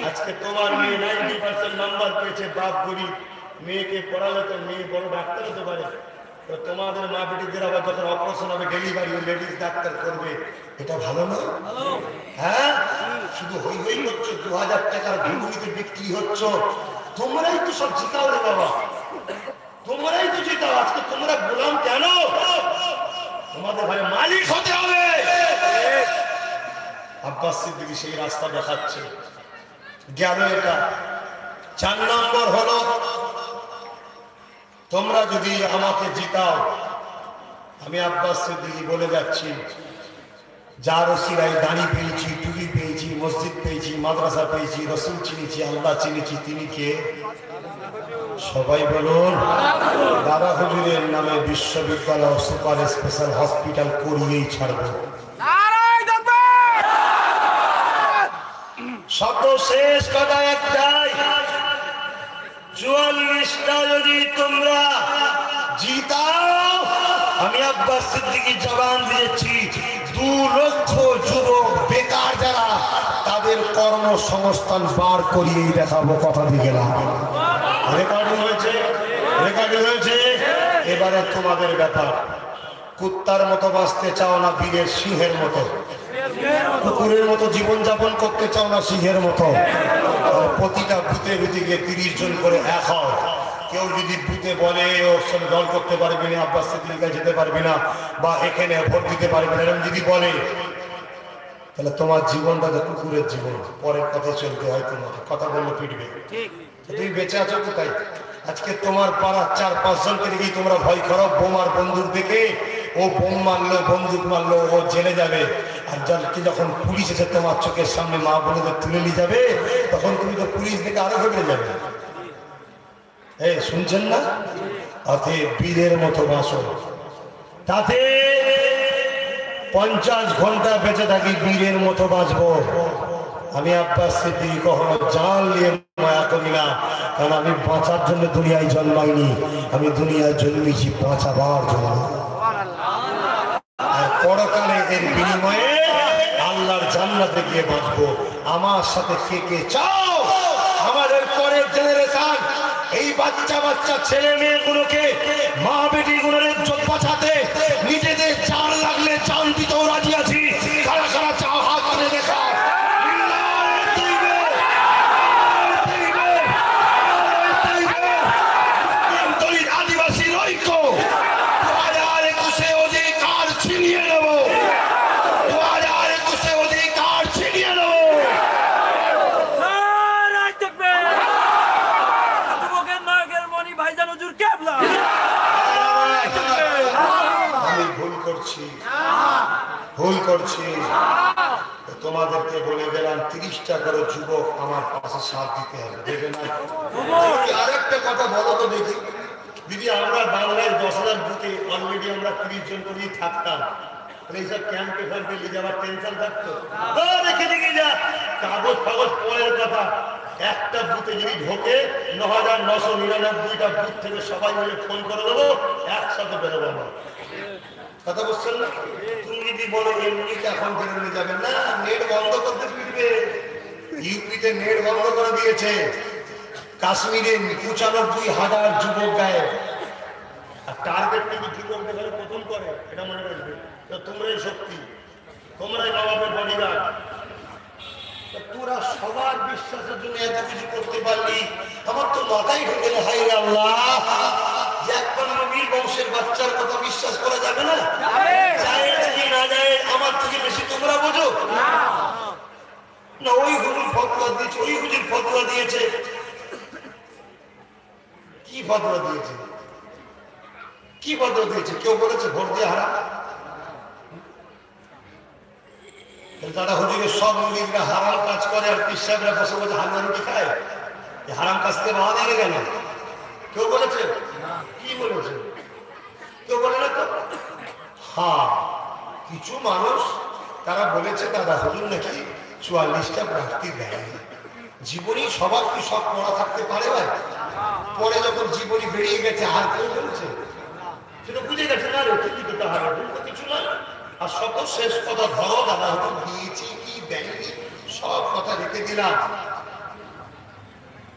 আজকে তোমার মেয়ে 90% নাম্বার পেয়েছে, বাপ গরিব, মেয়েকে পড়ালে তো মেয়ে বড় ডাক্তার হতে পারে, তো তোমাদের মা বেটিদের আবার যখন অপারেশন হবে ডেলিভারি লেডিস ডাক্তার করবে, এটা ভালো না? হ্যাঁ, শুধু হই হই করছো, 2000 টাকার ঘুগনিতে বিক্রি হচ্ছ, তোমরাই তো সব জিতাও রে বাবা, তোমরাই তো জিতাও। আজকে তোমরা গোলাম কেন? তোমাদের ঘরে মালিক হতে হবে। আব্বাস সিদ্দিকী সেই রাস্তা দেখাচ্ছে, গেল এটা। 4 নম্বর হলো, তোমরা যদি আমাকে জিতাও, আমি আব্বাস সিদ্দিকী বলে যাচ্ছি, যার ওসিলায় দাড়ি পেয়েছি, টুপি পেয়েছি, মসজিদ পেয়েছি, মাদ্রাসা পেয়েছি, রসুল চিনেছি, আল্লাহ চিনেছি, তিনি কে? সবাই বলুন। দাদা হুজুরের নামে বিশ্ববিদ্যালয় সুপার স্পেশাল হসপিটাল করিয়েই ছাড়ব। শব্দ শেষ কথা একটাই, 44টা যদি তোমরা জিতাও, আমি আব্বাস সিদ্দিকী জবান দিয়েছি, 2 লক্ষ যুবক বেকার যারা, তাদের কর্মসংস্থান বার করিয়েই দেখাবো। কথা দিয়ে গেলাম, রেকর্ডিং হয়েছে, রেকর্ডিং হয়েছে। এবারে তোমাদের ব্যাপার, কুত্তার মতো বাঁচতে চাও না বীরের সিংহের মতো, কুকুরের মতো জীবন যাপন করতে চাও না সিংহের মতো? প্রতিটা বুথে বুথে গিয়ে 30 জন করে এক হও। কেউ যদি বুথে বলে ওর সঙ্গে দল করতে পারবি না, আব্বাস সিদ্দিকীর কাছে যেতে পারবি না, বা এখানে ভোট দিতে পারবি না, এরকম যদি বলে, তাহলে তোমার জীবনটা তো কুকুরের জীবন, পরের পথে চলতে হয় তোমাকে। কথা বললে পিটবে। তুমি বেঁচে আছো কোথায়? আজকে তোমার পাড়ার 4-5 জনকে দেখেই তোমরা ভয় করো, বোমার বন্দুক দেখে। ও বোম মারলো, বন্দুক মারলো, ও জেলে যাবে। আর যখন পুলিশ এসে তোমার চোখের সামনে মা বোনদের তুলে নিয়ে যাবে, তখন তুমি তো পুলিশ দেখে আরো ঘেবড়ে যাবে। এই শুনছেন না? অতএব বীরের মতো বাঁচো, তাতে 50 ঘন্টা বেঁচে থাকি বীরের মতো বাঁচবো। আমি আব্বাস সিদ্দিকী কখনো জান নিয়ে মায়া করি না, কারণ আমি বাঁচার জন্য দুনিয়ায় জন্মাইনি, আমি দুনিয়ায় জন্মেছি বাঁচাবার জন্য। আর পরকালে এর বিনিময়ে আল্লাহর জান্নাতে গিয়ে বাঁচবো। আমার সাথে কে কে চাও আমাদের পরের জেনারেশন, এই বাচ্চা বাচ্চা ছেলে মেয়েগুলোকে, মা বেটি গুলোর ইজ্জত বাঁচাতে নিজেদের জান লাগলে জান দিতেও রাজি আছি। কারা কারা চাও হাত তুলে দেখাও। আদিবাসীর ঐক্য 2021 অধিকার ছিনিয়ে নেব, 2021 অধিকার ছিনিয়ে নেব। আমি ভুল করছি, তোমাদেরকে বলে গেলাম 30টা করে যুবক আমার পাশে সাথ দিতে হবে, দেবে না? আর একটা কথা বলো তো দেখি, দিদি আমরা বাংলায় 10,000 বুথে অলরেডি আমরা 30 জন করেই থাকতাম, এইসব ক্যাম্পে ফ্যাম্পে নিয়ে যাওয়ার টেনশন থাকতো? দেখে দেখে যা কাগজ ফাগজ পরের কথা, একটা বুথে যদি ঢোকে 9,999টা বুথ থেকে সবাই মিলে ফোন করে দেবো, একসাথে বেরোবো আমরা। কথা বুঝছেন না? তুমি যদি বলো এমনিতে এখন বেরোনো যাবে না, নেট বন্ধ করতে পিটবে। ইউপিতে নেট বন্ধ করে দিয়েছে, কাশ্মীরে 95,000 যুবক গায়ে, আর টার্গেট কিন্তু যুবক দেখলে প্রথম করে, এটা মনে রাখবে। তোমরাই শক্তি, তোমরাই বাবাদের বডিগার্ড। তোরা সবার বিশ্বাসের জন্য এত কিছু করতে পারলি, আমার তো মাথায় ঢুকে না। হাই আল্লাহ, যে একবার নবীর বংশের বাচ্চার কথা বিশ্বাস করা যাবে না? যায় কি না যায়, আমার থেকে বেশি তোমরা বোঝো না। ওই হুজুর ফতোয়া দিয়েছে, ওই হুজুর ফতোয়া দিয়েছে। কি ফতোয়া দিয়েছে? কি ফতোয়া দিয়েছে? কেউ বলেছে ভোট দিয়ে হারাম? তারা হুজুরের সব মুরিদরা হারাম কাজ করে, আর পীর সাহেবরা বসে বসে হালুয়া রুটি খায়। হারাম কাজ থেকে বাধা দিয়ে গেল? কেউ বলেছে? কি বলেছে? কেউ বলে না তো। হ্যাঁ, কিছু মানুষ তারা বলেছে দাদা হুজুর নাকি 44টা প্রার্থী দেয়। জীবনী সবার কি সব পড়া থাকতে পারে ভাই? পরে যখন জীবনী বেরিয়ে গেছে আর কেউ বলছে সেটা বুঝে গেছে না রে, ঠিকই তো তাহার কিছু না। আর সব শেষ কথা ধরো, দাদা হুজুর দিয়েছি কি দেয়নি সব কথা রেখে দিলাম।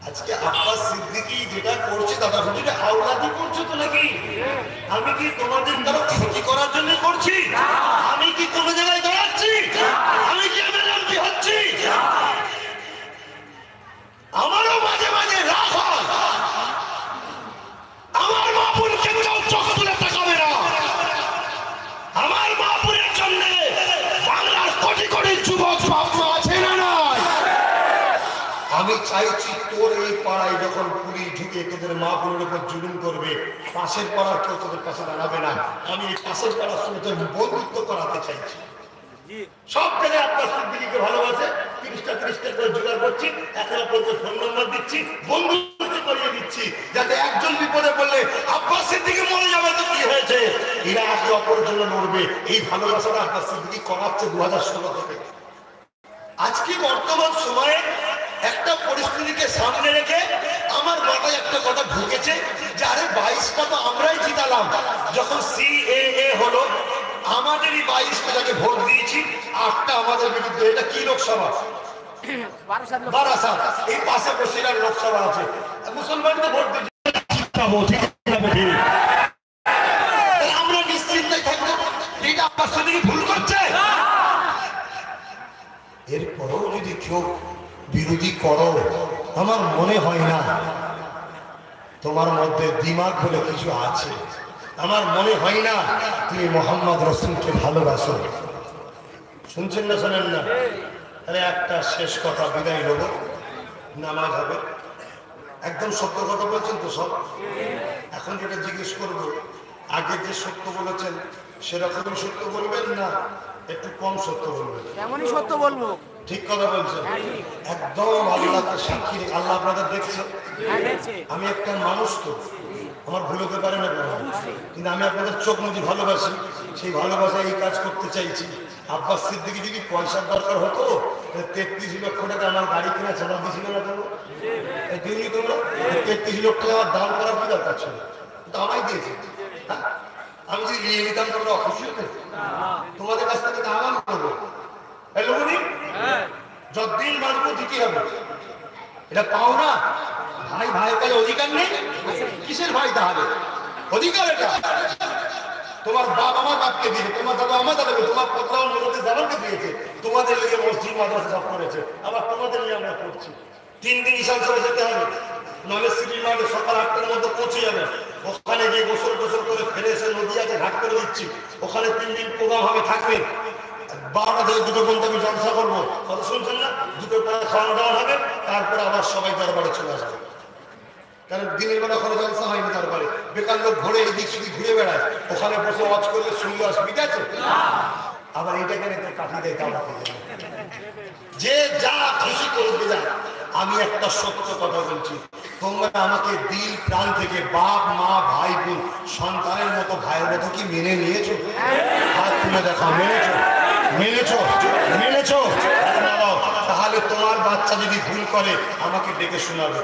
আজকে আব্বাস সিদ্দিকী যেটা করছে, দাদা হুজুর আওলাদি করছে তো নাকি? আমি কি তোমাদের দ্বারা ক্ষতি করার জন্য করছি? আমি কি কোনো জায়গায় দাঁড়াচ্ছি? আমি কি এমএলএমপি হচ্ছি? আমারও মাঝে মাঝে রাগ হয়। আমার মাপুরকে কেউ চোখ তুলে তাকাবে না। আমার মাপুরের জন্য বাংলার কোটি কোটি যুবক বাবা আছে না নয়? আমি চাইছি তোর এই পাড়ায় যখন পুলিশ ঢুকে তোদের মা বোনের উপর জুলুম করবে, পাশের পাড়ার কেউ তোদের পাশে দাঁড়াবে না। আমি এই পাশের পাড়ার সঙ্গে তোর বন্ধুত্ব করাতে চাইছি। সব জায়গায় আপনার সিদ্দিকীকে ভালোবাসে, 30টা করে জোগাড় করছি, এখন অপরকে ফোন নম্বর দিচ্ছি, বন্ধুত্ব করিয়ে দিচ্ছি, যাতে একজন বিপদে পড়লে আব্বাস সিদ্দিকী মরে যাবে তো কি হয়েছে, এরা একে অপরের জন্য লড়বে। এই ভালোবাসাটা আব্বাস সিদ্দিকী করাচ্ছে 2016 থেকে। আজকে বর্তমান সময়ে একটা পরিস্থিতিকে সামনে রেখে আমার মাথায় একটা কথা ঢুকেছে যে আরে 22টা তো আমরাই জিতালাম। যখন CAA হলো, আমাদেরই 22টা যাকে ভোট দিয়েছি, 8টা আমাদের বিরুদ্ধে। এটা কি লোকসভা? বারাসাত। এই পাশে বসিরার লোকসভা আছে, মুসলমানদের ভোট দিয়েছি, আমরা নিশ্চিন্তে থাকবো। এটা আপনার সাথে ভুল করছে। এরপরেও যদি কেউ বিরোধী করো, আমার মনে হয় না তোমার মধ্যে দিমাগ বলে কিছু আছে। আমার মনে হয় না তুমি মোহাম্মদ রসুলকে ভালোবাসো। শুনছেন না শোনেন না? তাহলে একটা শেষ কথা, বিদায় নেব, নামাজ হবে। একদম সত্য কথা বলছেন তো সব? এখন যেটা জিজ্ঞেস করবো, আগে যে সত্য বলেছেন সেরকমই সত্য বলবেন না একটু কম সত্য বলবেন? এমনই সত্য বলবো। ঠিক কথা বলছেন, একদম আল্লাহকে সাক্ষী। আল্লাহ আপনাদের দেখছে, আমি একটা মানুষ তো, আমার ভুল হতে পারে না, কিন্তু আমি আপনাদের চোখ মুজি ভালোবাসি। সেই ভালোবাসায় এই কাজ করতে চাইছি। আব্বাস সিদ্দিকী যদি পয়সার দরকার হতো, 33 লক্ষ টাকা আমার গাড়ি কিনা ছাড়া দিয়েছিল না তোমরা? দিনই তোমরা 33 লক্ষ টাকা আমার দাম করার কি দরকার ছিল? কিন্তু আমায় দিয়েছে। আমি যদি নিয়ে নিতাম তোমরা অখুশি হতে? তোমাদের কাছ থেকে আমার করবো যতদিন বাঁচবো দিতে হবে। এটা পাও না ভাই, ভাই কালে অধিকার নেই। কিসের ভাই? তাহলে অধিকার এটা তোমার বাপ আমার বাপকে দিয়েছে, তোমার দাদা আমার দাদাকে, তোমার পদ্মাও নদী জামানকে দিয়েছে, তোমাদের লিগে মসজিদ মাদ্রাসা সব করেছে, আবার তোমাদের নিয়ে আমরা করছি। 3 দিন ঈশান সরে যেতে হবে, নলে সিটি মাঠে সকাল 8টার মধ্যে পৌঁছে যাবে। ওখানে গিয়ে গোসল করে ফেলে এসে নদী আছে ঘাট করে দিচ্ছি, ওখানে 3 দিন প্রোগ্রাম হবে, থাকবে। 12টা থেকে 2টো পর্যন্ত আমি জলসা করবো, কথা শুনছেন না? 2টোর পরে খাওয়ান দাওয়ান হবে, তারপরে আবার সবাই দরবারে চলে আসবে। কারণ দিনের বেলা ওখানে জলসা হয়নি, দরবারে বেকার লোক ঘুরে এদিক সেদিক ঘুরে বেড়ায়, ওখানে বসে ওয়াজ করলে শুনলে অসুবিধা আছে? আবার এইটা কেন কাটিয়ে দেয় তাও যে যা খুশি করবে যায়। আমি একটা সত্য কথা বলছি, তোমরা আমাকে দিল প্রাণ থেকে বাপ মা ভাই বোন সন্তানের মতো ভাইয়ের মতো কি মেনে নিয়েছো? হাত তুলে দেখা, মেনেছো? মেনেছো? মেনেছো? তাহলে তোমার বাচ্চা যদি ভুল করে আমাকে ডেকে শোনাবে,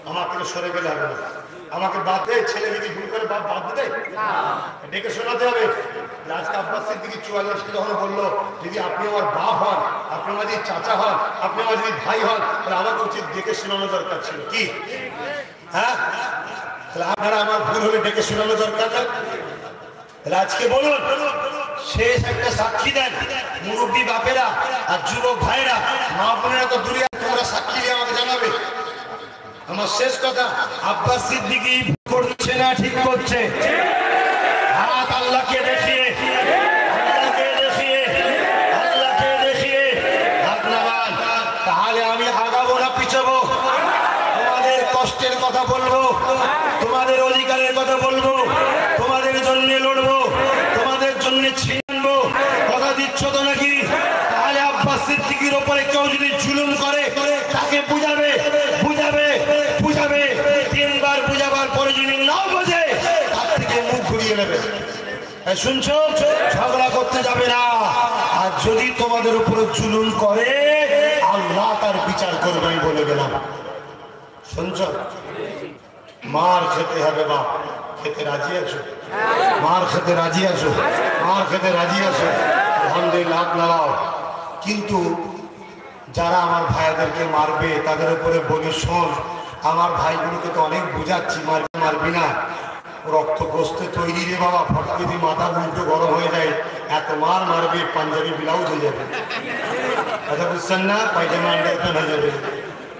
আমার থেকে সরে গেলে হবে না। আমাকে বাদ দেয়, ছেলে যদি ভুল করে বাদ দেয়, ডেকে শোনাতে হবে। আজকে আব্বাস সিদ্দিকী 44কে যখন বললো, যদি আপনি আমার বাপ হন, আপনি আমার যদি চাচা হন, আপনি আমার যদি ভাই হন, তাহলে আমাকে উচিত ডেকে শোনানো দরকার ছিল। কি হ্যাঁ, তাহলে আপনারা আমার ভুল হলে ডেকে শোনানো দরকার না? তাহলে আজকে বলুন, শেষ একটা সাক্ষী দেন মুরব্বী বাপেরা আর যুবক ভাইরা, মা বোনেরা তো দূরে, তোমরা সাক্ষী দিয়ে আমাকে জানাবে। আমার শেষ কথা, আব্বাস সিদ্দিকী করছে না ঠিক করছে? হাত আল্লাহকে দেখিয়ে, আল্লাহকে দেখিয়ে, আল্লাহকে দেখিয়ে হাত নামান। তাহলে আমি আগাবো না পিছাবো? তোমাদের কষ্টের কথা বলবো, তোমাদের অধিকারের কথা বলবো, তোমাদের জন্য লড়বো, তোমাদের জন্য ছিনবো। কথা দিচ্ছ তো নাকি? তাহলে আব্বাস সিদ্দিকীর উপরে কেউ যদি জুলুম করে, তাকে বুঝাবে, বুঝাবে, বুঝাবে। 3 বার বুঝাবার পরে যদি নাও বোঝে, তার থেকে মুখ ঘুরিয়ে নেবে। শুনছো? ঝগড়া করতে যাবে না। আর যদি তোমাদের উপরে জুলুম করে, আল্লাহ তার বিচার করবে, আমি বলে গেলাম। শুনছো? মার খেতে হবে বাপ, খেতে রাজি আছো? মার খেতে রাজি আছো? মার খেতে রাজি আছো? আলহামদুলিল্লাহ, হাত নাড়াও। কিন্তু যারা আমার ভাইদেরকে মারবে, তাদের উপরে বলি, শোন, আমার ভাইগুলোকে তো অনেক বুঝাচ্ছি, মারবি না, রক্ত গোস্তে তৈরি রে বাবা। ফটো যদি মাথা উল্টো গরম হয়ে যায়, এত মারবে পাঞ্জাবি ব্লাউজ হয়ে যাবে। কথা বুঝছেন না? পায়জামা আন্ডারপ্যান্ট হয়ে যাবে।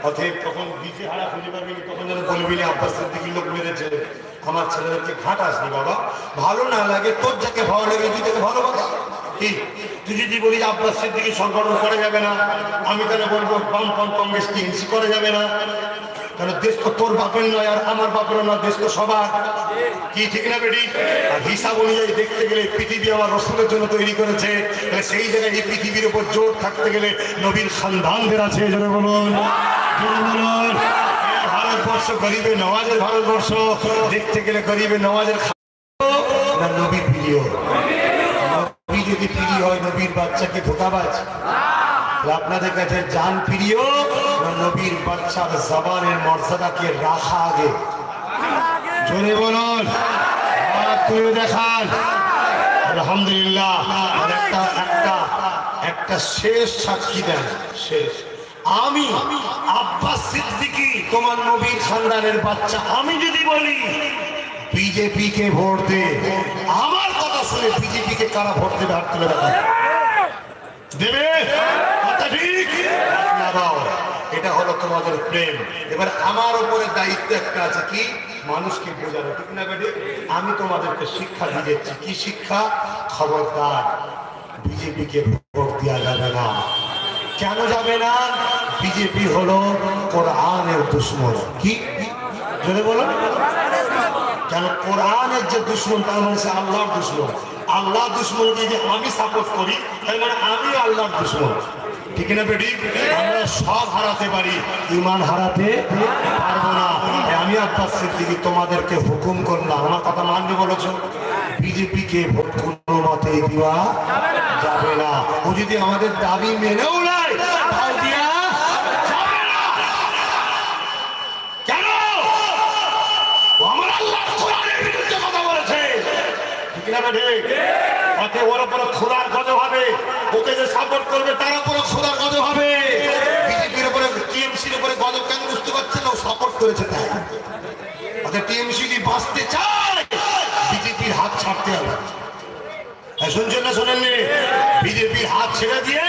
অতএব তখন দিশে হারা খুঁজে পাবি, তখন যেন বলবি না আব্বাস সিদ্দিকী লোক মেরেছে, আমার ছেলেদেরকে ঘাটাসনি বাবা। ভালো না লাগে, তোর যাকে ভালো লাগে তুই তাকে ভালো কথা। ঠিক, তুই যদি বলি আব্বাস সিদ্দিকী সংগঠন করা যাবে না, আমি তাহলে বলবো বামপন্থী কংগ্রেস টিএমসি করা যাবে না। কারণ দেশ তো তোর বাপের নয়, আর আমার বাপেরও নয়, দেশ তো সবার। কি ঠিক না বেটি? আর হিসাব অনুযায়ী দেখতে গেলে পৃথিবী আমার রসুলের জন্য তৈরি করেছে, সেই জায়গায় এই পৃথিবীর উপর জোর থাকতে গেলে নবীর খানদানদের আছে। জোরে বলুন, জোরে বলুন। ভারতবর্ষ গরিবে নওয়াজের ভারতবর্ষ, দেখতে গেলে গরিবে নওয়াজের না নবীর প্রিয়। নবী যদি প্রিয় হয়, নবীর বাচ্চাকে ধোঁকাবাজ। আপনাদের কাছে জান প্রিয় না নবীর বাচ্চার জবানের মর্যাদাকে রাখা আগে? জোরে বলুন, হাত তুলে দেখান। আলহামদুলিল্লাহ। একটা শেষ সাক্ষী দেন, শেষ। আমি আব্বাস সিদ্দিকী তোমার নবীর খানদানের বাচ্চা, আমি যদি বলি বিজেপি কে ভোট দে, আমার কথা শুনে বিজেপি কে কারা ভোট দেবে? হাত তুলে দেখান। দেবে? এটা হলো তোমাদের প্রেম। এবার আমার উপরে দায়িত্ব একটা আছে, কি? মানুষকে বোঝানো, ঠিক না বেটে? আমি তোমাদেরকে শিক্ষা দিয়েছি। কি শিক্ষা? খবরদার বিজেপিকে ভোট দেওয়া যাবে না। কেন যাবে না? বিজেপি হলো কোরআনের দুশমন। কি যদি বলো? কেন? কোরআনের যে দুশমন, তার মানে সে আল্লাহর দুশমন। আল্লাহ দুশমনকে যে আমি সাপোর্ট করি, তার মানে আমি আল্লাহর দুশমন। ঠিক না বেটি? আমরা সব হারাতে পারি, ইমান হারাতে পারবো না। আমি আব্বাস সিদ্দিকী তোমাদেরকে হুকুম করলাম, আমার কথা মানবে বলেছ? বিজেপিকে ভোট কোনো মতেই দেওয়া যাবে না। ও যদি আমাদের দাবি মেনেও নেয়, তাও দেওয়া যাবে না। কেন? ও আমার আল্লাহর কোরআনের বিরুদ্ধে কথা বলেছে। ঠিক না বেটি? অতএব ওর উপরে খোদার গজব হবে। ওকে যে সাপোর্ট করবে তার উপরে খোদার গজব হবে। বিজেপির উপরে, টিএমসির উপরে গজব কেন বুঝতে পারছেন? ও সাপোর্ট করেছে তাই। অতএব টিএমসি যদি বাঁচতে চায়, বিজেপির হাত ছাড়তে হবে। শুনছেন না শোনেননি? বিজেপির হাত ছেড়ে দিয়ে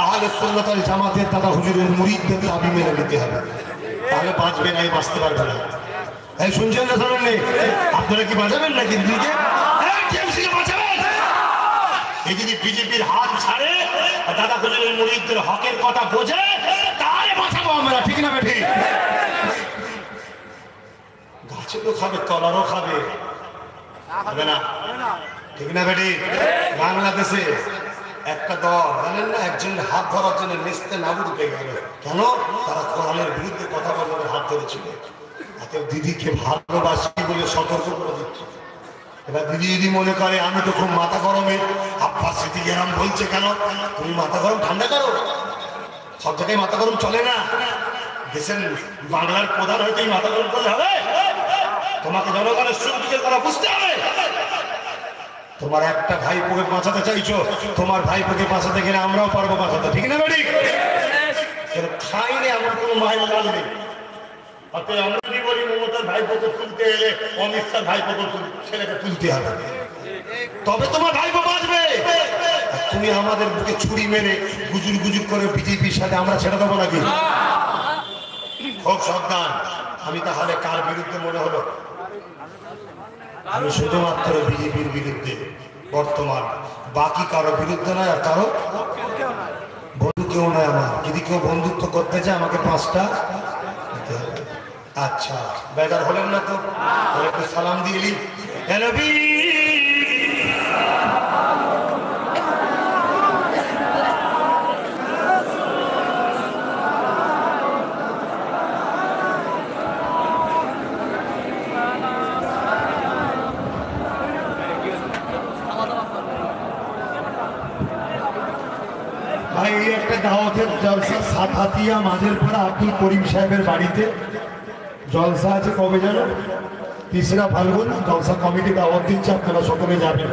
আহলে সুন্নাত ওয়াল জামাতের দাদা হুজুরের মুরিদদের দাবি মেনে নিতে হবে, তাহলে বাঁচবে না, বাঁচতে পারবে না। শুনছেন না শোনেননি? আপনারা কি বাঁচাবেন নাকি দিদিকে? টিএমসিকে বাঁচাবেন? এই যদি বিজেপির হাত ছাড়ে, দাদা হুজুরের মুরিদদের হকের কথা বোঝে, তাহলে বাঁচাবো আমরা। ঠিক না বেঠি? গাছেরও খাবে, তলারও খাবে, হবে না? ঠিক না বেটি? বাংলাদেশে একটা দল জানেন না, একজনের হাত ধরার জন্য নেস্তে নাবুদ পেয়ে গেল। কেন? তারা কোরআনের বিরুদ্ধে কথা বলতে হাত ধরেছিল। দিদিকে ভালোবাসি বলে সতর্ক করে দিচ্ছে। এবার দিদি যদি মনে করে আমি তো খুব মাথা গরমে, আব্বাস সিদ্দিকী এরম বলছে কেন? তুমি মাথা গরম ঠান্ডা করো। সব জায়গায় মাথা গরম চলে না। দেশের বাংলার প্রধান হয়তো মাথা গরম করলে হবে? তোমাকে জনগণের সুখ দুঃখের কথা বুঝতে হবে। তোমার একটা ভাইপোকে বাঁচাতে চাইছো, তোমার ভাইপোকে বাঁচাতে গেলে আমরাও পারবো বাঁচাতে, ঠিক না বেটি? খাইনি এমন কোনো মাইল লাগবে। অতএব আমরা কি বলি, মমতার ভাইপোকে তুলতে এলে অমিত শাহ ভাইপোকে ছেলেকে তুলতে হবে, তবে তোমার ভাইপো বাঁচবে। তুমি আমাদের বুকে ছুরি মেরে গুজুর গুজুর করে বিজেপির সাথে আমরা ছেড়ে দেবো নাকি? খুব সাবধান। আমি তাহলে কার বিরুদ্ধে মনে হলো? আমি শুধুমাত্র বিজেপির বিরুদ্ধে বর্তমান, বাকি কারো বিরুদ্ধে নয়। আর কারো বন্ধু কেউ নয় আমার। যদি কেউ বন্ধুত্ব করতে চায় আমাকে 5টা দিতে হবে। আচ্ছা বেদার হলেন না তো? একটু সালাম দিয়ে নি। ভাই একটা দাওয়াতের জলসা সাতহাতিয়া মাঝেরপাড়া আব্দুল করিম সাহেবের বাড়িতে জলসা আছে। কবে জানো? 3রা ফাল্গুন। জলসা কমিটি দাওয়াত দিচ্ছে, আপনারা সকলে যাবেন।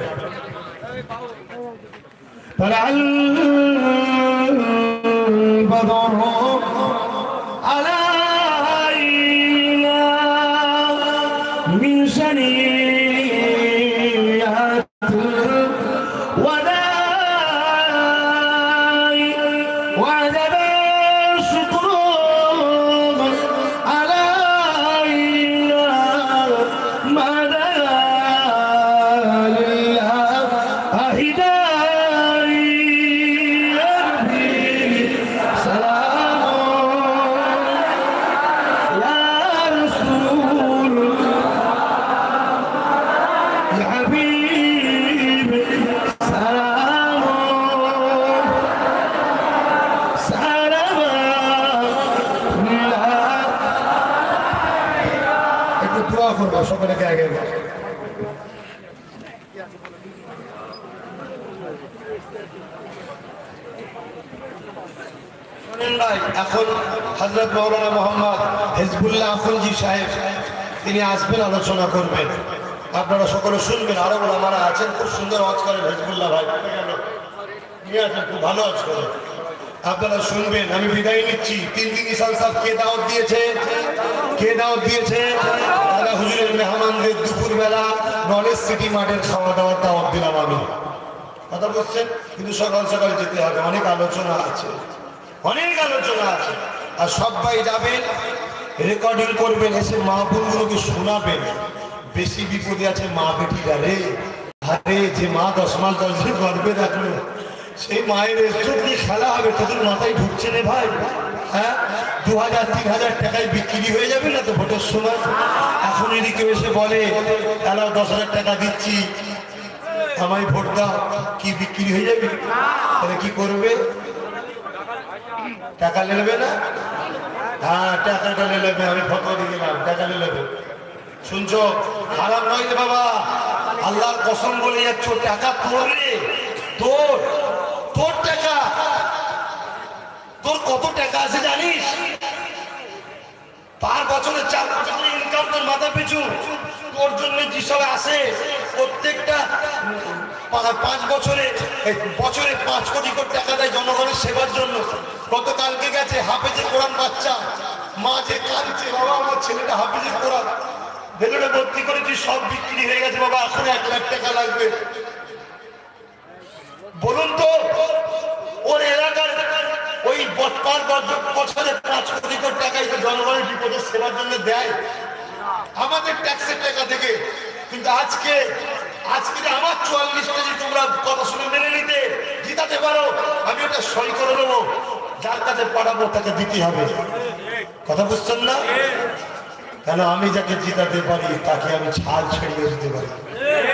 সকলকে আগে এখন হযরত মাওলানা মোহাম্মদ হিজবুল্লাহ আখুনজি সাহেব তিনি আসবেন, আলোচনা করবেন। আপনারা সকলে শুনবেন। আরো ওলামারা আছেন, খুব সুন্দর ওয়াজ করেন। হিজবুল্লাহ ভাই নিয়ে আছেন, খুব ভালো ওয়াজ করেন। আপনারা শুনবেন। আমি বিদায় নিচ্ছি। 3 দিন ইসাল সাহেব কে দাওয়াত দিয়েছে? কে দাওয়াত দিয়েছে? দাদা হুজুরের মেহমানদের দুপুরবেলা নলেজ সিটি মাঠের খাওয়া দাওয়ার দাওয়াত দিলাম আমি। কথা বলছেন? কিন্তু সকাল সকাল যেতে হবে। অনেক আলোচনা আছে, অনেক আলোচনা আছে। আর সবাই যাবেন, রেকর্ডিং করবেন, এসে মা বোনগুলোকে শোনাবেন। বেশি বিপদে আছে মা বেটিরা রে। আরে যে মা 10 মাস 10 দিন গর্ভে রাখলো, সেই মায়ের ইজ্জত নিয়ে খেলা হবে। তোদের মাথায় ঢুকছে রে ভাই? হ্যাঁ, 2000-3000 টাকায় বিক্রি হয়ে যাবে না তো ভোটের সময়? এখন যদি কেউ এসে বলে তাহলে 10,000 টাকা দিচ্ছি আমায় ভোট দাও, কি বিক্রি হয়ে যাবে? তাহলে কি করবে? টাকা নেবে না? হ্যাঁ, টাকাটা নেবে। আমি ফটো দিয়ে গেলাম, টাকা নেবে। শুনছো? খারাপ নয় রে বাবা, আল্লাহর কসম বলে যাচ্ছ। টাকা তোর রে, তোর তোর টাকা। তোর কত টাকা আছে জানিস? 5 বছরে 4 বছরের ইনকাম তোর মাথা পিছু। তোর জন্য যেসব আসে প্রত্যেকটা 5 বছরে 5 কোটি টাকা দেয় জনগণের সেবার জন্য। গতকালকে গেছে হাফেজে কোরআন বাচ্চা, মা যে কাঁদছে, বাবা আমার ছেলেটা হাফেজে কোরআন ভেতরে ভর্তি করেছি, সব বিক্রি হয়ে গেছে বাবা, এখন 1 লাখ টাকা লাগবে। বলুন তো, ওর এলাকার ওই বছরে 5 কোটি টাকাই তো জনগণের বিপদের সেবার জন্য দেয় আমাদের ট্যাক্সের টাকা থেকে। কিন্তু আজকে আমার 44 কেজি তোমরা কথা শুনে মেনে নিতে জিতাতে পারো, আমি ওটা সই করে নেবো। যার কাছে পাঠাবো তাকে দিতে হবে। কথা বুঝছেন না? কেন আমি যাকে জিতাতে পারি তাকে আমি ছাল ছেড়িয়ে দিতে পারি।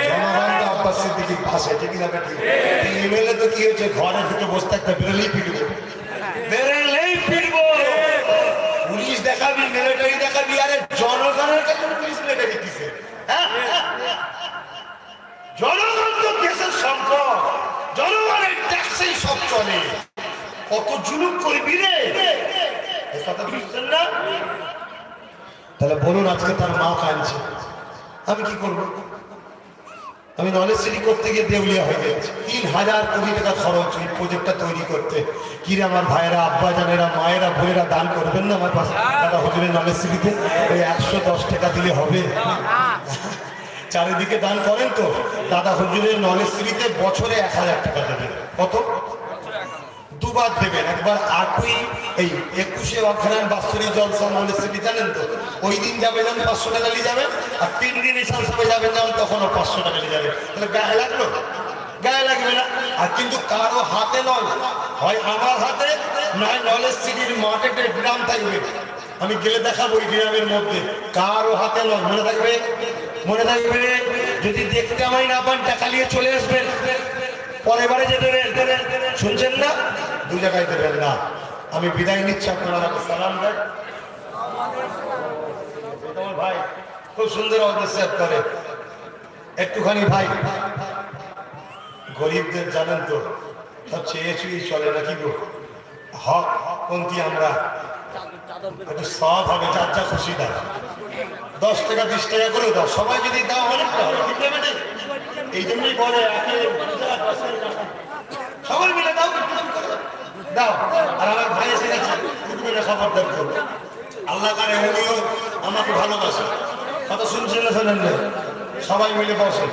জনগণ তো আব্বাস সিদ্দিকীর পাশে, ঠিক না? এমএলএ তো কি হচ্ছে, ঘরে ঢুকে বসে থাকতে, বেরোলেই পিটবো, বেরোলেই পিটবো। পুলিশ দেখাবি, মিলিটারি দেখাবি, আরে জনগণের কাছে পুলিশ মিলিটারি কিসে? জনগণ তো দেশের সম্পদ, জনগণের ট্যাক্সেই সব চলে। কত জুলুম করবি রে? কথা বুঝছেন না? তাহলে বলুন, আজকে তার মা কাঁদছে, আমি কি করবো? আমি নলেজ সিটি করতে গিয়ে দেউলিয়া হয়ে গেছি। ৩,০০০ কোটি টাকা খরচ এই প্রজেক্টটা তৈরি করতে। কিরে আমার ভাইয়েরা, আব্বা জানেরা, মায়েরা, বোনেরা দান করবেন না আমার পাশে দাদা হুজুরের নলেজ সিটিতে? ওই ১১০ টাকা দিলে হবে? চারিদিকে দান করেন তো। দাদা হুজুরের নলেজ সিটিতে বছরে ১,০০০ টাকা দেবেন। কত? দুবার দেবেন। একবার ৮ই এই ২১শে অঘ্রাণ বাৎসরিক জলসা নলেজ সিটি জানেন তো, ওই দিন যাবেন যখন ৫০০ টাকা নিয়ে যাবেন, আর ৩ দিন ইসাল সবাই যাবেন যখন তখনও ৫০০ টাকা নিয়ে যাবেন। তাহলে গায়ে লাগলো? গায়ে লাগবে না। আর কিন্তু কারো হাতে নয়, হয় আমার হাতে, নয় নলেজ সিটির মার্কেটে গ্রাম থাকবে, আমি গেলে দেখাবো ওই গ্রামের মধ্যে। কারো হাতে নয়, মনে থাকবে? মনে থাকবে। যদি দেখতে আমায় না পান টাকা নিয়ে চলে আসবেন, পরের বারে যে দেবেন, শুনছেন না? দু জায়গায় দেবেন না। আমি বিদায় নিচ্ছি, আপনারা আমাকে সালাম দেন। তোমার ভাই খুব সুন্দর অবস্থান করে। একটুখানি ভাই, গরিবদের জানেন তো সব চেয়ে চুয়ে চলে নাকি গো? হক পন্থী আমরা, একটু সব হবে, যার যা খুশি দাও। ১০ টাকা ২০ টাকা করে দাও, সবাই যদি দাও অনেকটা হবে। এই জন্যই বলে সবাই মিলে দাও, দাও। আর আমার ভাই এসে গেছে, খবরদার করবো। আল্লাহ করে উনিও আমাকে ভালোবাসে। কথা শুনছেন না? শোনেন না? সবাই মিলে বসে।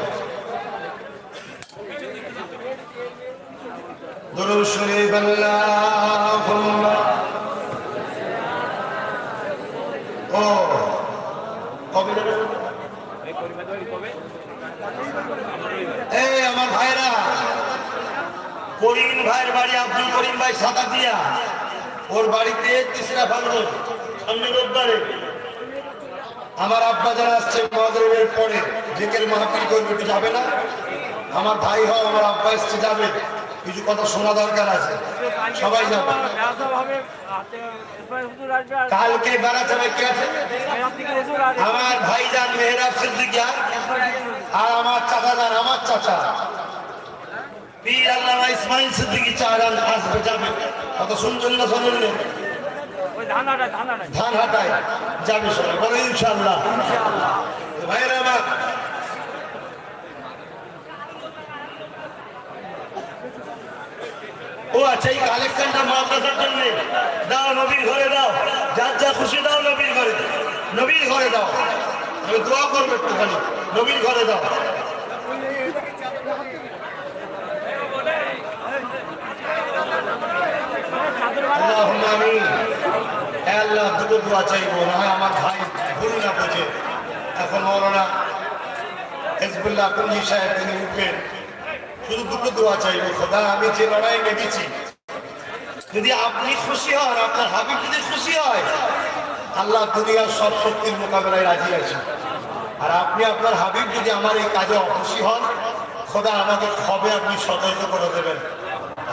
দরুদ শরীফ আল্লাহুম্মা। ও কবে যাবে? এই আমার ভাইরা, করিম ভাইয়ের বাড়ি, আব্দুল করিম ভাই সাদাতিয়া, ওর বাড়িতে ৩রা ফাল্গুন সামনে রোববারে আমার আব্বা যারা আসছে মাগরিবের পরে জিকির মাহফিল করবে, একটু যাবে না? আমার ভাই হয়, আমার আব্বা এসছে, যাবে। কিছু কথা শোনা দরকার আছে, সবাই যাবে। কালকে বেড়াতে হবে, কে আছে? আমার ভাইজান মেহরাব সিদ্দিকী আর আমার চাচা যান, আমার চাচা পীর আল্লামা ইসমাইল সিদ্দিকী চাচান আসবে, যাবে। কত শুনছেন না? শোনেন না? ধান হাটায় যাবে সবাই, বলো ইনশাআল্লাহ। ভাইরা আমার, ও আচ্ছা, এই কালেকশনটা মাদ্রাসার জন্য দাও, নবীর ঘরে দাও, যার যা খুশি দাও, নবীর ঘরে, নবীর ঘরে দাও। আমি দোয়া করবো একটুখানি, নবীর ঘরে দাও। আল্লাহুম্মা আমিন। আল্লাহ, দুটো দোয়া চাইবো, না হয় আমার ভাই ভুল না বোঝে। এখন মৌলানা হিজবুল্লাহ কুঞ্জি সাহেব তিনি উঠবেন, শুধু দুটো দোয়া চাইবো। খোদা, আমি যে লড়াই নেমেছি, যদি আপনি খুশি হন, আপনার হাবিব যদি খুশি হয়, আল্লাহ দুনিয়ার সব শক্তির মোকাবেলায় রাজি আছে। আর আপনি আপনার হাবিব যদি আমার এই কাজে অখুশি হন, খোদা আমাকে কবে আপনি সতর্ক করে দেবেন,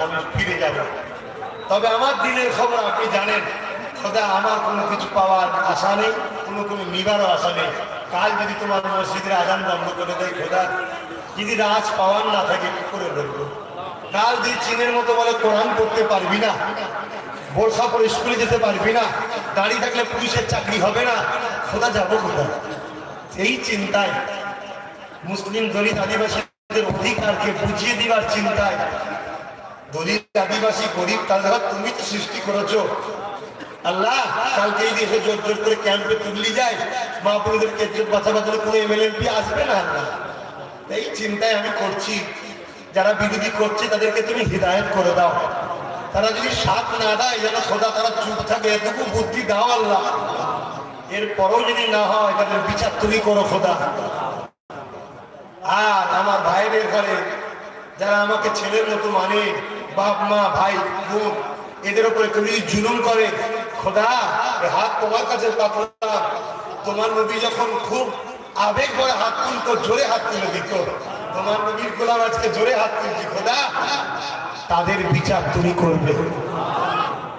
আমি ফিরে যাব। তবে আমার দিনের খবর আপনি জানেন, খোদা আমার কোনো কিছু পাওয়ার আশা নেই, কোনো নিবারও আশা নেই। কাল যদি তোমার মসজিদের আজান বন্ধ করে দেয়, খোদা যদি রাজ পাওয়ার না থাকে, কি করে বলবো? কাল যদি চীনের মতো বলে কোরআন পড়তে পারবি না, বোরখা পরে স্কুলে যেতে পারবি না, দাঁড়িয়ে থাকলে পুলিশের চাকরি হবে না, খোদা যাবো কোথায়? এই চিন্তায়, মুসলিম দলিত আদিবাসীদের অধিকারকে বুঝিয়ে দিবার চিন্তায়, দলিত আদিবাসী গরিব তাদের তুমি তো সৃষ্টি করেছো আল্লাহ। কালকে এই দেশে জোর জোর করে ক্যাম্পে তুললি যায়, মহাপুরুষদেরকে বাঁচাবার কোনো এমএলএমপি আসবে না আল্লাহ। এই চিন্তায় আমি করছি, যারা বিরোধী করছে তাদেরকে তুমি হিদায়ত করে দাও। তারা যদি সাথ না দেয়, যেন খোদা তারা চুপ থাকে, এতটুকু বুদ্ধি দাও আল্লাহ। এরপরও যদি না হয়, তাদের বিচার তুমি করো খোদা। আর আমার ভাইদের ঘরে যারা আমাকে ছেলের মতো মানে, বাপ মা ভাই বোন, এদের উপরে তুমি জুলুম করে, খোদা হাত তোমার কাছে পাতলা। তোমার নবী যখন খুব আবেগ করে হাত তুলতো, জোরে হাত তুলে দিত, তোমার নবীর গোলাম আজকে জোরে হাত তুলছি, খোদা তাদের বিচার তুমি করবে।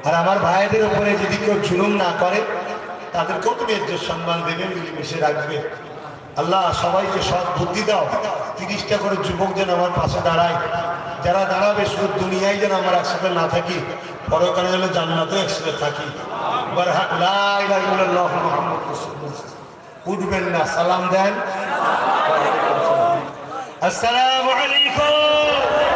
আর আমার ভাইদের উপরে যদি কেউ জুলুম না করে, তাদেরকেও তুমি এর সম্মান দেবে, মিলেমিশে রাখবে। আল্লাহ সবাইকে সৎ বুদ্ধি দাও। 30টা করে যুবক যেন আমার পাশে দাঁড়ায়, যারা দাঁড়াবে শুধু দুনিয়ায় যেন আমার একসাথে না থাকি, পরকালে যেন জান্নাতেও একসাথে থাকি। উঠবেন না, সালাম দেন। আসসালামু আলাইকুম।